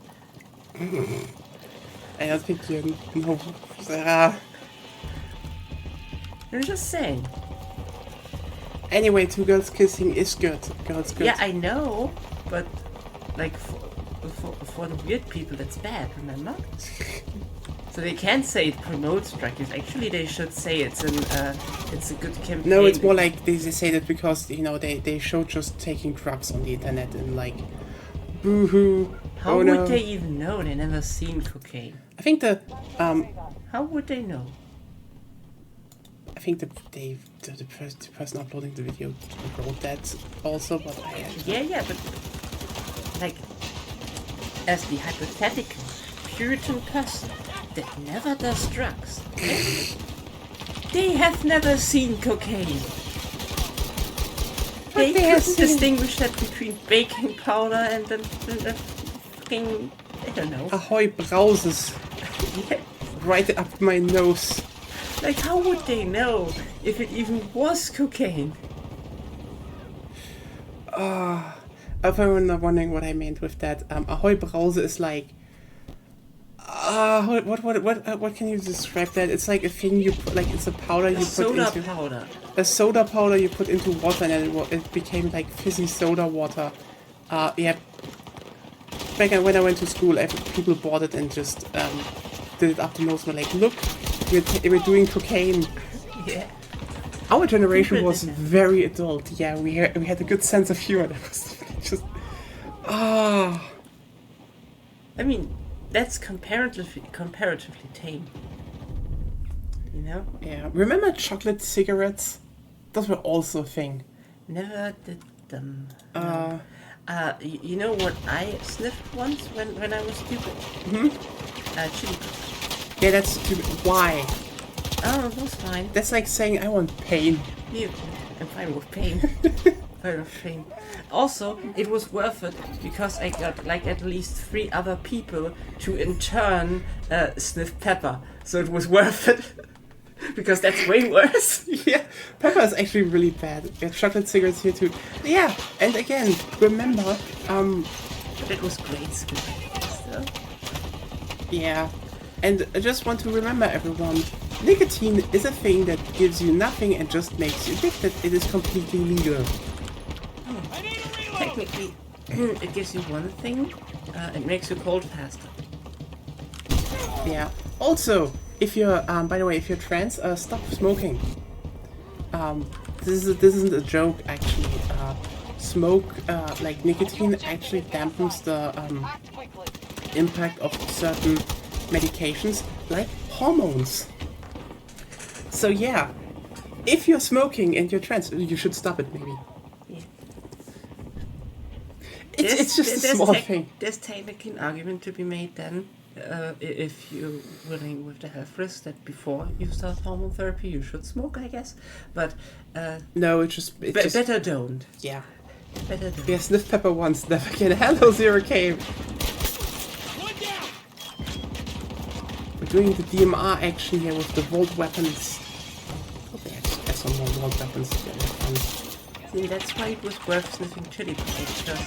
I don't think you know. I'm just saying. Anyway, two girls kissing is good. Girls good. Yeah, I know, but like for the weird people, that's bad. Remember? So they can't say it promotes drug use. Actually, they should say it's a good campaign. No, it's more like they say that because they show just taking drugs on the internet and like, boo-hoo. How oh, would no. they even know? They never seen cocaine. I think the How would they know? I think the person uploading the video wrote that also, but Yeah, but like as the hypothetical Puritan person that never does drugs. They have never seen cocaine. They they have couldn't seen- distinguish that between baking powder and the fucking, I don't know. Ahoy Brauses. Yeah. Right up my nose. Like, how would they know if it even was cocaine? If I'm wondering what I meant with that, Ahoy Brause is like... what can you describe that? It's like a thing you put, like it's a powder you put Soda into... powder. A soda powder you put into water and then it became like fizzy soda water. Yeah. Back when I went to school, people bought it and just did it up the nose and were like, look, we're doing cocaine. Yeah. Our generation People was did that. very adult. Yeah, we had a good sense of humor. That was just... I mean, that's comparatively tame. You know? Yeah. Remember chocolate cigarettes? Those were also a thing. Never did them. No. You know what I sniffed once when I was stupid? Chili peppers. Yeah, that's stupid. Why? Oh, it was fine. That's like saying I want pain. Yeah, I'm fine with pain. Fine with pain. Also, it was worth it because I got like at least 3 other people to in turn sniff pepper. So it was worth it. Because that's way worse. Yeah, pepper is actually really bad. Yeah, chocolate cigarettes here too. Yeah, and again, remember, But it was great school. So. yeah, and I just want to remember everyone, nicotine is a thing that gives you nothing and just makes you addicted. It is completely legal. Technically, it gives you one thing. It makes you cold faster. Yeah. Also, if you're, by the way, if you're trans, stop smoking. This isn't a joke actually. Smoke, like nicotine, actually dampens the Act quickly. impact of certain medications, like hormones. So yeah, if you're smoking and you're trans, you should stop it maybe. Yeah. It's just a small thing. There's technically an argument to be made then, if you're willing with the health risk that before you start hormone therapy you should smoke, I guess. But No, it's just better don't. yeah. Better don't. Yeah, sniff pepper once, never again. Hello, Zero K. We're doing the DMR action here with the vault weapons. Oh, they actually have some more vault weapons. Yeah, they're fun. See, that's why it was worth sniffing chili pepper,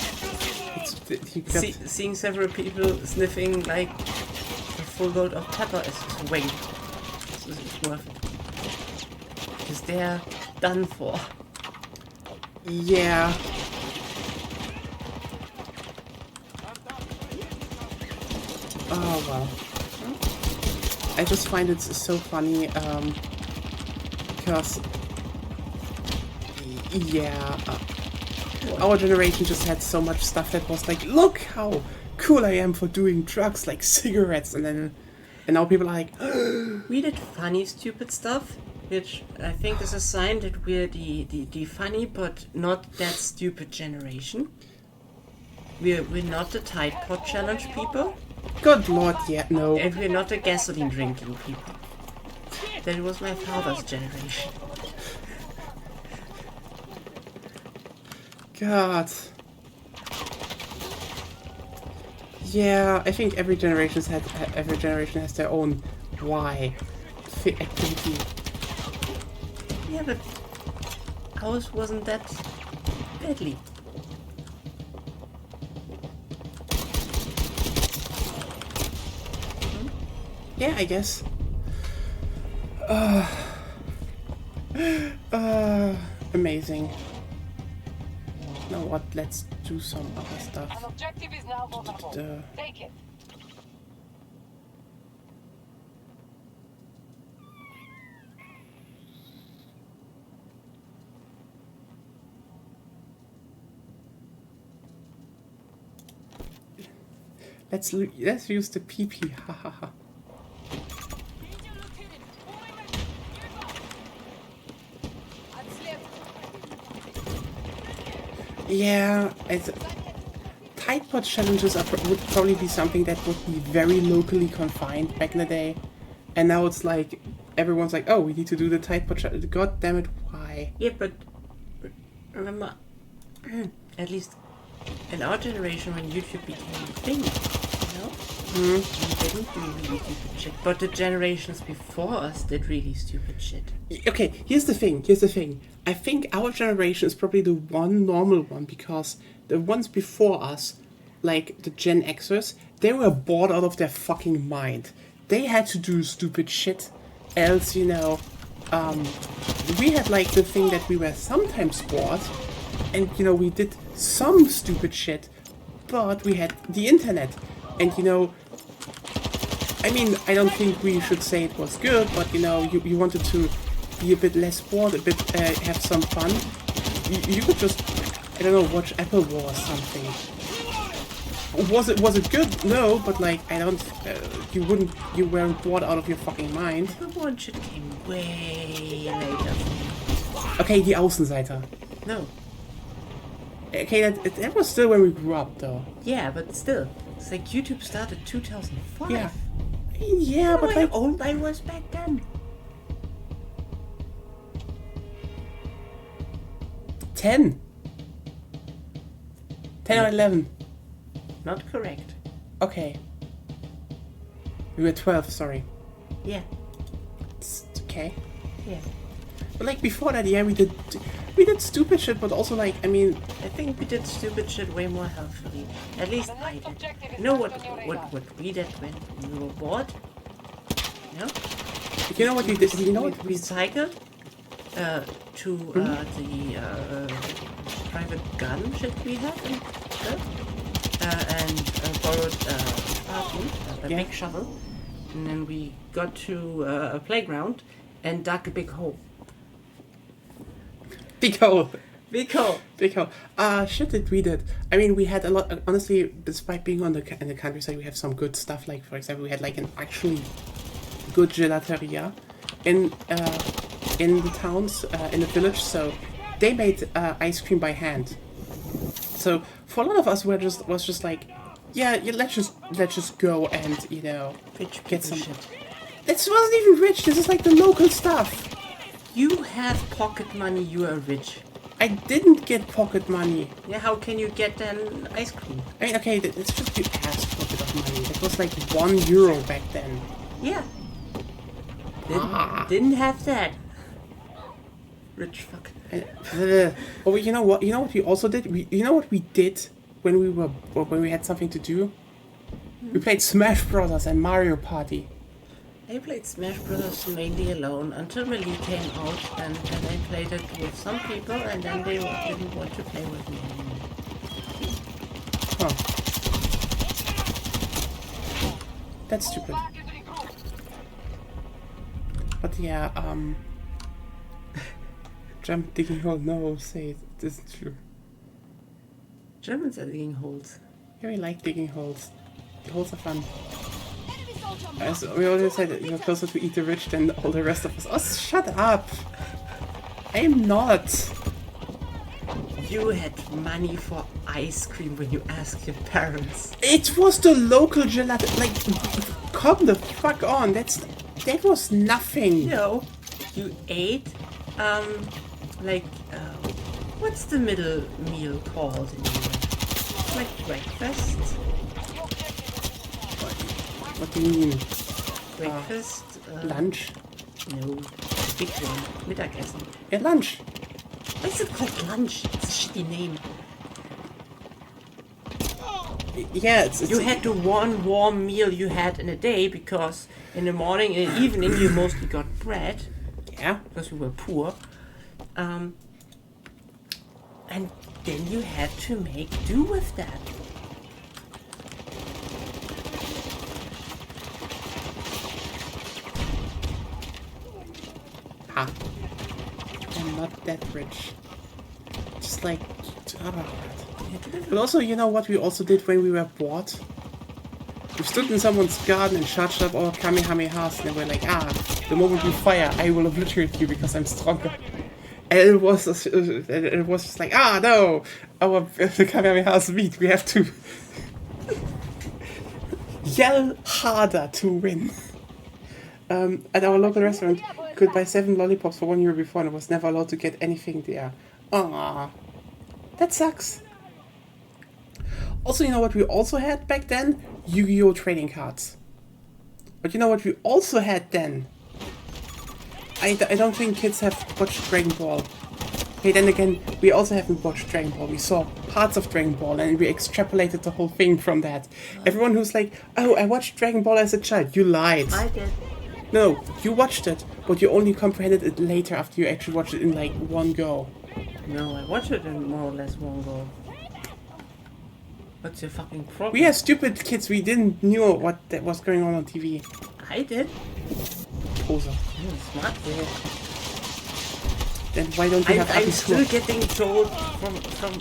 because You got, seeing several people sniffing like a full load of pepper is swing. So it's worth it. Because they're done for. yeah. Oh well. I just find it so funny, because yeah, our generation just had so much stuff that was like, look how cool I am for doing drugs like cigarettes, and now people are like, We did funny, stupid stuff, which I think is a sign that we're the funny but not that stupid generation. We're not the Tide Pod Challenge people, good lord, yeah, no. and we're not the gasoline drinking people. That was my father's generation. God. Yeah, I think every generation has their own why activity. Yeah, but ours wasn't that deadly. Yeah, I guess. Amazing. Now what? Let's do some other An stuff. objective is now vulnerable. Duh. Take it. Let's use the PP. Ha ha ha. Yeah, Tide Pod challenges would probably be something that would be very locally confined back in the day, and now it's like everyone's like, oh, we need to do the tight pot. God damn it, why? Yeah, but remember, at least in our generation when YouTube became a thing, you know, we didn't do really stupid shit. But the generations before us did really stupid shit. Okay, here's the thing. I think our generation is probably the one normal one because the ones before us, like the Gen Xers, they were bored out of their fucking mind. They had to do stupid shit, else, you know, we had like the thing that we were sometimes bored, and you know, we did some stupid shit, but we had the internet, and you know, I mean, I don't think we should say it was good, but you know, you wanted to be a bit less bored, a bit, have some fun. You could just, I don't know, watch Apple War or something. Was it good? No, but like, I don't, you weren't bored out of your fucking mind. The one shit came way later. Okay, die Außenseiter. No. Okay, that was still when we grew up, though. Yeah, but still. It's like YouTube started 2005. Yeah. Yeah, but how like... old I was back then. 10 or 11. Not correct. Okay. We were 12, sorry. Yeah. It's okay. Yeah. But like before that, yeah, we did stupid shit, but also like, I mean... I think we did stupid shit way more healthily. At least I did. You know what we did when we were bored? You know? You know what we did? You know what? We cycled to the private gun shit we had and borrowed a big shovel. And then we got to a playground and dug a big hole. Big hole. Big hole. Big hole. Shit that we did. I mean, we had a lot, honestly, despite being in the countryside, we have some good stuff. Like, for example, we had like an actually good gelateria in the towns, in the village. So they made ice cream by hand. So for a lot of us, was just like, yeah, let's just go and, you know, get some shit. This wasn't even rich. This is like the local stuff. You have pocket money. You are rich. I didn't get pocket money. Yeah, how can you get then ice cream? I mean, okay, it's just you asked for a bit of money. It was like €1 back then. Yeah. Didn't have that. Rich fuck. Oh, you know what? You know what we also did? You know what we did when we had something to do? We played Smash Brothers and Mario Party. I played Smash Brothers mainly alone until Melee came out, and then I played it with some people, and then they didn't want to play with me anymore. Huh. That's stupid. But yeah, jump digging hole. No, say it. This is true. Germans are digging holes. Yeah, we like digging holes. The holes are fun. As we always said, you're closer to eat the rich than all the rest of us. Oh, shut up! I'm not! You had money for ice cream when you asked your parents. It was the local gelato. Like, come the fuck on. That was nothing. No, you ate, what's the middle meal called in England? It's like breakfast. What do you mean? Breakfast? Lunch? No, big one. Mittagessen. Yeah, lunch. Why is it called lunch? It's a shitty name. Yeah, it's You had the one warm meal you had in a day because in the morning and the evening you mostly got bread. Yeah. Because we were poor. And then you had to make do with that. I'm not that rich. Just like... But also, you know what we also did when we were bored? We stood in someone's garden and charged up our Kamehamehas and we're like, the moment you fire, I will obliterate you because I'm stronger. And it was just like, no! Our Kamehamehas meet, we have to yell harder to win. At our local restaurant, you could buy 7 lollipops for €1 before and was never allowed to get anything there. Ah, that sucks. Also, you know what we also had back then? Yu-Gi-Oh! Trading cards. But you know what we also had then? I don't think kids have watched Dragon Ball. Okay, then again, we also haven't watched Dragon Ball. We saw parts of Dragon Ball and we extrapolated the whole thing from that. Everyone who's like, oh, I watched Dragon Ball as a child, you lied. I did. No, you watched it, but you only comprehended it later after you actually watched it in like one go. No, I watched it in more or less one go. What's your fucking problem? We are stupid kids, we didn't know what that was going on TV. I did. Also. You're smart kid. Then why don't you have I'm Abitur? still getting told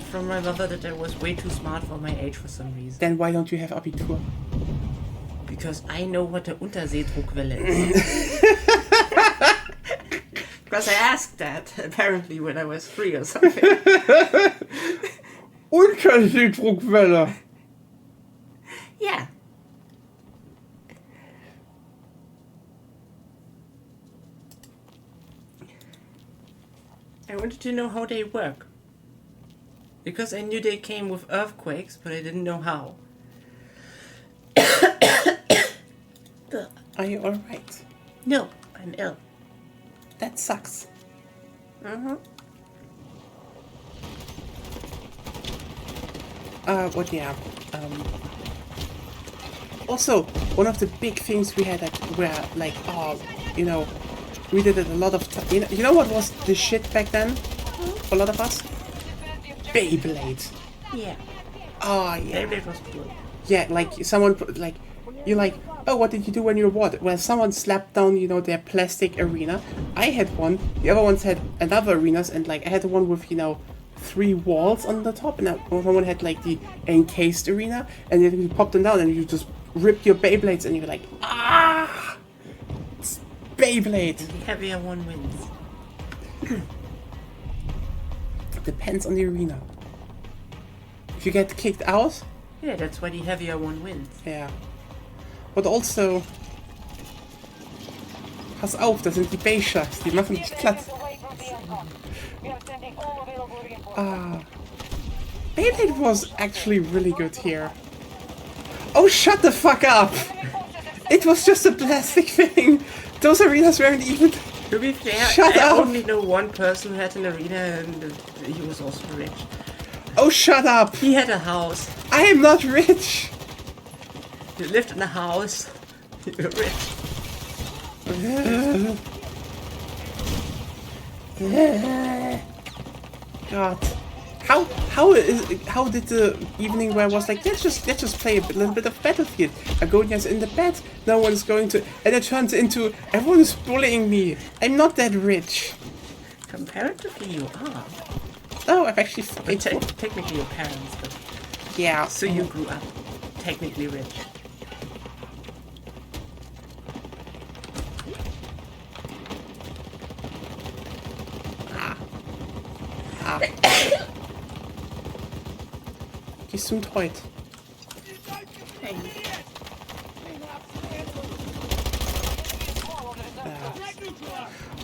from my mother that I was way too smart for my age for some reason. Then why don't you have Abitur? Because I know what a Unterseedruckwelle is. Because I asked that, apparently, when I was 3 or something. Unterseedruckwelle! Yeah. I wanted to know how they work. Because I knew they came with earthquakes, but I didn't know how. Are you alright? No, I'm ill. That sucks. What, yeah. Also, one of the big things we had that were like, oh, you know, we did it a lot of time. You know what was the shit back then? For a lot of us? Beyblade. Yeah. Oh, yeah. Beyblade was cool. Yeah, like someone, like, you're like, oh, what did you do when you were what? Well, someone slapped down, you know, their plastic arena. I had one. The other ones had another arenas, and like I had one with, you know, 3 walls on the top, and someone had like the encased arena, and then you pop them down, and you just rip your Beyblades, and you're like, ah, it's Beyblade. The heavier one wins. Depends on the arena. If you get kicked out, Yeah, that's why the heavier one wins. ja. But also, pass auf, das sind die Bayshas, die machen dich platt. Ah, Beyblade was actually really good here. Oh, shut the fuck up! It was just a plastic thing. Those arenas weren't even. To be fair, Shut I up! only know one person who had an arena, and he was also rich. Oh, shut up! He had a house. I am not rich. He lived in a house. You're rich. God, how did the evening where I was like, let's just play a little bit of Battlefield. Agonia's in the bed, no one's going to, and it turns into everyone is bullying me. I'm not that rich. Comparatively, you are. Oh, I've actually. Technically, your parents, but Yeah. so you grew up technically rich. Gesund heute.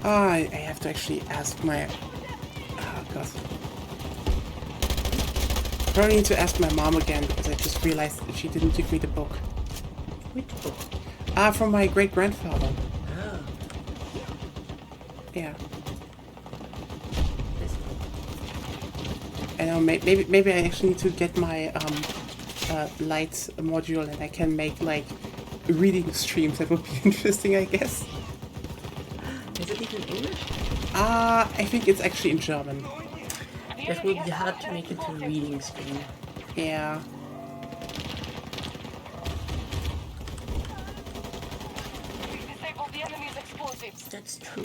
I have to actually ask my. Oh god. Probably need to ask my mom again because I just realized that she didn't give me the book. Which book? From my great grandfather. Oh, Yeah. this book. I know. Maybe I actually need to get my lights module and I can make like reading streams. That would be interesting, I guess. Is it even English? I think it's actually in German. That will be hard to make into a reading stream. Yeah. Disable the enemy's explosives. That's true.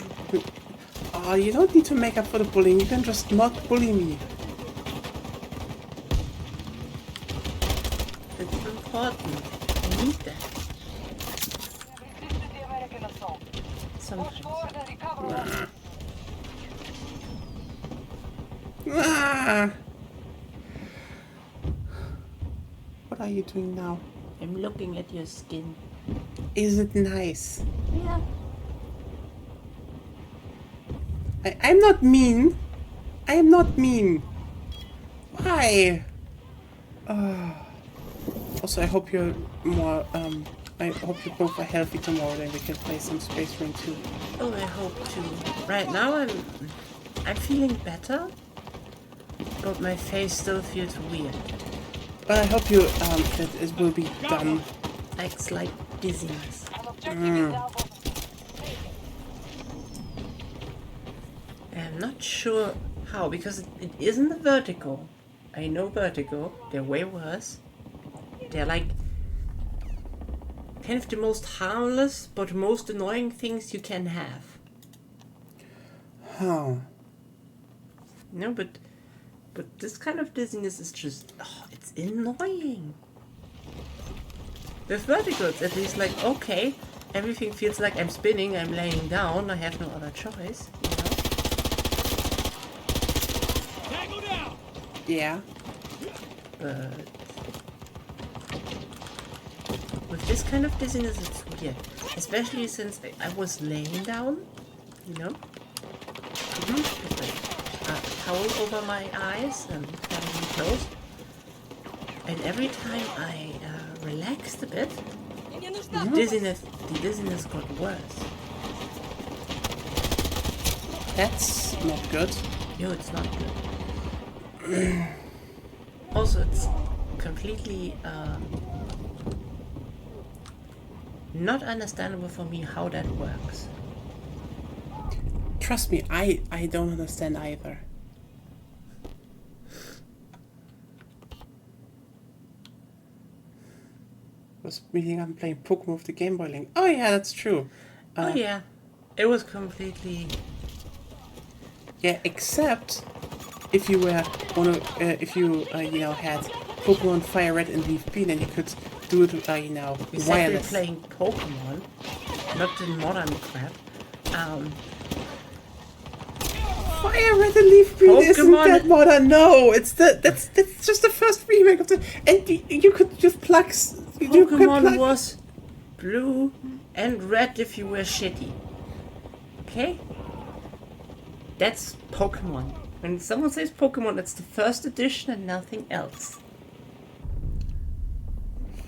Oh, you don't need to make up for the bullying. You can just not bully me. That's important. I need that. Resisted the American assault. Push Sometimes. forward and recover. Ah! What are you doing now? I'm looking at your skin. Is it nice? Yeah. I'm not mean. I am not mean. Why? Also, I hope you're more, I hope you both are healthy tomorrow, then we can play some Space Run 2. Oh, I hope to. Right now I'm feeling better, but my face still feels weird. But I hope you, that it will be done. Like slight dizziness. An objective is now over. I'm not sure how, because it isn't a vertigo. I know vertigo. They're way worse. They're like kind of the most harmless but most annoying things you can have. Huh. No, but this kind of dizziness is just, it's annoying. With vertigo, it's at least like, okay, everything feels like I'm spinning, I'm laying down, I have no other choice, you know? Tango down! Yeah. But with this kind of dizziness, it's weird. Especially since I was laying down, you know? With like a towel over my eyes and having them closed. And every time I relaxed a bit, the dizziness got worse. That's not good. No, it's not good. Also, it's completely not understandable for me how that works. Trust me, I don't understand either. Was meeting up and playing Pokemon with the Game Boy Link. Oh yeah, that's true. Oh yeah, it was completely... Yeah, except if you were if you you know, had Pokemon Fire Red and Leaf Green, and you could do it you know, We said we were wireless. playing Pokemon, not the modern crap. Fire Red and Leaf Green isn't Pokemon- that modern. No, it's that's just the first remake of the, and you could just plug. You could Pokemon plug. was blue and red if you were shitty. Okay? That's Pokemon. When someone says Pokemon, it's the first edition and nothing else.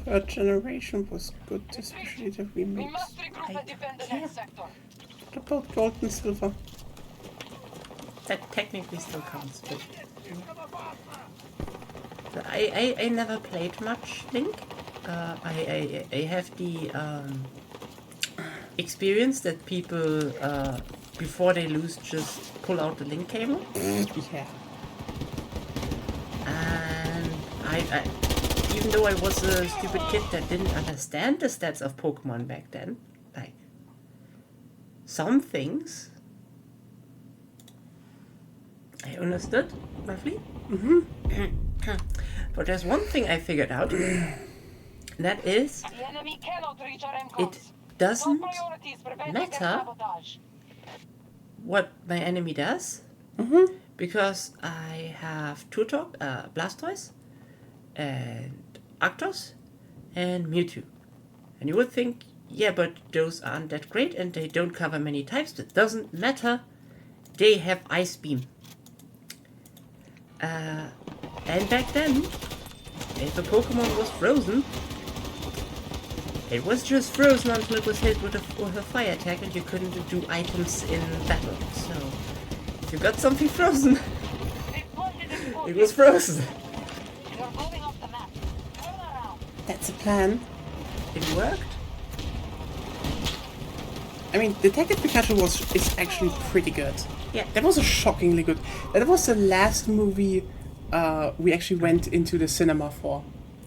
Third generation was good, especially the We remakes. must regroup and defend the can't. next sector. What about Gold and Silver? That technically still counts, but... So I never played much Link. I have the experience that people, before they lose, just pull out the Link cable. Yeah. And I even though I was a stupid kid that didn't understand the stats of Pokemon back then, like, some things I understood, roughly. But there's one thing I figured out. That is, The enemy cannot reach our MCOs. it doesn't Top priority is preventing matter their sabotage. what my enemy does. Because I have Turtok, Blastoise, and Arctos, and Mewtwo. And you would think, yeah, but those aren't that great and they don't cover many types. But it doesn't matter. They have Ice Beam. And back then, if a Pokemon was frozen, it was just frozen until it was hit with a fire attack and you couldn't do items in battle. So, if you got something frozen, it was frozen. You're moving off the map. Turn around. That's a plan. It worked. I mean, Detective Pikachu is actually pretty good. Yeah. That was a shockingly good. That was the last movie we actually went into the cinema for.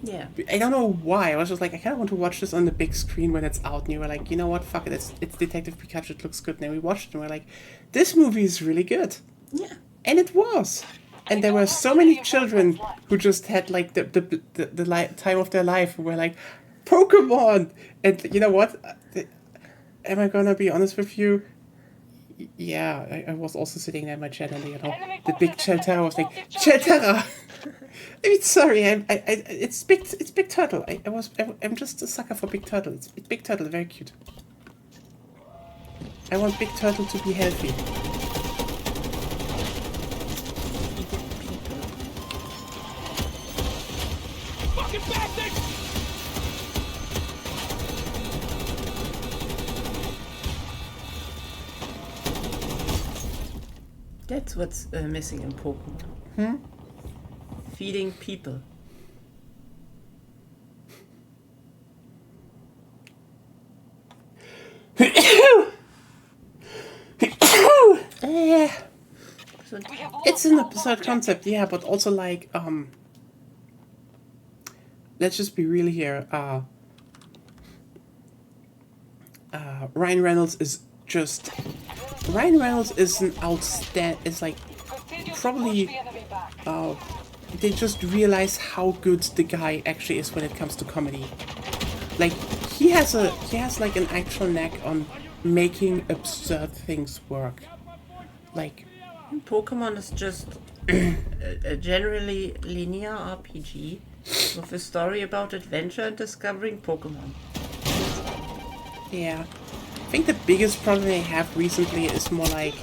Yeah. I don't know why. I was just like, I kind of want to watch this on the big screen when it's out. And you were like, you know what? Fuck it. It's Detective Pikachu. It looks good. And then we watched it and we're like, this movie is really good. Yeah. And it was. And there were so many children who just had like the time of their life who were like, Pokemon! And you know what? Am I gonna be honest with you? Yeah, I was also sitting there in my chair and, you know, the big Chelterra was like, Chelterra! I mean, sorry, it's Big Turtle. I'm just a sucker for Big Turtle. It's Big Turtle, very cute. I want Big Turtle to be healthy. fucking bastard! That's what's missing in Pokemon. Feeding people. So We have It's an absurd concept, yeah, but also like, let's just be real here. Ryan Reynolds is just. Ryan Reynolds is an outstanding. Is like Continue to probably. push the enemy back. They just realize how good the guy actually is when it comes to comedy. Like he has like an actual knack on making absurd things work. Like Pokemon is just a generally linear RPG with a story about adventure and discovering Pokemon. yeah, I think the biggest problem they have recently is more like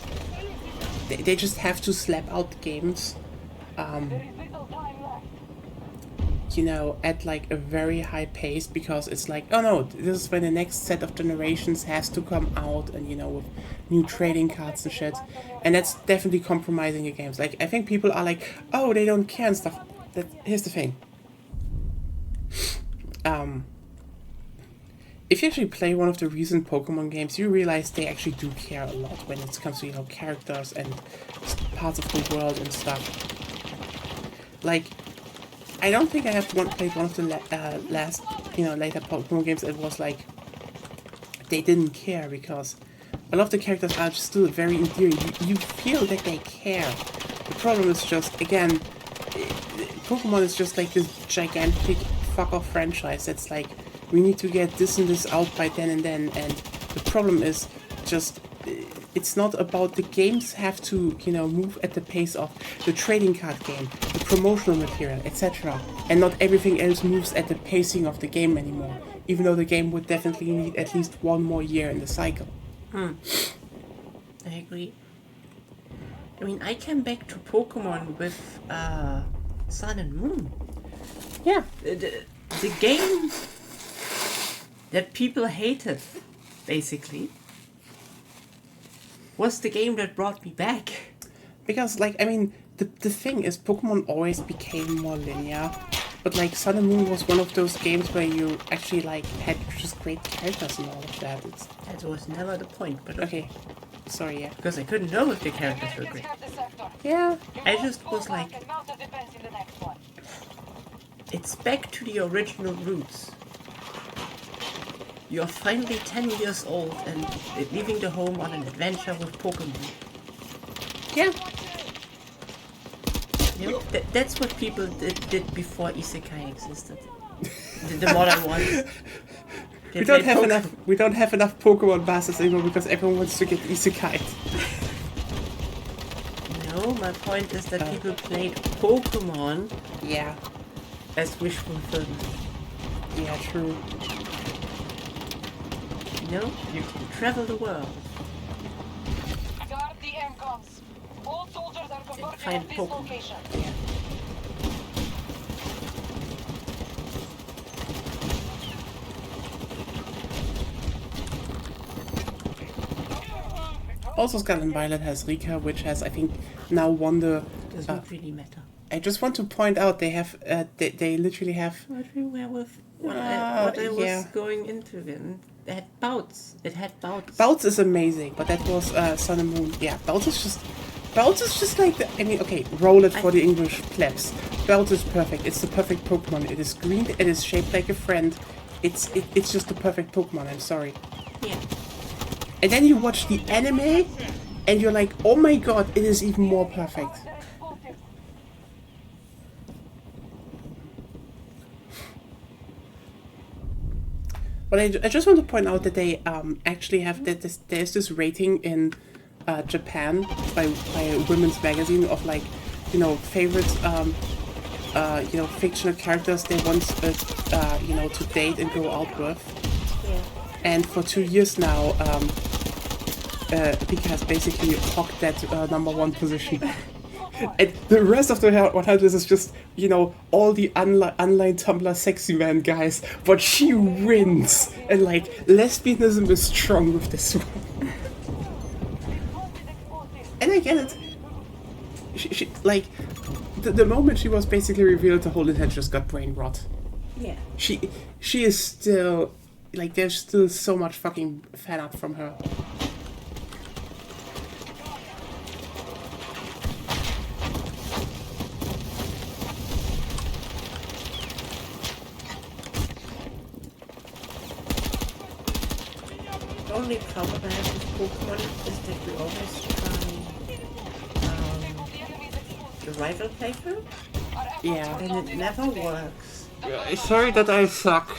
they just have to slap out the games. There is little time left. You know, at like a very high pace because it's like, oh no, this is when the next set of generations has to come out and, you know, with new trading cards and shit. And that's definitely compromising the games. Like, I think people are like, oh, they don't care and stuff. Here's the thing. If you actually play one of the recent Pokemon games, you realize they actually do care a lot when it comes to, you know, characters and parts of the world and stuff. Like, I don't think I have played one of the last, you know, later Pokemon games. It was like they didn't care because a lot of the characters are just still very endearing. You feel that they care. The problem is just, again, Pokemon is just like this gigantic fuck off franchise that's like, we need to get this and this out by then and then, and the problem is just it's not about the games have to, you know, move at the pace of the trading card game, the promotional material, etc. And not everything else moves at the pacing of the game anymore, even though the game would definitely need at least one more year in the cycle. I agree. I mean, I came back to Pokemon with Sun and Moon. Yeah. The game that people hated, basically, was the game that brought me back. Because, like, I mean, the thing is, Pokemon always became more linear. But, like, Sun and Moon was one of those games where you actually, like, had just great characters and all of that. That was never the point, but Okay. Sorry, yeah. because I couldn't know if the characters were great. Have the sector. Yeah. I just was like, And mount a defense in the next one. it's back to the original roots. You're finally 10 years old and leaving the home on an adventure with Pokemon. Yeah. You know, that's what people did before Isekai existed. The modern ones. We don't have enough Pokemon masters anymore because everyone wants to get isekai'd. No, my point is that people played Pokemon Yeah. as wish fulfillment. Yeah, true. You know, you can travel the world. Guard the MCOMs. All soldiers are converging Find at this Pokemon. location. Also, Scarlet and Violet has Rika, which has, I think, now won the. Doesn't really matter. I just want to point out they have. They literally have. What we were with what I was yeah. going into them. It had bouts. Bouts is amazing, but that was Sun and Moon. Yeah, Bouts is just like the. I mean, okay, roll it for the English plebs. Bouts is perfect. It's the perfect Pokemon. It is green. It is shaped like a friend. It's just the perfect Pokemon. I'm sorry. Yeah. And then you watch the anime, and you're like, oh my god, it is even more perfect. But I just want to point out that they actually have that there's this rating in Japan by Women's Magazine of like, you know, favorite you know, fictional characters they want you know, to date and go out with. Yeah. And for 2 years now, Pika has basically hogged that #1 position. And the rest of the 100 is just, all the online Tumblr sexy man guys. But she wins. And lesbianism is strong with this one. And I get it. The moment she was basically revealed, the whole internet just got brain rot. Yeah. She is still, there's still so much fucking fan art from her. The only problem I have with Pokemon is that we always try the rival playthrough, Yeah. and it never works. Sorry that I suck.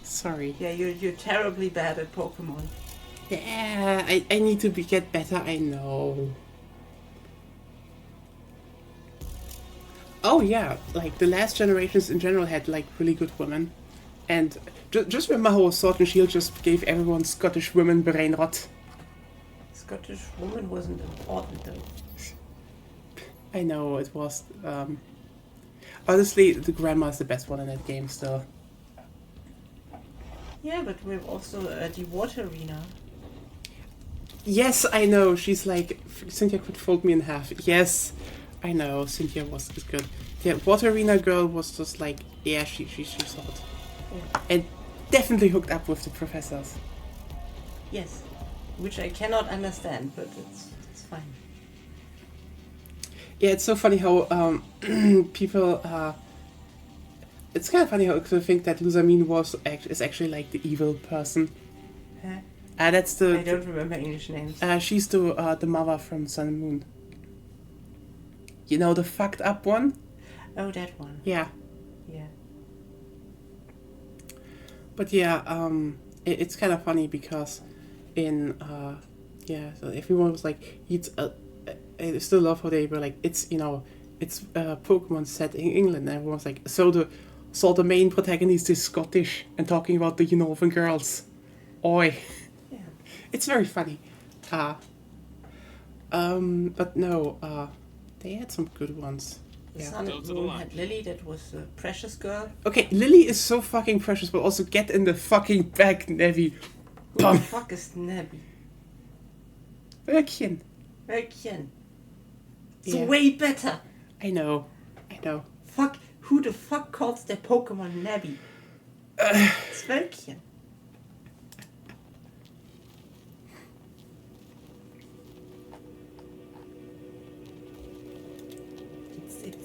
Sorry. Yeah, you're terribly bad at Pokemon. Yeah, I need to get better, I know. Oh yeah, the last generations in general had really good women. And just remember how Sword and Shield just gave everyone Scottish women brain rot. Scottish woman wasn't important though. I know, it was, honestly, the grandma is the best one in that game still. Yeah, but we have also the water arena. Yes, I know, she's Cynthia could fold me in half. Yes, I know, Cynthia is good. The water arena girl was just yeah, she's hot. Yeah. And definitely hooked up with the professors. Yes, which I cannot understand, but it's fine. Yeah, it's so funny how people. It's kind of funny how people think that Luzamine is actually the evil person. Huh? That's the. I don't remember English names. She's the mother from Sun and Moon. You know, the fucked up one. Oh, that one. Yeah. Yeah. But yeah, it's kind of funny because so everyone was I still love how they were it's Pokemon set in England, and everyone was so the main protagonist is Scottish and talking about the Northern girls. Oi. Yeah. It's very funny. But no, they had some good ones. Yeah. Sun and Moon had Lily, that was a precious girl. Okay, Lily is so fucking precious, but also get in the fucking back, Nevi. Who the fuck is Nebby? Wöckchen. It's Yeah. way better. I know. Fuck, who the fuck calls their Pokemon Nebby? It's Wölkchen.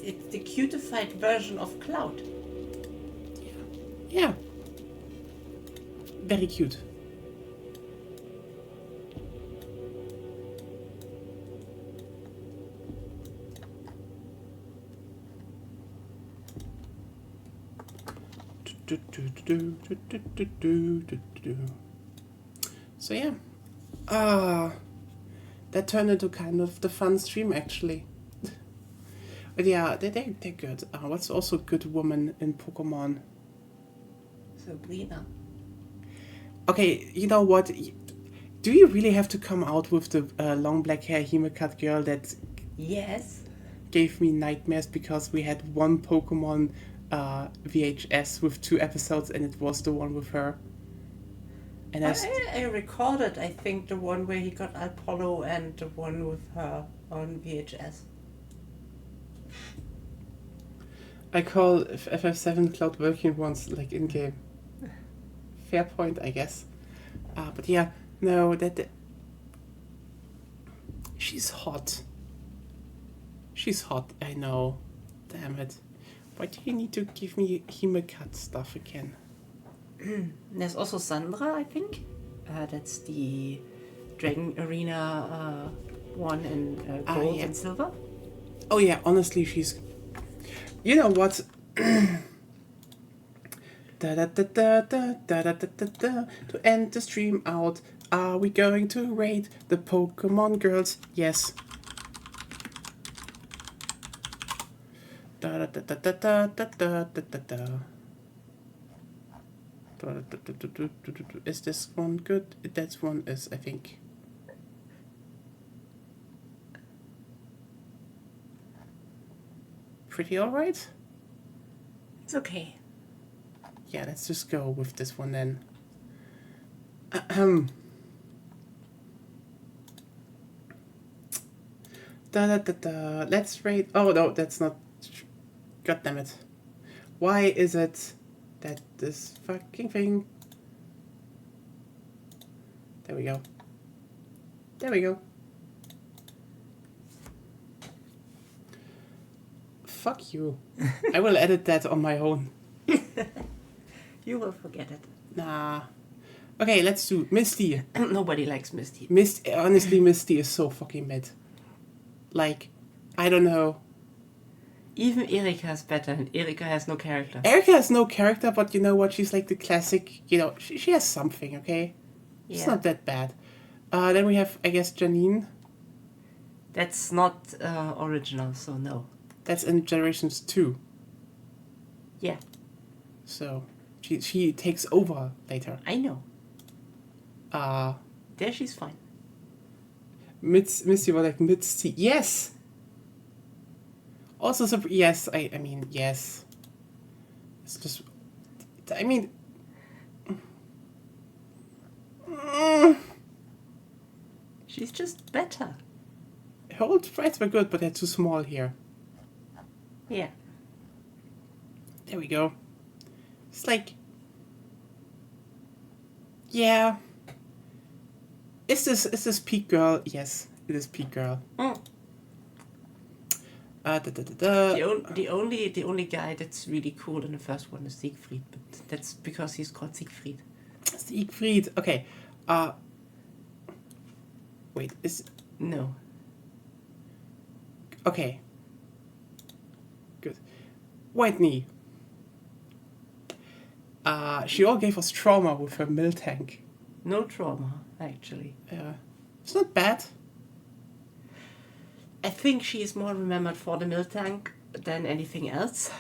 It's the cutified version of Cloud. Yeah. Very cute. So yeah. That turned into kind of the fun stream actually. But yeah, they're good. What's also a good woman in Pokemon? Sabrina. Okay, you know what? Do you really have to come out with the long black hair Hemacut girl that Yes. gave me nightmares because we had one Pokemon VHS with 2 episodes and it was the one with her. And I recorded, I think, the one where he got Apollo and the one with her on VHS. I call FF7 Cloud working once in game. Fair point, I guess. But yeah, no, she's hot. She's hot, I know. Damn it. Why do you need to give me Hemacut stuff again? There's also Sandra, I think. That's the Dragon Arena one in gold yeah. and silver. Oh yeah, honestly, she's... You know what? To end the stream out, are we going to raid the Pokemon girls? Yes. Is this one good? That one is, I think. pretty alright. It's okay. Yeah, let's just go with this one then. Let's rate. Oh no, that's not. God damn it. Why is it that this fucking thing. There we go. There we go. Fuck you. I will edit that on my own. You will forget it. Nah. Okay, let's do Misty. Nobody likes Misty. Honestly, Misty is so fucking mid. Like, I don't know. Even Erika is better, and Erika has no character. Erika has no character, but you know what? She's like the classic, you know, she has something, okay? It's not that bad. Then we have, I guess, Janine. That's not original, so no. That's in Generations 2. Yeah. So, she takes over later. I know. There she's fine. Misty was like Misty. Yes! Also, yes, I mean, yes. It's just, I mean... She's just better. Her old sprites were good, but they're too small here. Yeah. There we go. It's like... Yeah. Is this Peak Girl? Yes, it is Peak Girl. The only guy that's really cool in the first one is Siegfried, but that's because he's called Siegfried. Siegfried. Okay. Wait. No. Okay. Good. Whitney. She all gave us trauma with her mill tank. No trauma, actually. It's not bad. I think she is more remembered for the mill tank than anything else.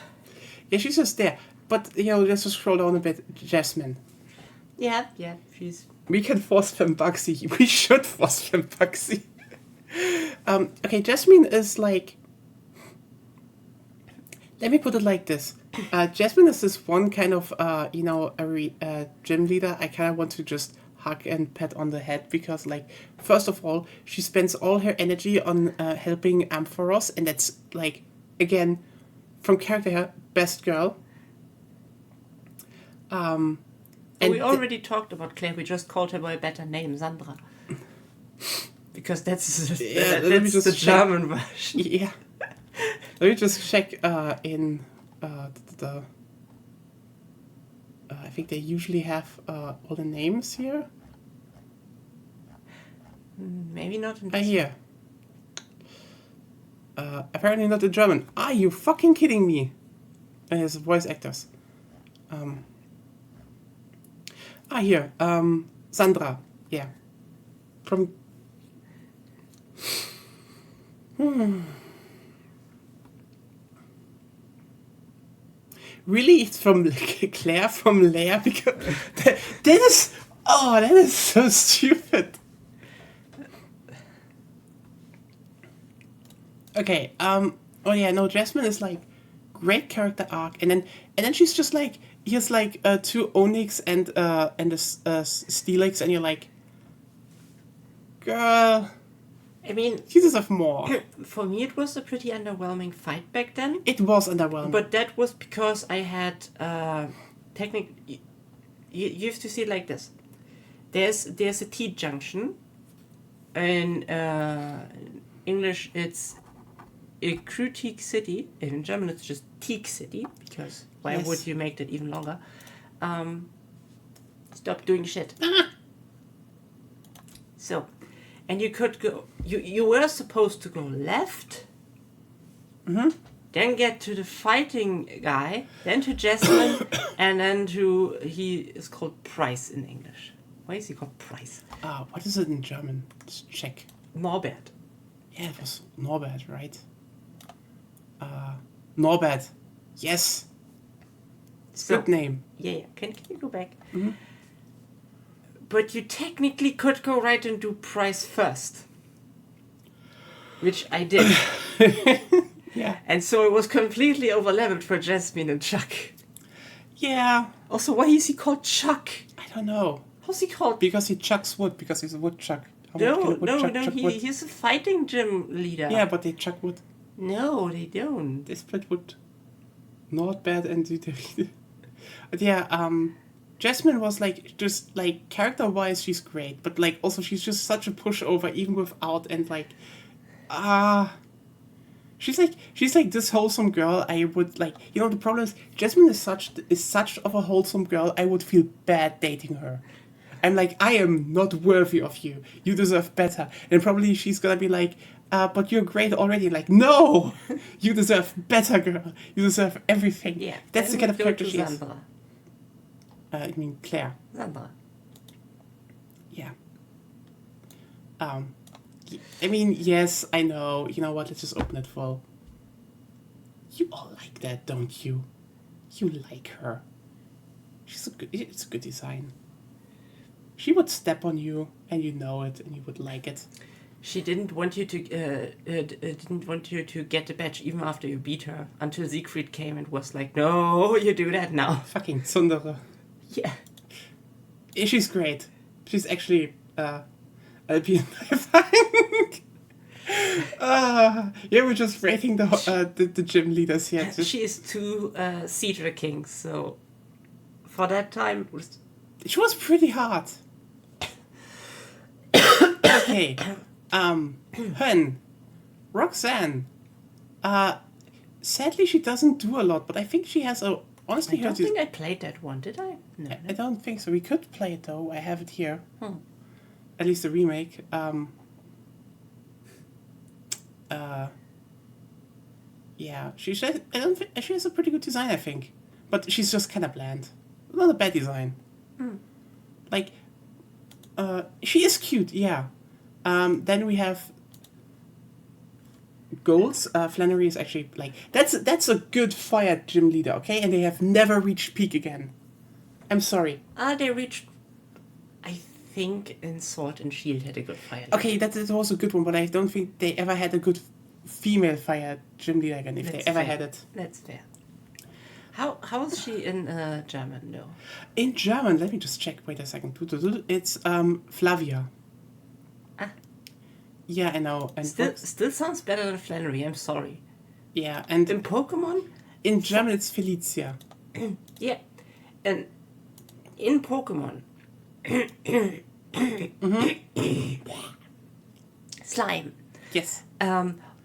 Yeah, she's just there. But, you know, let's just scroll down a bit. Jasmine. Yeah, she's... We can force fem Bugsy. We should force fem Bugsy. Okay, Jasmine is like... Let me put it like this. Jasmine is this one kind of, you know, a gym leader I kind of want to just hug and pat on the head because, like, first of all, she spends all her energy on helping Ampharos, and that's, like, again, from character her, best girl. And we already talked about Claire, we just called her by a better name, Sandra. Because that's the German version. Yeah. Let me just check in I think they usually have all the names here. Maybe not in this. Here. Apparently not in German. Are you fucking kidding me? As voice actors. Here. Sandra. Yeah. From... Really? It's from Claire from Lair? Because that is so stupid. Okay, oh yeah, no, Jasmine is like great character arc, and then she's just like, here's like 2 Onyx and a Steelix, and you're like, girl, I mean, you deserve more. For me, it was a pretty underwhelming fight back then. It was underwhelming. But that was because I had technically. You have to see it like this. There's a T-junction. In English, it's a Kritik City. In German, it's just Teak City, because why would you make that even longer? Stop doing shit. So, and you could go... You were supposed to go left, then get to the fighting guy, then to Jasmine, and then to... He is called Price in English. Why is he called Price? What is it in German? Let's check. Norbert. Yeah, it was Norbert, right? Norbert. Yes. Good name. Yeah. Can you go back? Mm-hmm. But you technically could go right and do Price first. Which I did. Yeah. And so it was completely overleveled for Jasmine and Chuck. Yeah. Also, why is he called Chuck? I don't know. How's he called? Because he chucks wood, because he's a woodchuck. How can a No, woodchuck chuck wood? he's a fighting gym leader. Yeah, but they chuck wood. No, they don't. They split wood. Not bad and But yeah, Jasmine was like, just like character wise she's great, but like also she's just such a pushover even without, and like she's like this wholesome girl I would like, you know, the problem is Jasmine is such of a wholesome girl I would feel bad dating her. I'm like, I am not worthy of you. You deserve better. And probably she's gonna be like, but you're great already. Like, no! You deserve better, girl. You deserve everything. Yeah. That's the kind of go character to she is. Sandra. I mean, Claire. Sandra. Yeah. I mean, yes, I know. You know what? Let's just open it full. You all like that, don't you? You like her. It's a good design. She would step on you, and you know it, and you would like it. She didn't want you to get the badge even after you beat her, until Siegfried came and was like, "No, you do that now." Fucking Tsundere. Yeah. She's great. She's actually Alpine, I think. Yeah, we're just rating the gym leaders here. She is 2 Cedra Kings, so for that time She was pretty hard. Okay. Hun. Roxanne. Sadly she doesn't do a lot, but I think she has a honestly I don't think I played that one, did I? No. I don't think so. We could play it though. I have it here. At least the remake. Yeah, she has a pretty good design, I think, but she's just kind of bland. Not a bad design. Like, she is cute, yeah. Then we have goals. Flannery is actually like that's a good fire gym leader, okay? And they have never reached peak again. I'm sorry. They reached. I think in Sword and Shield had a good fire. Okay, that is also a good one, but I don't think they ever had a good female fire gym leader again. If That's they ever fair. had it. That's fair. How is she in German? No. In German, let me just check. Wait a second. It's Flavia. Ah. Yeah, I know. And Still sounds better than Flannery. I'm sorry. yeah, and In Pokemon, in German it's Felicia. yeah, and in Pokemon, slime. Yes.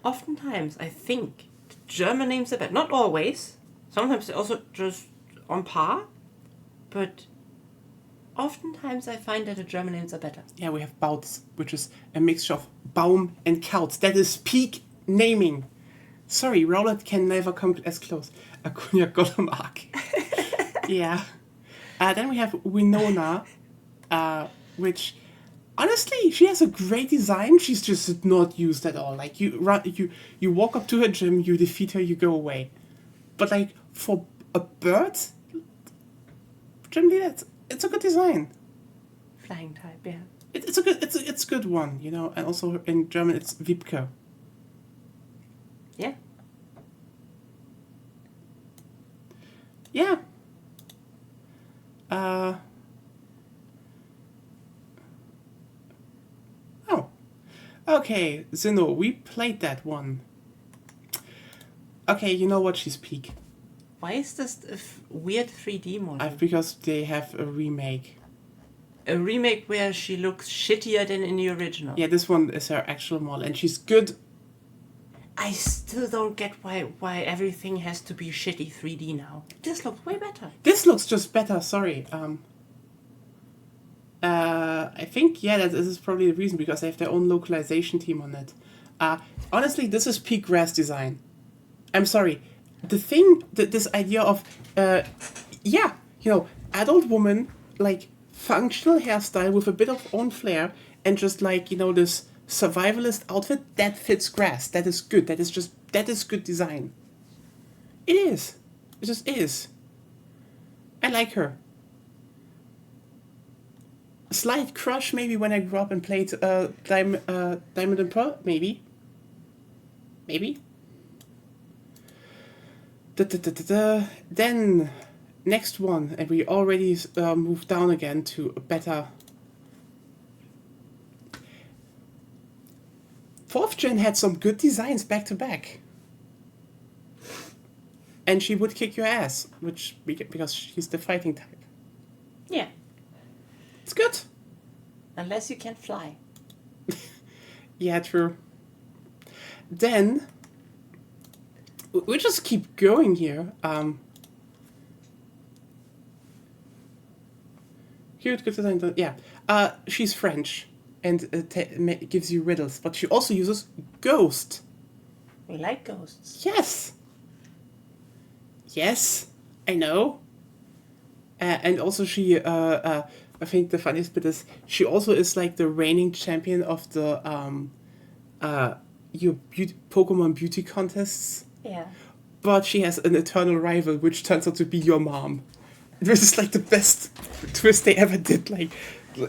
Oftentimes, I think the German names are better. Not always. Sometimes they're also just on par. But oftentimes I find that the German names are better. Yeah, we have Bouts, which is a mixture of Baum and Kautz. That is peak naming. Sorry, Rowlet can never come as close. Acuna Golem-Arc. Yeah. Then we have Winona, which honestly, she has a great design. She's just not used at all. Like you walk up to her gym, you defeat her, you go away. But like for a bird, gym leader, it's a good design. Flying type, yeah. It's a good one, you know. And also in German, it's Wiebke. Yeah. Yeah. Oh. Okay, Zeno, we played that one. Okay, you know what? She's peak. Why is this a weird 3D model? Because they have a remake. A remake where she looks shittier than in the original. Yeah, this one is her actual model, and she's good. I still don't get why everything has to be shitty 3D now. This looks way better. This looks just better, sorry. I think, yeah, this is probably the reason, because they have their own localization team on it. Honestly, this is peak grass design. I'm sorry. The thing, this idea of, adult woman, like, functional hairstyle with a bit of own flair, and just like, this survivalist outfit, that fits grass. That is good. That is good design. It is. It just is. I like her. Slight crush maybe when I grew up and played Diamond and Pearl, maybe. Then, next one, and we already moved down again to a better. 4th gen had some good designs back to back. And she would kick your ass, because she's the fighting type. Yeah. It's good. Unless you can fly. Yeah, true. Then, we just keep going here. Cute, good design. Yeah. She's French and gives you riddles, but she also uses ghost. We like ghosts. Yes. Yes, I know. And also she, I think the funniest bit is she also is like the reigning champion of the Pokemon beauty contests. Yeah. But she has an eternal rival, which turns out to be your mom. This is like the best twist they ever did. Like,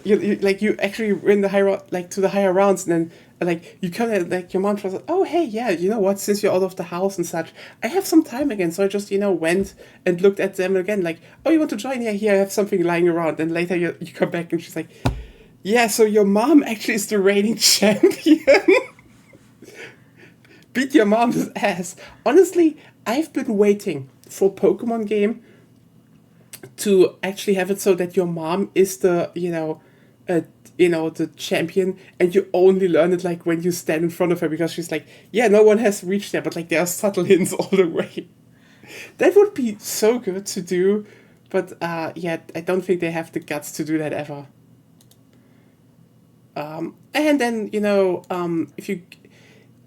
you actually win the to the higher rounds, and then like you come in, like your mom was like, oh hey, yeah, you know what? Since you're out of the house and such, I have some time again, so I just went and looked at them again. Like, oh, you want to join? Yeah, here I have something lying around. And later you come back and she's like, yeah, so your mom actually is the reigning champion. Beat your mom's ass. Honestly, I've been waiting for Pokemon game to actually have it so that your mom is the the champion, and you only learn it like when you stand in front of her, because she's like, yeah, no one has reached there, but like there are subtle hints all the way. That would be so good to do, but yeah, I don't think they have the guts to do that ever. And then if you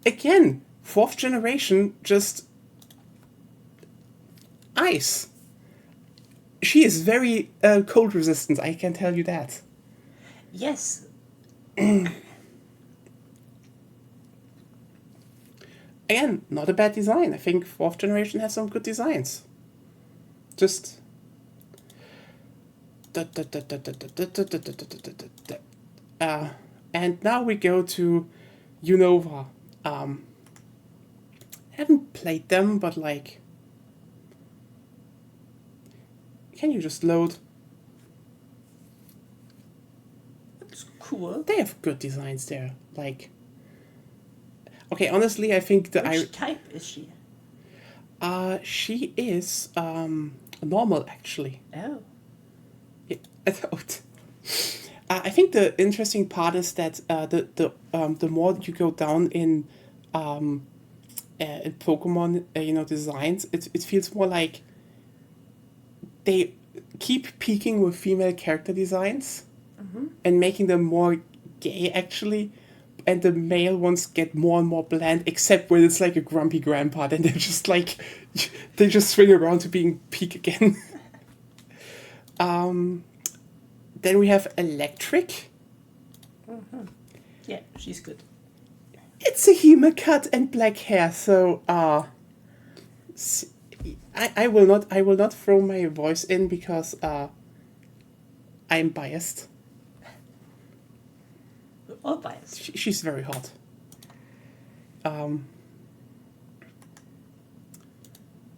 again 4th generation, just ice. She is very cold resistant, I can tell you that. Yes. Again, not a bad design. I think 4th generation has some good designs. Just. And now we go to Unova. I haven't played them, but like. Can you just load? That's cool. They have good designs there. Like, okay, honestly, I think Which type is she? She is normal actually. Oh. Yeah. I think the interesting part is that the more you go down in Pokemon designs, it feels more like they keep peaking with female character designs and making them more gay, actually. And the male ones get more and more bland, except when it's like a grumpy grandpa. Then they're just like, they just swing around to being peak again. Then we have Electric. Yeah, she's good. It's a Hema cut and black hair, so I will not throw my voice in because I'm biased. We're all biased. She's very hot.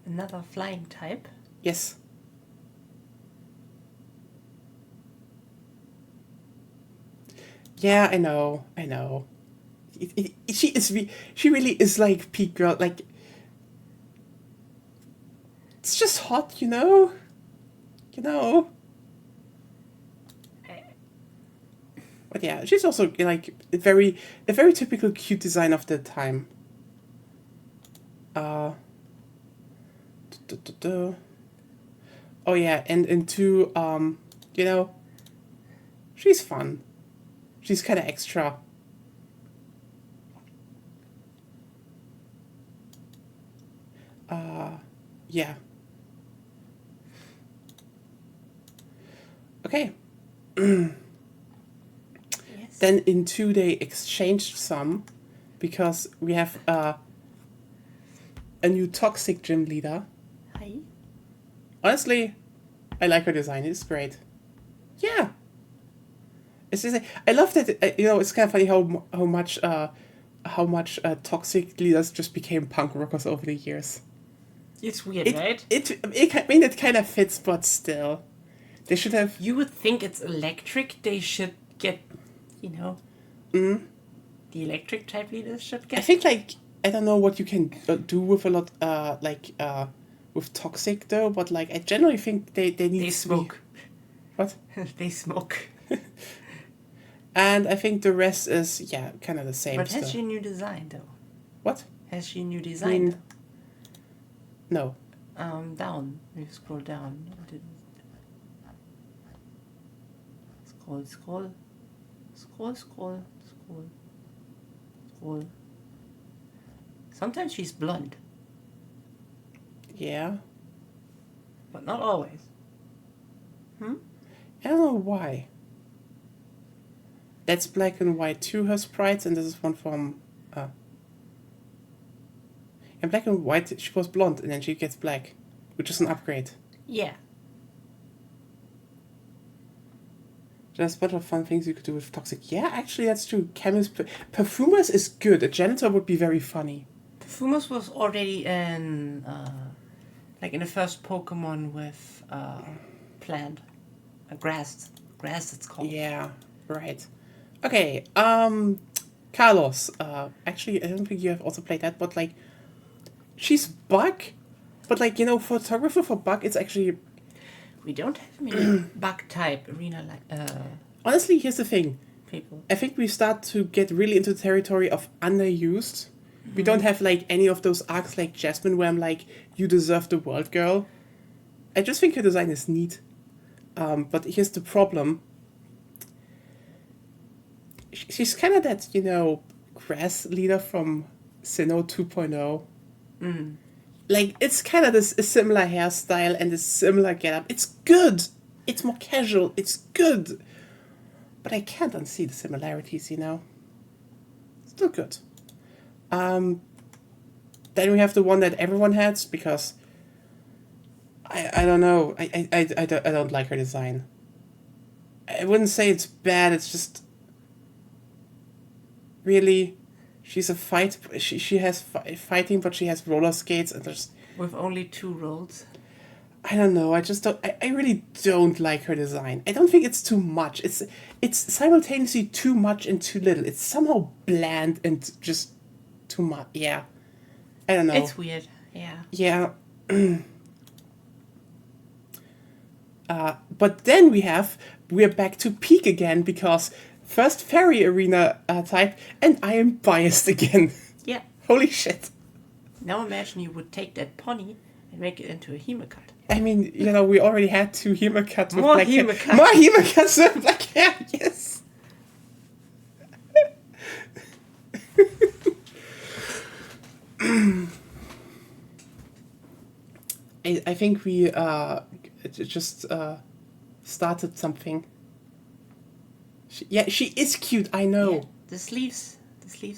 Another flying type. Yes. Yeah, I know. She really is like peak girl. Like, it's just hot, you know. But yeah, she's also like a very typical cute design of the time. Oh yeah, and into she's fun. She's kind of extra. Yeah. Okay. Yes. Then in 2 they exchanged some, because we have a new toxic gym leader. Hi. Honestly, I like her design. It's great. Yeah. It's just, I love that. It's kind of funny how much toxic leaders just became punk rockers over the years. It's weird, right? I mean, it kind of fits, but still. They should have... You would think it's electric. They should get, you know... The electric type leaders should get... I think, like, I don't know what you can do with a lot, with toxic, though, but, like, I generally think they need They smoke. What? They smoke. And I think the rest is, yeah, kind of the same. But has still. she a new design, though? What? Has she a new design? No. Down. You scroll down. Scroll, scroll. Scroll, scroll, scroll. Scroll. Sometimes she's blonde. Yeah. But not always. I don't know why. That's black and white too, her sprites, and this is one from... in black and white, she was blonde, and then she gets black, which is an upgrade. Yeah. There's a bunch of fun things you could do with toxic. Yeah, actually, that's true. Perfumers is good. A janitor would be very funny. Perfumers was already in, like in the first Pokemon with plant, grass. Grass, it's called. Yeah, right. Okay, Carlos. Actually, I don't think you have also played that, but like, she's Bug, but like, you know, photographer for Bug, it's actually... We don't have many bug type arena like Honestly, here's the thing. people. I think we start to get really into the territory of underused. We don't have like any of those arcs like Jasmine where I'm like, you deserve the world, girl. I just think her design is neat. But here's the problem. She's kind of that, you know, grass leader from Sinnoh 2.0. Like, it's kind of a similar hairstyle and a similar getup. It's good. It's more casual. It's good. But I can't unsee the similarities, you know. Still good. Then we have the one that everyone has, because I don't know. I don't like her design. I wouldn't say it's bad. It's just really, she's a fight. She has fighting, but she has roller skates, and there's With only 2 rolls. I don't know. I just don't. I really don't like her design. I don't think it's too much. It's simultaneously too much and too little. It's somehow bland and just too much. Yeah. I don't know. It's weird. Yeah. Yeah. But then we're back to peak again, because first fairy arena type, and I am biased again. Yeah. Holy shit. Now imagine you would take that pony and make it into a Hemecut. I mean, you know, we already had 2 Hemecuts with More black hair. Hemecuts. More Hemecuts with black hair, yes. I think we just started something. She is cute, I know. Yeah. The sleeves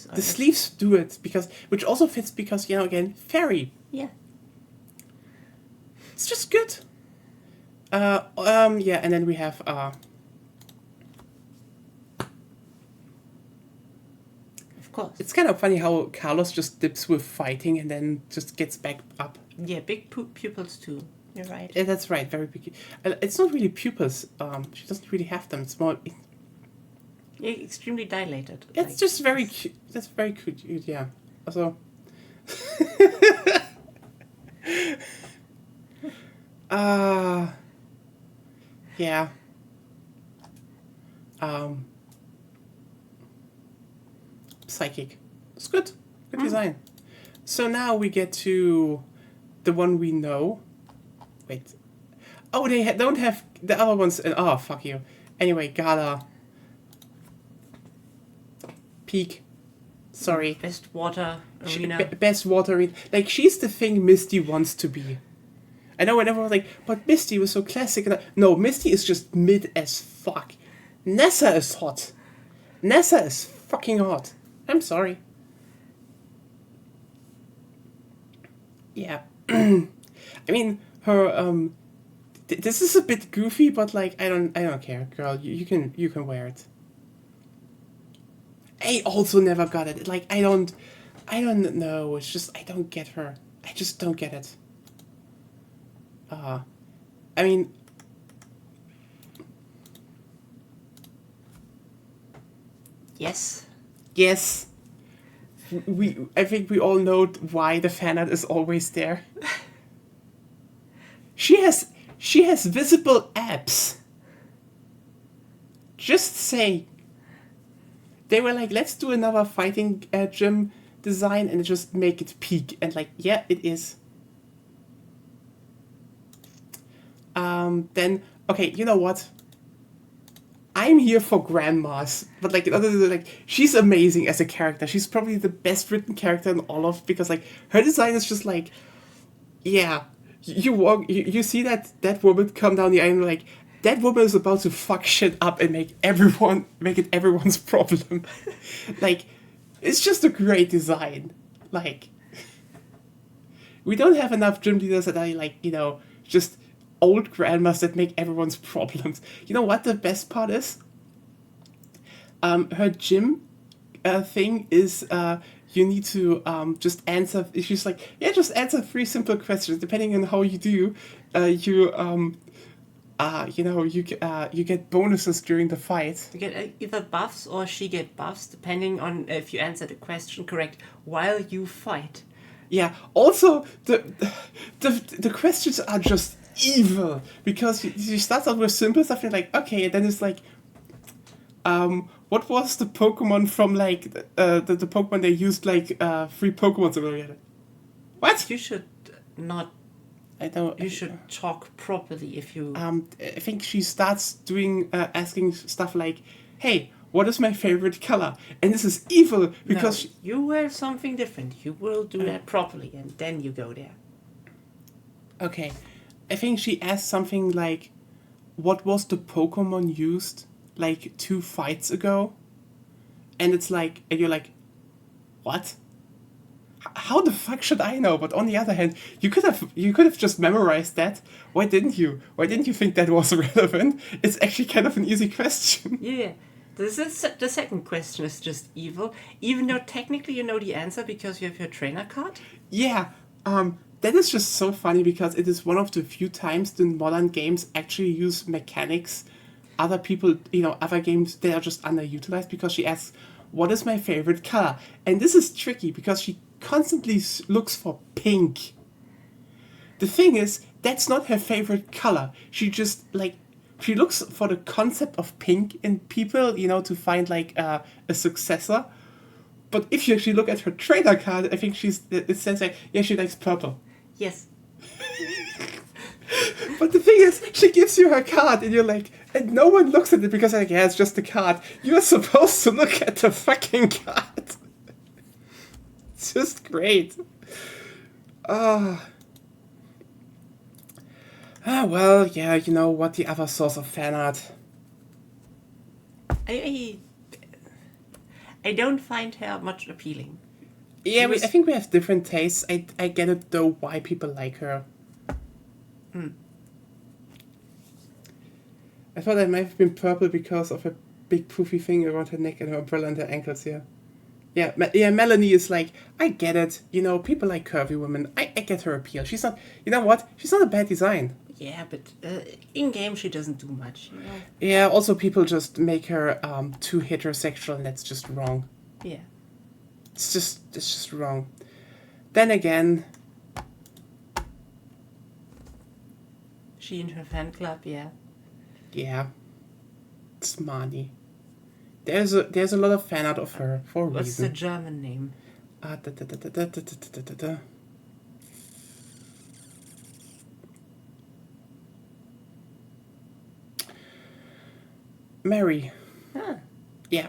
are The sleeves do it, which also fits because, you know, again, fairy. Yeah. It's just good. Yeah, and then we have Of course. it's kind of funny how Carlos just dips with fighting and then just gets back up. Yeah, big pupils too. You're right. Yeah, that's right, very big. It's not really pupils. She doesn't really have them. It's more. Yeah, extremely dilated. It's like, just very cute. That's very cute. Yeah. Also. Yeah. Psychic. It's good. Good design. So now we get to the one we know. Wait. Oh, they don't have the other ones. Oh, fuck you. Anyway, Gala. Peak. Sorry. best water arena. Best water. Like, she's the thing Misty wants to be. I know whenever I was like, but Misty was so classic. No, Misty is just mid as fuck. Nessa is hot. Nessa is fucking hot. I'm sorry. Yeah. I mean, her, this is a bit goofy, but like, I don't care, girl. You can wear it. I also never got it. Like, I don't know. It's just, I don't get her. I just don't get it. I mean, Yes. yes, I think we all know why the fan art is always there. She has visible abs. Just say. They were like, let's do another fighting gym design and just make it peak. And like, yeah, it is. Then, okay, you know what? I'm here for grandmas, but like, she's amazing as a character. She's probably the best written character in all of, because like her design is just like, yeah, you see that woman come down the aisle and you're like, that woman is about to fuck shit up and make it everyone's problem. Like, it's just a great design. Like, we don't have enough gym leaders that are like, just old grandmas that make everyone's problems. You know what the best part is? Her gym thing is you need to just answer. She's like, yeah, just answer 3 simple questions. Depending on how you do, you get bonuses during the fight. You get either buffs or she get buffs, depending on if you answer the question correct while you fight. Yeah. Also, the questions are just evil, because you start out with simple stuff. You're like, okay, and then it's like, what was the Pokemon from like the Pokemon they used like 3 Pokemons ago? What? You should not. I don't. You should talk properly if you. I think she starts doing asking stuff like, "Hey, what is my favorite color?" And this is evil because No, you wear something different. You will do that properly, and then you go there. okay, I think she asked something like, "What was the Pokemon used like 2 fights ago?" And it's like, and you're like, "What? How the fuck should I know?" But on the other hand, you could have just memorized that. Why didn't you? Why didn't you think that was relevant? It's actually kind of an easy question. Yeah. The second question is just evil, even though technically you know the answer because you have your trainer card. Yeah, that is just so funny because it is one of the few times the modern games actually use mechanics. Other people, other games, they are just underutilized, because she asks, "What is my favorite color?" And this is tricky because she constantly looks for pink. The thing is, that's not her favorite color. She just, she looks for the concept of pink in people, to find, a successor. But if you actually look at her trainer card, I think it says, yeah, she likes purple. Yes. But the thing is, she gives you her card, and you're like, and no one looks at it because, yeah, it's just a card. You're supposed to look at the fucking card. It's just great. Well, yeah, what the other source of fan art? I don't find her much appealing. Yeah, I think we have different tastes. I get it, though, why people like her. I thought I might have been purple because of a big poofy thing around her neck and her umbrella and her ankles, yeah. Yeah, Melanie is like, I get it. People like curvy women. I get her appeal. She's not, what? She's not a bad design. Yeah, but in-game she doesn't do much, Yeah, also people just make her too heterosexual, and that's just wrong. Yeah. It's just wrong. Then again... She and her fan club, yeah. Yeah. It's Marnie. There's a lot of fan art of her for a What's reason. the German name? Mary. Huh. Yeah.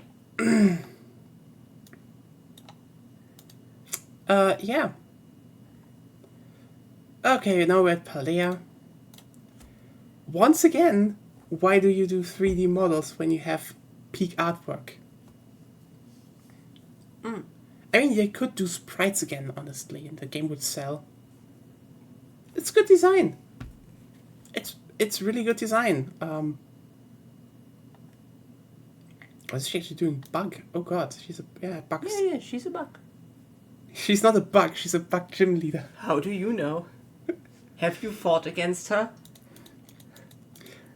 Yeah. Okay, now we're at Palea. Once again, why do you do 3D models when you have peak artwork? I mean, they could do sprites again, honestly, and the game would sell. It's good design. It's really good design. What's she actually doing? Bug. Oh god, she's a bug. Yeah, she's a bug. She's not a bug. She's a bug gym leader. How do you know? Have you fought against her?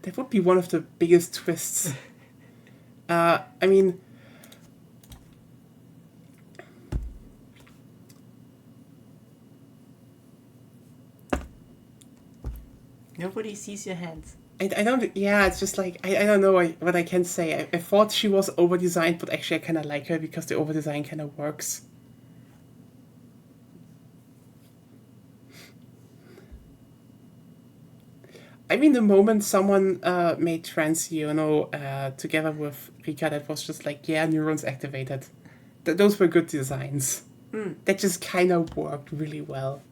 That would be one of the biggest twists. I mean, Nobody sees your hands. I don't, yeah, it's just like, I don't know what I can say. I thought she was over-designed, but actually I kind of like her because the over-design kind of works. I mean, the moment someone made trans, together with Rika, that was just like, yeah, neurons activated. Those were good designs. That just kind of worked really well.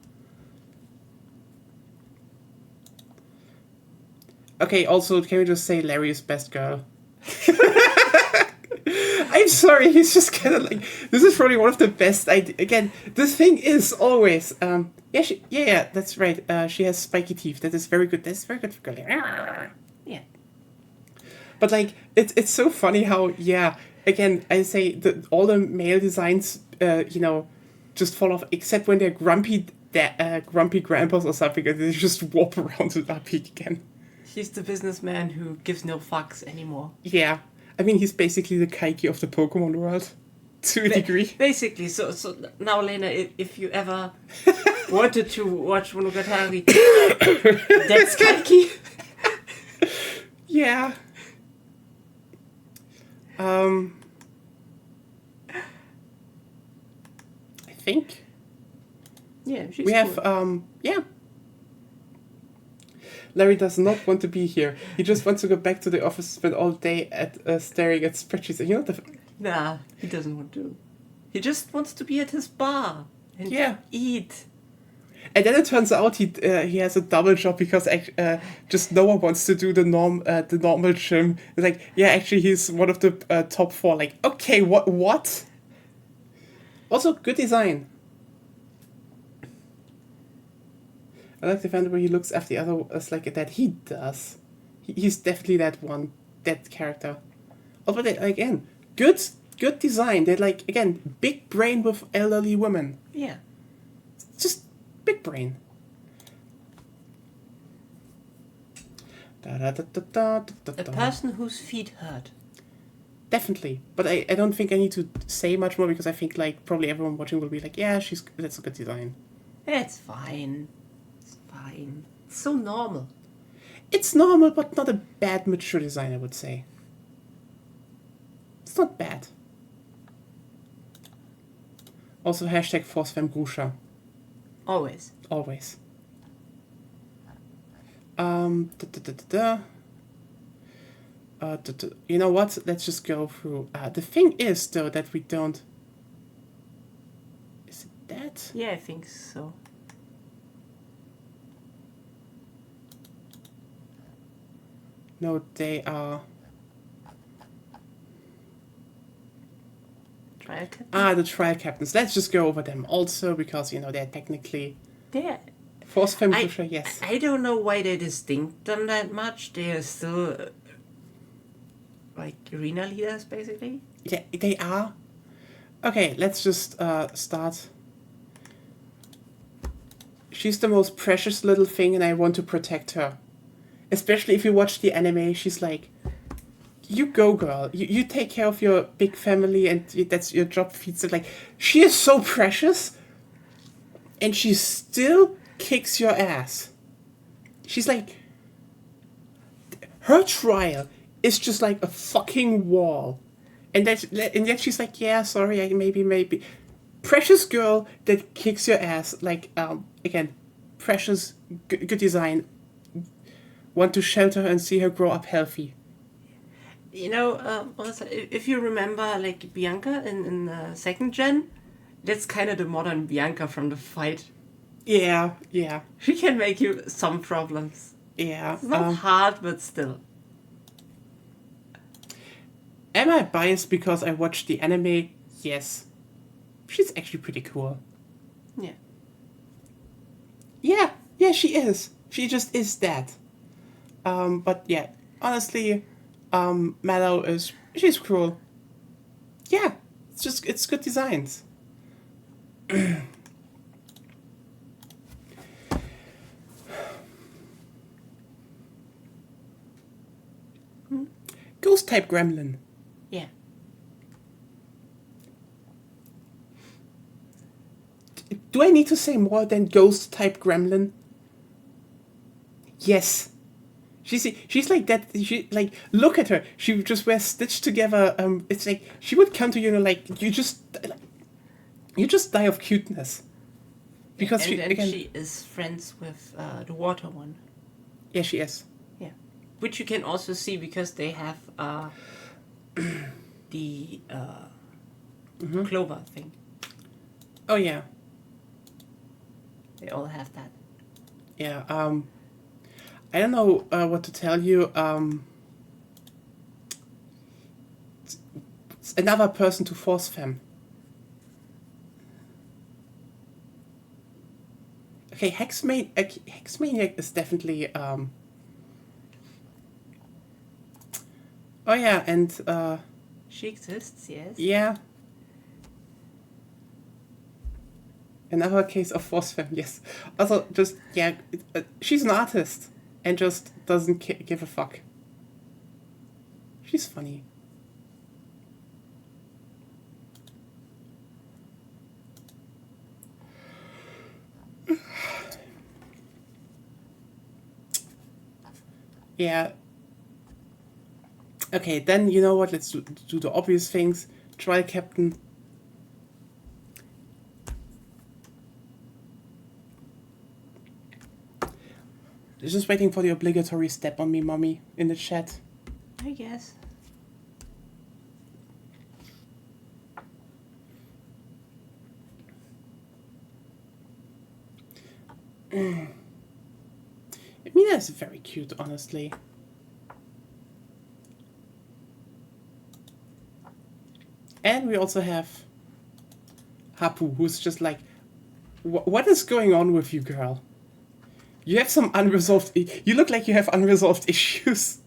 Okay, also, can we just say Larry is best girl? I'm sorry, he's just kind of like, this is probably one of the best. Again, the thing is always, yeah, that's right. She has spiky teeth. That is very good. That's very good for girl. Yeah. But like, it's so funny how, yeah, again, I say that all the male designs, just fall off, except when they're grumpy grandpas or something, and they just warp around to that peak again. He's the businessman who gives no fucks anymore. Yeah. I mean, he's basically the Kaiki of the Pokemon world, to a degree. Basically, so now, Lena, if you ever wanted to watch Monogatari, that's Kaiki. Yeah. I think. Yeah, she's We cool. have, yeah. Larry does not want to be here. He just wants to go back to the office, spend all day at staring at spreadsheets. And Nah, he doesn't want to. He just wants to be at his bar and Yeah. eat. And then it turns out he has a double job because just no one wants to do the normal gym. It's like, yeah, actually he's one of the top 4. Like, okay, what? Also, good design. I like the fan where he looks after the other as like that. He does. He's definitely that character. Also, again, good design. They're like, again, big brain with elderly women. Yeah. Just big brain. A person whose feet hurt. Definitely. But I don't think I need to say much more because I think like probably everyone watching will be like, yeah, that's a good design. It's fine. It's fine. It's so normal. It's normal, but not a bad mature design, I would say. It's not bad. Also, hashtag Force Femme Grusha. Always. Always. You know what? Let's just go through. The thing is, though, that we don't. Is it that? Yeah, I think so. No, they are. Trial captain? The trial captains. Let's just go over them also because, they're technically. They're... Force Femme Grusha, yes. I don't know why they distinct them that much. They are still like arena leaders, basically. Yeah, they are. Okay, let's just start. She's the most precious little thing and I want to protect her. Especially if you watch the anime, she's like, you go, girl. You take care of your big family and that's your job feeds it. Like, she is so precious and she still kicks your ass. She's like, her trial is just like a fucking wall. And yet she's like, yeah, sorry, maybe. Precious girl that kicks your ass. Like, again, precious, good design. Want to shelter her and see her grow up healthy. Also, if you remember, like, Bianca in second gen, that's kind of the modern Bianca from the fight. Yeah. She can make you some problems. Yeah. It's not hard, but still. Am I biased because I watched the anime? Yes. She's actually pretty cool. Yeah. Yeah, she is. She just is that. But yeah, honestly, Mallow she's cool. Yeah, it's good designs. Ghost type gremlin. Yeah. Do I need to say more than ghost type gremlin? Yes. She's like that. She like look at her. She just wears stitched together. It's like she would come to you and like you just die of cuteness. Because and she is friends with the water one. Yeah, she is. Yeah, which you can also see because they have the clover thing. Oh yeah. They all have that. Yeah. I don't know what to tell you. It's another person to force femme. Okay, Hexmaniac is definitely. Oh yeah, and She exists, yes. yeah. Another case of force femme, yes. Also, just yeah, she's an artist and just doesn't give a fuck. She's funny. Yeah. Okay, then you know what? Let's do the obvious things. Trial captain. Just waiting for the obligatory step on me, mommy, in the chat. I guess. Mina is very cute, honestly. And we also have Hapu, who's just like, what is going on with you, girl? You have some unresolved... You look like you have unresolved issues.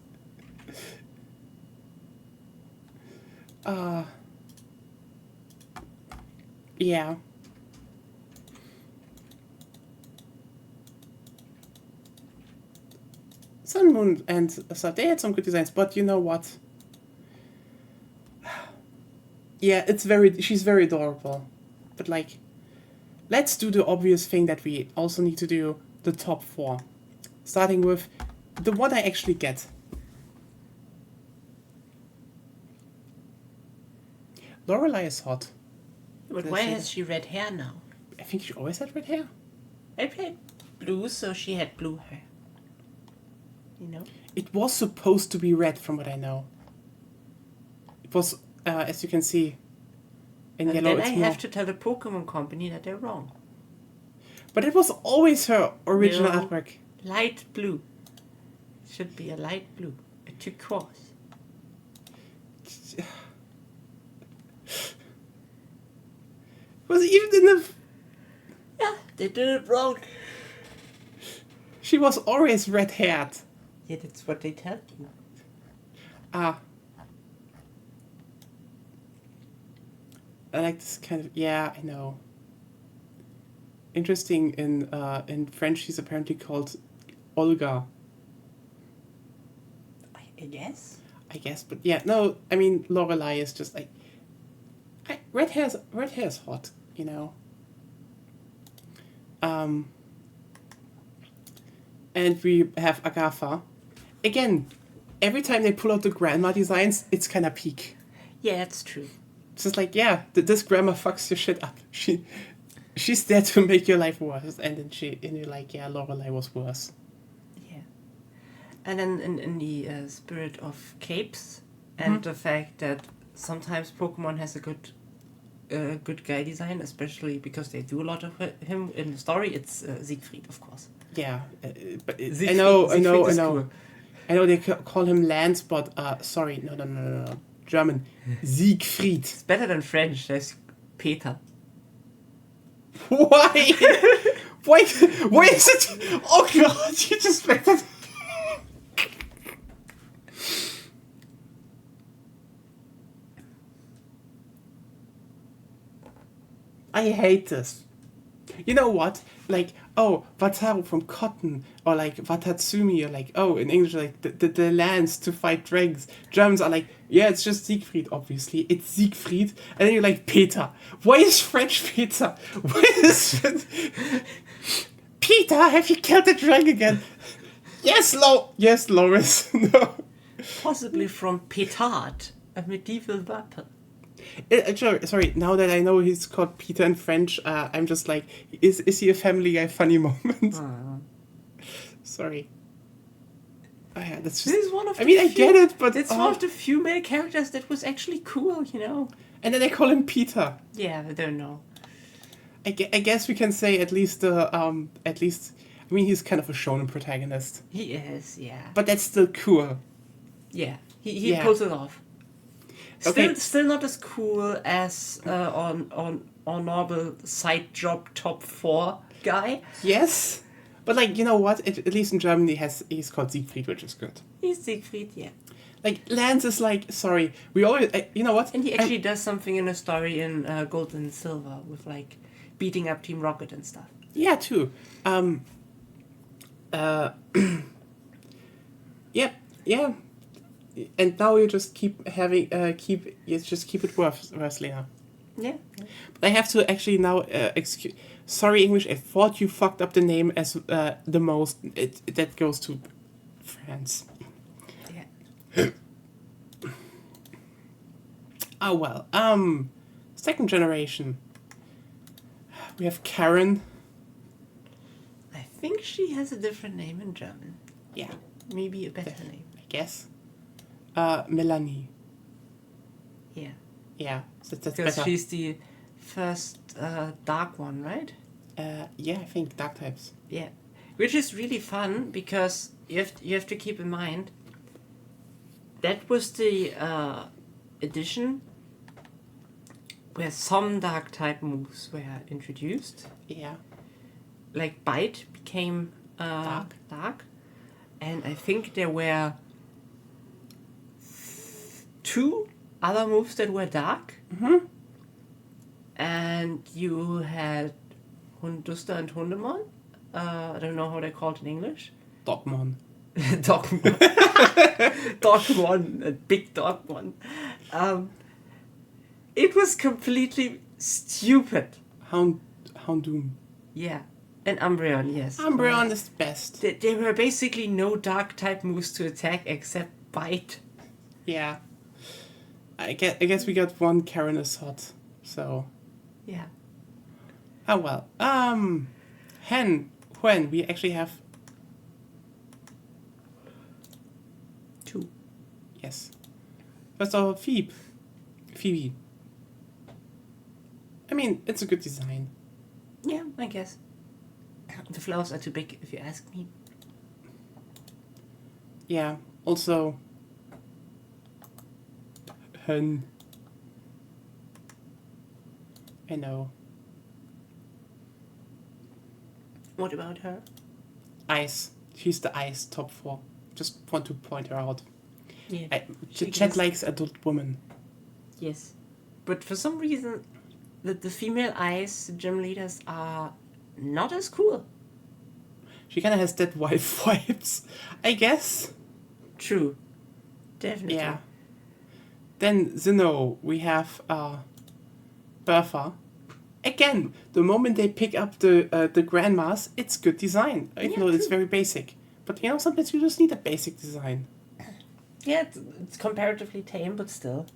Yeah. Sun, Moon, and so they had some good designs, but you know what? Yeah, she's very adorable. But like, let's do the obvious thing that we also need to do, the top 4. Starting with the one I actually get. Lorelei is hot. But why has she red hair now? I think she always had red hair. I played blue, so she had blue hair. You know? It was supposed to be red, from what I know. It was, as you can see, in yellow. Then I more... have to tell the Pokemon Company that they're wrong. But it was always her original artwork. Light blue. It should be a light blue. A turquoise. Was even in the... Yeah, they did it wrong. She was always red-haired. Yeah, that's what they tell you. Ah. I like this kind of... Yeah, I know. Interesting, in French she's apparently called Olga. I guess? I guess, but yeah, no, I mean, Lorelei is just like... red hair is hot, you know? And we have Agatha. Again, every time they pull out the grandma designs, it's kind of peak. Yeah, that's true. It's just like, yeah, this grandma fucks your shit up. She's there to make your life worse, and then you're like, yeah, Lorelei was worse. Yeah. And then in the spirit of capes, and the fact that sometimes Pokemon has a good guy design, especially because they do a lot of him in the story, it's Siegfried, of course. Yeah, but Siegfried, I know. Cool. I know they call him Lance, but sorry, no. German. Siegfried. It's better than French. There's Peter. Why? Why is it? Oh god, you just made that. I hate this. You know what? Like, oh, Wataru from cotton, or like Watatsumi, or like, oh, in English, like the lance to fight dragons. Germans are like, yeah, it's just Siegfried, obviously. It's Siegfried. And then you're like, Peter. Why is French Peter? Why is Peter, have you killed the dragon again? Yes, Loris. No. Possibly from petard, a medieval weapon. Sorry, now that I know he's called Peter in French, I'm just like, is he a Family Guy funny moment? Sorry. Oh, yeah, that's just... This is one of I mean, I get it, but... It's one of the few male characters that was actually cool, you know? And then they call him Peter. Yeah, I don't know. I guess we can say at least, I mean, he's kind of a shonen protagonist. He is, yeah. But that's still cool. Yeah, he Yeah. pulls it off. Okay. Still not as cool as on normal side job top 4 guy. Yes, but like, you know what? At least in Germany, he's called Siegfried, which is good. He's Siegfried, yeah. Like, Lance is like, sorry, we always, you know what? And he actually does something in a story in Gold and Silver with like beating up Team Rocket and stuff. Yeah, too. Yeah. And now you just keep having, keep it worse, Lena. Yeah. But I have to actually now, sorry, English, I thought you fucked up the name as the most. That goes to France. Yeah. Oh, well. Second generation. We have Karen. I think she has a different name in German. Yeah, Maybe a better name. I guess. Melanie. Yeah. Yeah, that's Because better. she's the first dark one, right? Yeah, I think dark types. Yeah. Which is really fun because you have to keep in mind that was the edition where some dark type moves were introduced. Yeah. Like Bite became dark. And I think there were 2 other moves that were dark. Mm-hmm. And you had Hunduster and Hundemon. I don't know how they're called in English. Dogmon. Dogmon. Dogmon, a big Dogmon. It was completely stupid. Houndoom. Yeah. And Umbreon, yes. Umbreon is the best. There were basically no dark type moves to attack except Bite. Yeah. I guess we got one Karen is hot, so... Yeah. Oh well. When we actually have... 2. Yes. First of all, Phoebe. I mean, it's a good design. Yeah, I guess. The flowers are too big, if you ask me. Yeah. Also... Hen. I know. What about her? Ice. She's the ice top 4. Just want to point her out. Yeah. The chat likes adult women. Yes. But for some reason, the female ice gym leaders are not as cool. She kind of has that wife vibes, I guess. True. Definitely. Yeah. Then Zeno, we have Bertha. Again, the moment they pick up the grandmas, it's good design. Even though it's very basic. But you know, sometimes you just need a basic design. Yeah, it's comparatively tame, but still.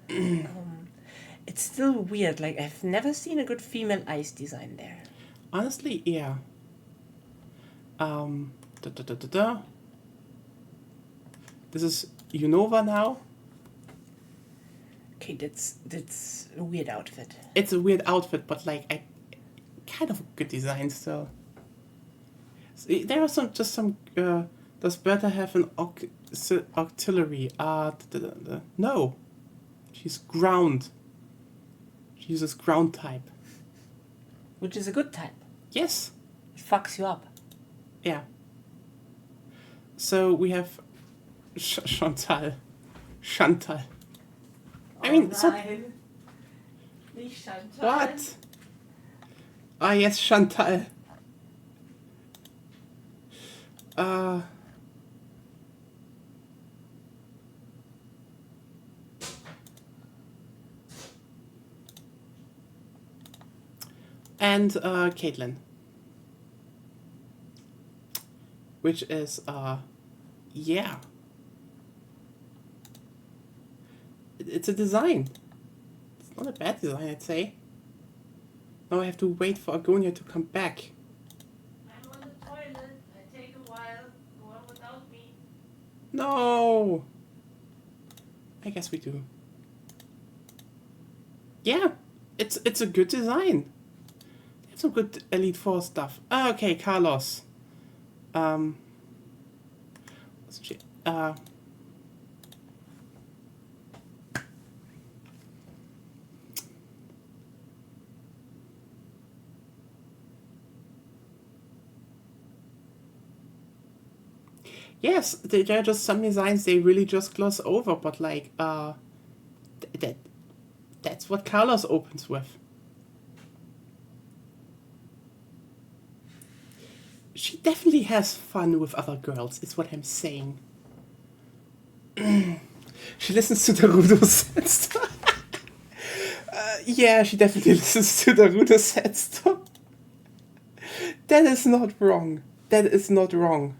It's still weird. Like, I've never seen a good female ice design there. Honestly, yeah. This is Unova now. Okay, that's a weird outfit. It's a weird outfit, but like kind of a good design still. There are some. Does Bertha have an auxiliary? No. She's ground. She uses ground type. Which is a good type. Yes. It fucks you up. Yeah. So we have Chantal. I mean, so Nicht Chantal. what? Ah yes, Chantal. And Caitlin. Which is, yeah. It's a design. It's not a bad design, I'd say. Now I have to wait for Agonia to come back. I'm on the toilet. I take a while. Go on without me. No! I guess we do. Yeah, it's a good design. They have some good Elite Four stuff. Okay, Carlos. Yes, there are just some designs they really just gloss over, but like, that's what Carlos opens with. She definitely has fun with other girls, is what I'm saying. She listens to the Rudo sets. Yeah, she definitely listens to the Rudo sets. That is not wrong. That is not wrong.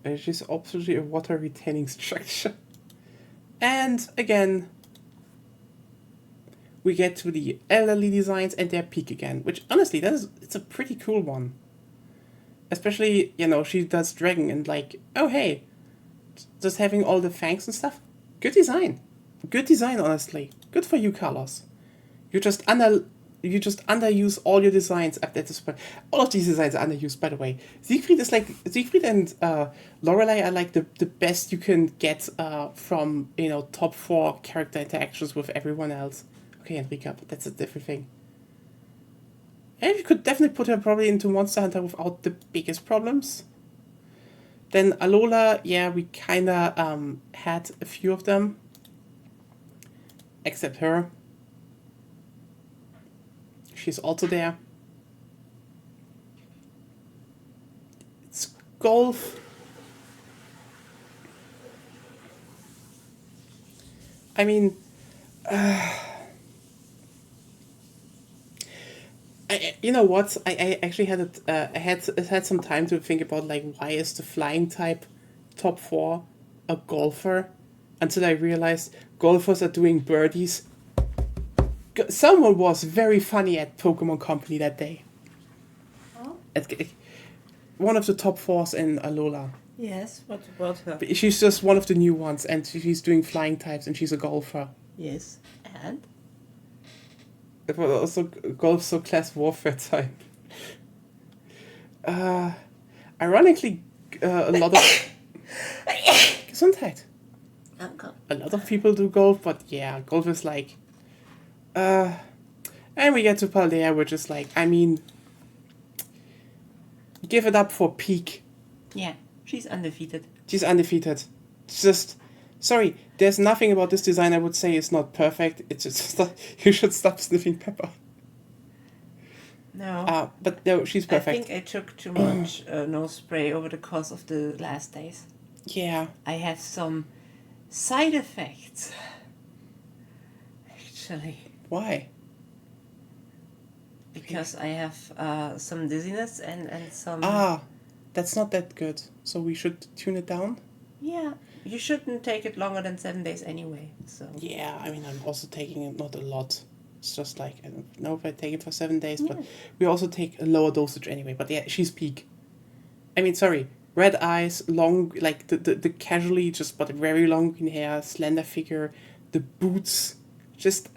Which is absolutely a water retaining structure. And again, we get to the elderly designs and their peak again, which honestly, it's a pretty cool one. Especially, you know, she does dragon and like, oh hey, just having all the fangs and stuff. Good design. Good design, honestly. Good for you, Carlos. You just underuse all your designs at this point. All of these designs are underused, by the way. Siegfried and Lorelei are like the best you can get from, you know, top 4 character interactions with everyone else. Okay, Enrica, but that's a different thing. And you could definitely put her probably into Monster Hunter without the biggest problems. Then Alola, yeah, we kinda had a few of them. Except her. She's also there. It's golf. I mean, you know what? I actually had I had some time to think about like why is the flying type top 4 a golfer, until I realized golfers are doing birdies. Someone was very funny at Pokemon Company that day. Oh? One of the top 4s in Alola. Yes, what about her? She's just one of the new ones, and she's doing flying types, and she's a golfer. Yes, and? It was also golf, so class warfare type. Ironically, a lot of Gesundheit. Uncle. A lot of people do golf, but yeah, golf is like. And we get to Paldea, which is like, I mean, give it up for peak. Yeah, she's undefeated. She's undefeated. It's just, sorry, there's nothing about this design I would say is not perfect. It's just, you should stop sniffing Pepper. No. But no, she's perfect. I think I took too much nose spray over the course of the last days. Yeah. I have some side effects. Actually. Why? Because I have some dizziness and some... That's not that good. So we should tune it down? Yeah. You shouldn't take it longer than 7 days anyway, so... Yeah, I mean, I'm also taking it not a lot. It's just like, I don't know if I take it for 7 days, but we also take a lower dosage anyway. But yeah, she's peak. I mean, sorry, red eyes, long, like the casually just, but very long green hair, slender figure, the boots, just...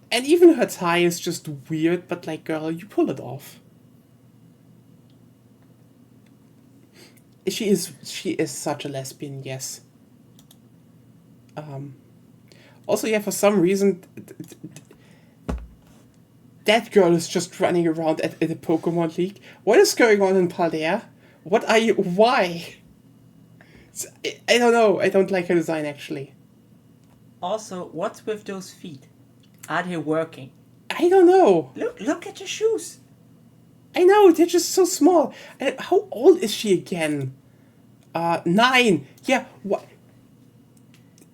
And even her tie is just weird, but like, girl, you pull it off. She is such a lesbian, yes. Also, yeah, for some reason, that girl is just running around at the Pokemon League. What is going on in Paldea? What are you? Why? I don't know. I don't like her design actually. Also, what's with those feet? Are they working? I don't know. Look at the shoes. I know, they're just so small. And how old is she again? 9. Yeah, what?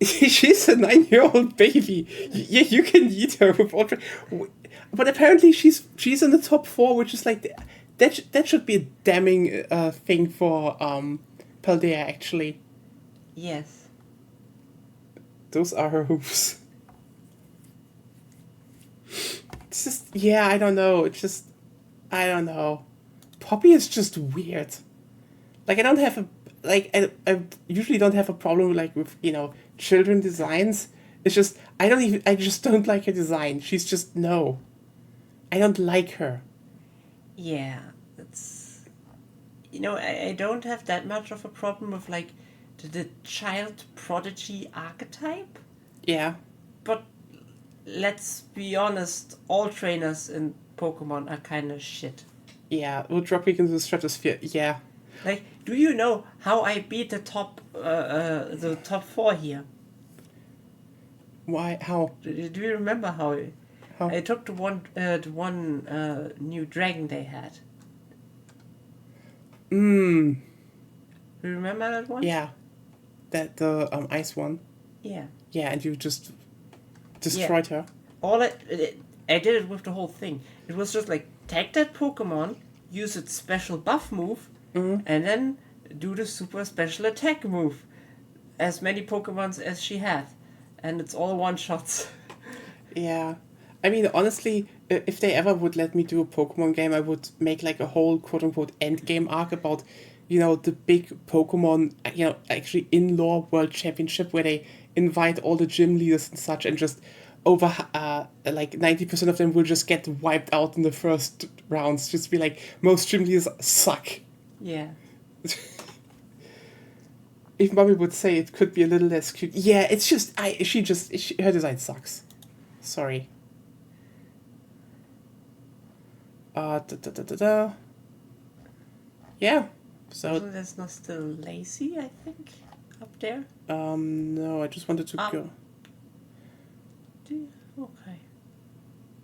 She's a 9-year-old baby. Yeah, you can eat her with all. But apparently she's in the top 4, which is like that should be a damning thing for Paldea actually. Yes. Those are her hooves. It's just, yeah, I don't know. It's just, I don't know. Poppy is just weird. Like, I don't have a, like, I usually don't have a problem, like, with, children designs. It's just, I just don't like her design. She's just, no. I don't like her. Yeah, it's... I don't have that much of a problem with, like, the child prodigy archetype. Yeah. But let's be honest, all trainers in Pokemon are kind of shit. Yeah, we'll drop you into the stratosphere. Yeah. Like, do you know how I beat the top 4 here? Why? How? Do you remember how? How? I took the one new dragon they had. Mm. You remember that one? Yeah. That the ice one. Yeah. Yeah, and you just destroyed her. I did it with the whole thing. It was just like, take that Pokemon, use its special buff move, and then do the super special attack move. As many Pokemons as she had. And it's all one-shots. Yeah. I mean, honestly, if they ever would let me do a Pokemon game, I would make like a whole quote-unquote endgame arc about, the big Pokemon, actually in-lore World Championship where they invite all the gym leaders and such and just over, like 90% of them will just get wiped out in the first rounds. Just be like, most gym leaders suck. Yeah. If Mommy would say it could be a little less cute. Yeah, it's just, her design sucks. Sorry. Yeah. So there's not still Lazy, I think, up there. no, I just wanted to go.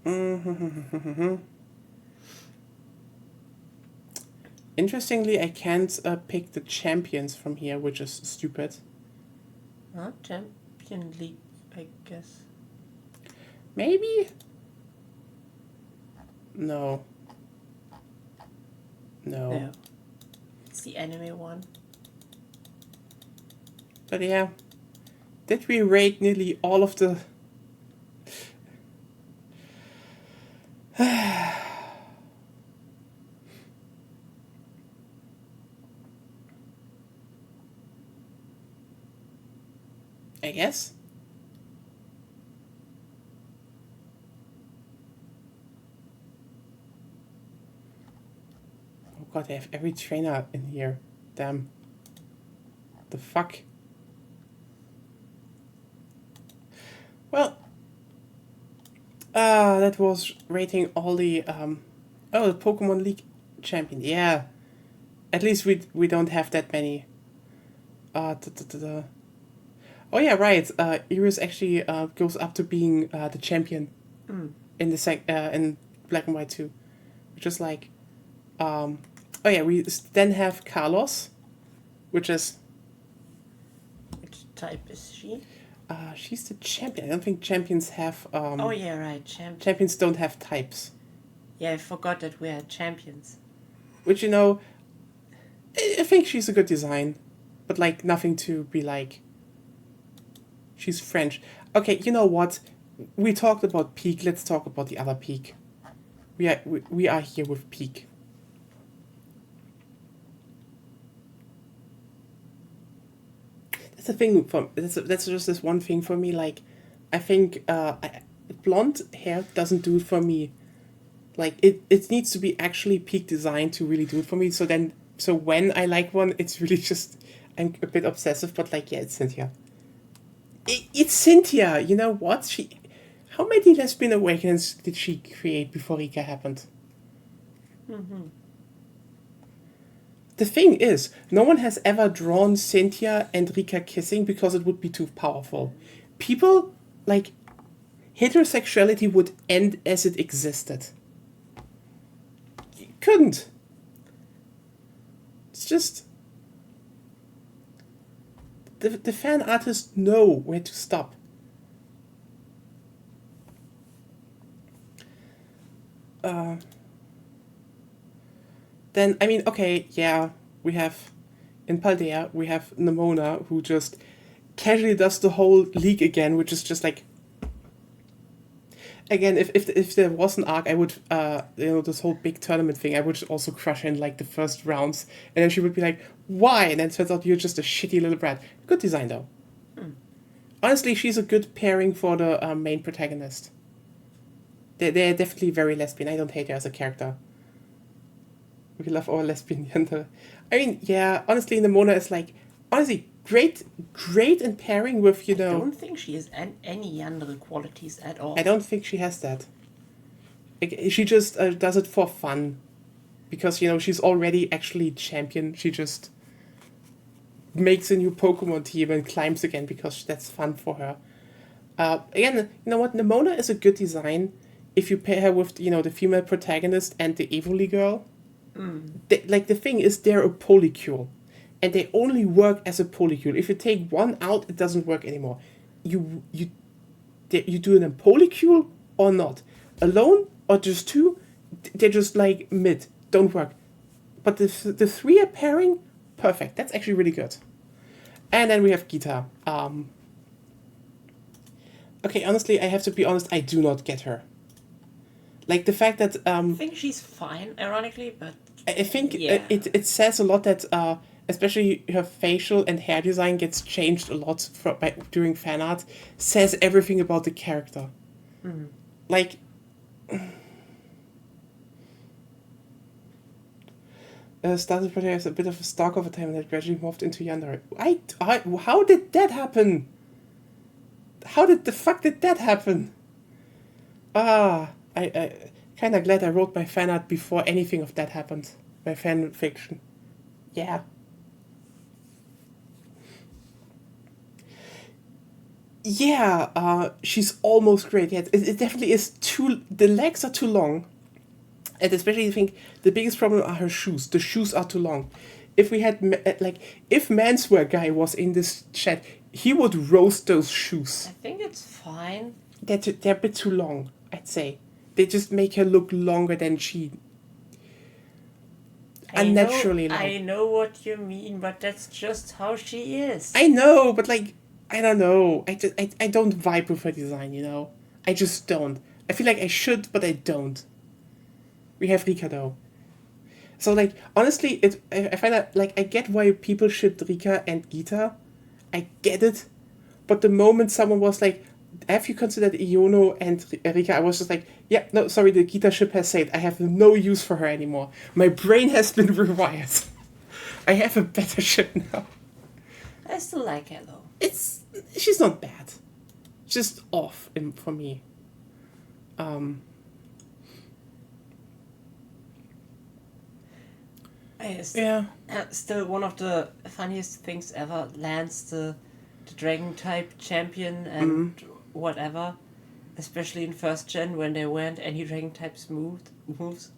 Okay. Interestingly, I can't pick the champions from here, which is stupid. Champion League, I guess. Maybe? No. No. It's the anime one. But yeah. Did we raid nearly all of the... I guess. Oh god, they have every trainer in here. Damn. The fuck? Well, that was rating all the the Pokemon League champion. Yeah, at least we don't have that many. Oh yeah, right. Iris actually goes up to being the champion in the in Black and White 2, which is like, oh yeah, we then have Carlos, which is. Which type is she? She's the champion. I don't think champions have. Oh yeah, right, champions don't have types. Yeah, I forgot that we had champions. Which I think she's a good design, but like nothing to be like. She's French. Okay, you know what? We talked about Peak. Let's talk about the other Peak. We are here with Peak. That's the thing. That's just this one thing for me. Like, I think blonde hair doesn't do it for me. Like it needs to be actually Peak design to really do it for me. So when I like one, it's really just I'm a bit obsessive. But like, yeah, it's Cynthia. It's Cynthia. You know what? how many lesbian awakenings did she create before Rika happened? The thing is, no one has ever drawn Cynthia and Rika kissing because it would be too powerful. People, like, heterosexuality would end as it existed. You couldn't. It's just... The fan artists know where to stop. Then, I mean, okay, yeah, we have, in Paldea, we have Nemona, who just casually does the whole league again, which is just like, again, if there was an arc, I would, this whole big tournament thing, I would also crush her in, like, the first rounds, and then she would be like, why? And then it turns out you're just a shitty little brat. Good design, though. Honestly, she's a good pairing for the main protagonist. They're definitely very lesbian. I don't hate her as a character. We love our lesbian Yandere. I mean, yeah, honestly, Nemona is like, honestly, great in pairing with, I don't think she has any Yandere qualities at all. I don't think she has that. Like, she just does it for fun. Because, she's already actually champion. She just makes a new Pokemon team and climbs again because that's fun for her. Again, you know what? Nemona is a good design if you pair her with, the female protagonist and the Evoli girl. The thing is, they're a polycule. And they only work as a polycule. If you take one out, it doesn't work anymore. You do it in polycule or not. Alone or just two, they're just like mid. Don't work. But the three are pairing, perfect. That's actually really good. And then we have Gita. Okay, honestly, I have to be honest, I do not get her. Like, the fact that... I think she's fine, ironically, but... I think it says a lot that, especially her facial and hair design gets changed a lot during fan art, says everything about the character. Like... started project as a bit of a stalk over time and that gradually morphed into Yandere. How did that happen? How did the fuck did that happen? I kind of glad I wrote my fan art before anything of that happened. My fan fiction. Yeah. Yeah, she's almost great. Yeah, it definitely is the legs are too long. And especially, I think, the biggest problem are her shoes. The shoes are too long. If we had, if Manswear Guy was in this chat, he would roast those shoes. I think it's fine. They're a bit too long, I'd say. They just make her look longer than she... unnaturally long. I know what you mean, but that's just how she is. I know, but, I don't know. I don't vibe with her design, I just don't. I feel like I should, but I don't. We have Rika, though. So, honestly, I find that, I get why people ship Rika and Gita. I get it. But the moment someone was like, have you considered Iono and Rika? I was just like, yeah, no, sorry, the Gita ship has said I have no use for her anymore. My brain has been rewired. I have a better ship now. I still like her, though. She's not bad. Just off for me. Still one of the funniest things ever. Lance, the dragon type champion and whatever, especially in first gen when there weren't any dragon types moves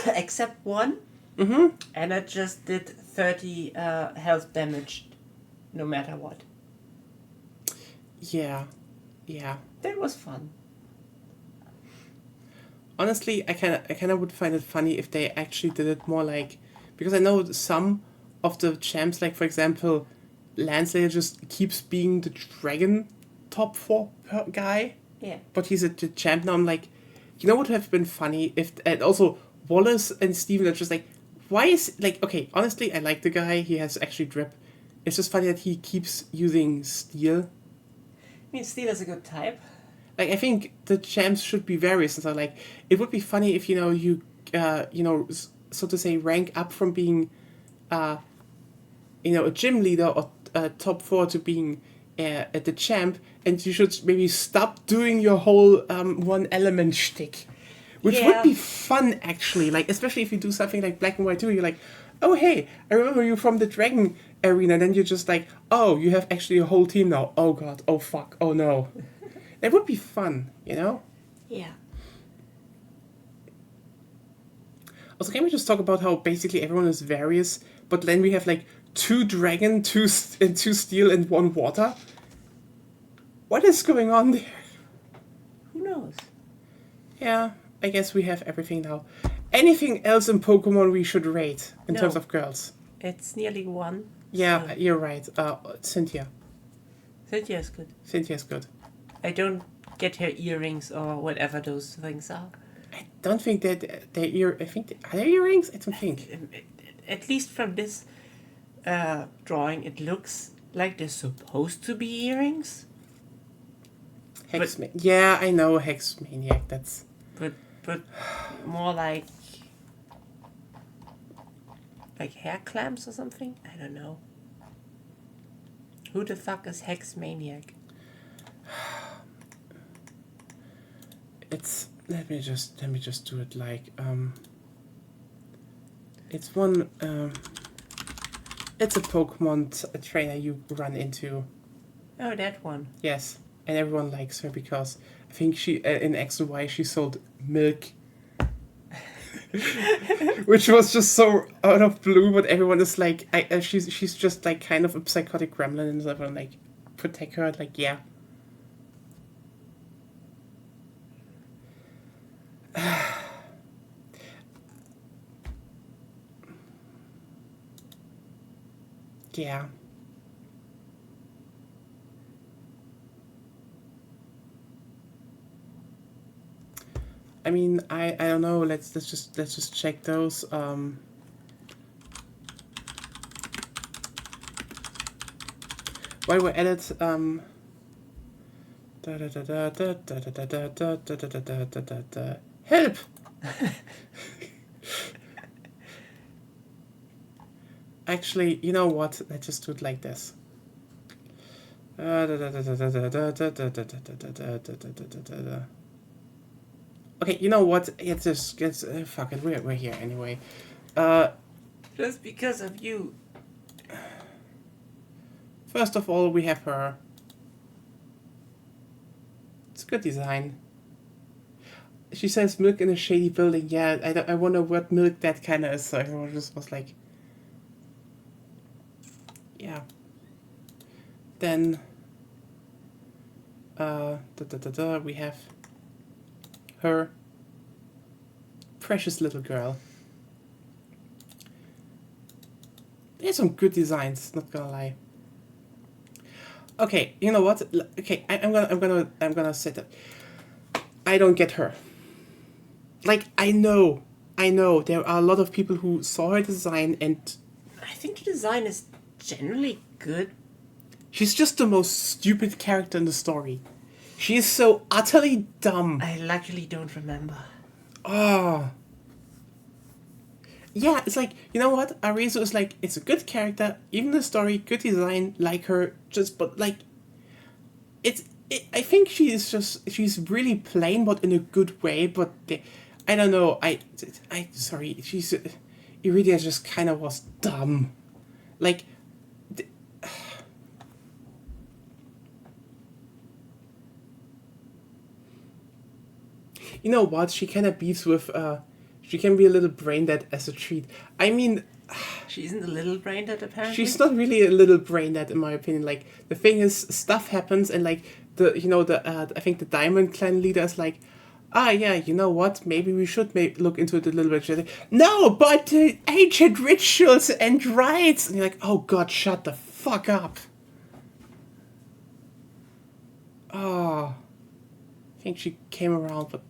except one, and it just did 30 health damage no matter what. Yeah. That was fun. Honestly, I kind of would find it funny if they actually did it more because I know some of the champs, for example, Landslayer just keeps being the dragon top 4 guy. Yeah. But he's a champ now. I'm like, what would have been funny if, and also Wallace and Steven are just why is, okay, honestly, I like the guy. He has actually drip. It's just funny that he keeps using steel. I mean, steel is a good type. I think the champs should be various, and so it would be funny if you so to say rank up from being a gym leader or top 4 to being the champ, and you should maybe stop doing your whole one element shtick, which would Yeah. be fun actually. Like especially if you do something like Black and White 2, you're like, oh hey, I remember you from the Dragon Arena. And then you're just like, oh, you have actually a whole team now. Oh god, oh fuck, oh no. That would be fun, you know. Yeah. Also, can we just talk about how basically everyone is various, but then we have like 2 dragon, 2 steel, and 1 water? What is going on there? Who knows? Yeah, I guess we have everything now. Anything else in Pokemon we should rate in No. terms of girls? It's nearly 1. Yeah, so you're right. Cynthia. Cynthia's good. Cynthia's good. I don't get her earrings or whatever those things are. I don't think that I think are there earrings? I don't think. At least from this drawing, it looks like they're supposed to be earrings. Yeah, I know Hex Maniac. That's But more like hair clamps or something. I don't know. Who the fuck is Hex Maniac? it's let me just do it like it's one it's a Pokemon trainer you run into. Oh, that one. Yes, and everyone likes her because I think she in X and Y she sold milk, which was just so out of blue. But everyone is like, she's just like kind of a psychotic gremlin, and everyone like protect her. Like yeah. Yeah. I mean, I don't know. Let's just check those. While we're at it, help. Actually, you know what? Let's just do it like this. Okay, you know what? It's just fuck it. We're here anyway. Just because of you. First of all, we have her. It's good design. She says milk in a shady building. Yeah, I wonder what milk that kind of is. So everyone just was like, yeah. Then, we have her precious little girl. There's some good designs, not gonna lie. Okay, you know what? Okay, I'm gonna say that. I don't get her. Like, I know there are a lot of people who saw her design and I think the design is generally good. she's just the most stupid character in the story. She is so utterly dumb. I luckily don't remember. Oh. Yeah, it's like, you know what? Arizu is like, it's a good character, even the story, good design, like her, but like, I think she's really plain, but in a good way, but I don't know, sorry, Iridia just kind of was dumb. Like, you know what? She kind of beefs with, she can be a little brain dead as a treat. I mean, She isn't a little brain dead, apparently. she's not really a little brain dead in my opinion. Like, the thing is, stuff happens and like, I think the Diamond Clan leader is like, yeah, you know what? Maybe we should look into it a little bit. No, but ancient rituals and rites. And you're like, oh god, shut the fuck up. Oh. I think she came around, but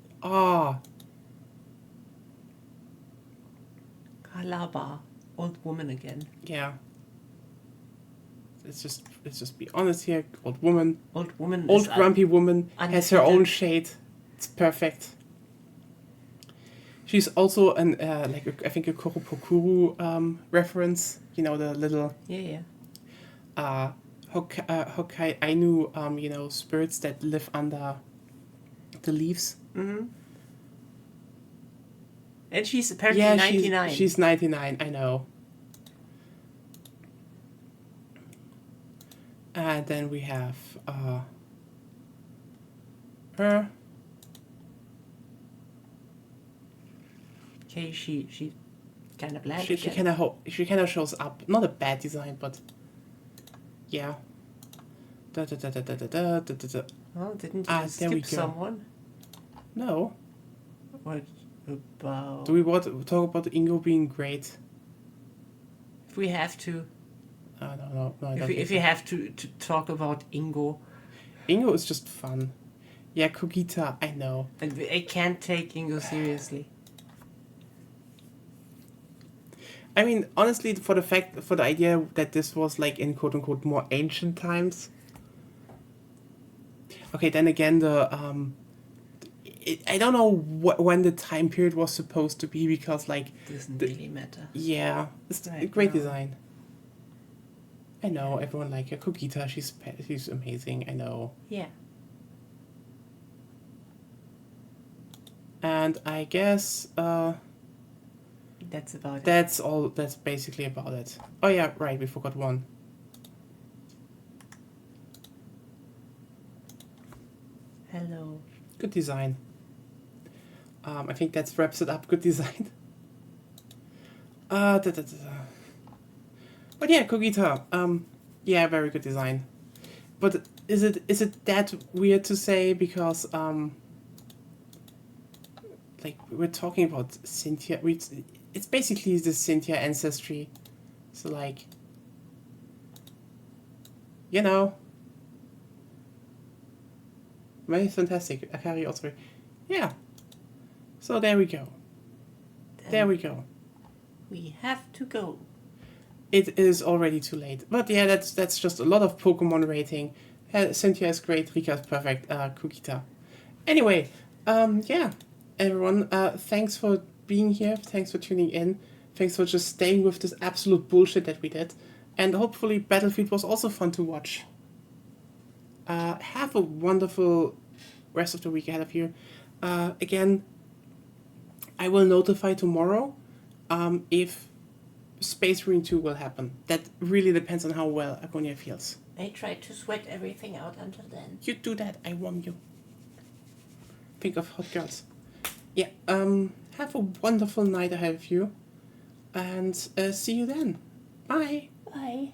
Kalaba. Old woman again. yeah. Let's just be honest here. Old woman. Old woman. Old is grumpy woman has her own shade. It's perfect. She's also an I think a Koropokuru reference. You know, the little Yeah. Hokai Ainu, you know, spirits that live under the leaves. Mm-hmm. And she's apparently Yeah, 99. she's 99, I know. And then we have her. Okay, she kind of bland. She kind of shows up. Not a bad design, but yeah. Well, didn't you There we skip go. someone? No. What about... Do we want to talk about Ingo being great? If we have to... No, I don't If think you so. have to talk about Ingo... Ingo is just fun. Yeah, Kogita, I know. And I can't take Ingo seriously. I mean, honestly, for the idea that this was like in quote unquote more ancient times. Okay, then again, I don't know when the time period was supposed to be because like Doesn't really matter. yeah, it's a Right, great no. design. I know everyone like her. Kogita, she's amazing. I know, Yeah. and I guess That's about it. that's all. That's basically about it. Oh yeah, right. We forgot one. Hello. Good design. I think that wraps it up. Good design. But yeah, Kogita. Yeah, very good design. But is it that weird to say because like we're talking about Cynthia? It's basically the Cynthia ancestry. So like, you know. Very fantastic. Akari also. Yeah. So there we go. There we go. We have to go. It is already too late. But yeah, that's just a lot of Pokemon rating. Cynthia is great. Rika is perfect. Kukita. Anyway, yeah, everyone. Thanks for being here. Thanks for tuning in. Thanks for just staying with this absolute bullshit that we did. And hopefully Battlefield was also fun to watch. Have a wonderful rest of the week ahead of you. Again, I will notify tomorrow if Space Marine 2 will happen. That really depends on how well Agonia feels. I tried to sweat everything out until then. You do that, I warn you. Think of hot girls. Yeah, have a wonderful night ahead of you. And see you then. Bye. Bye.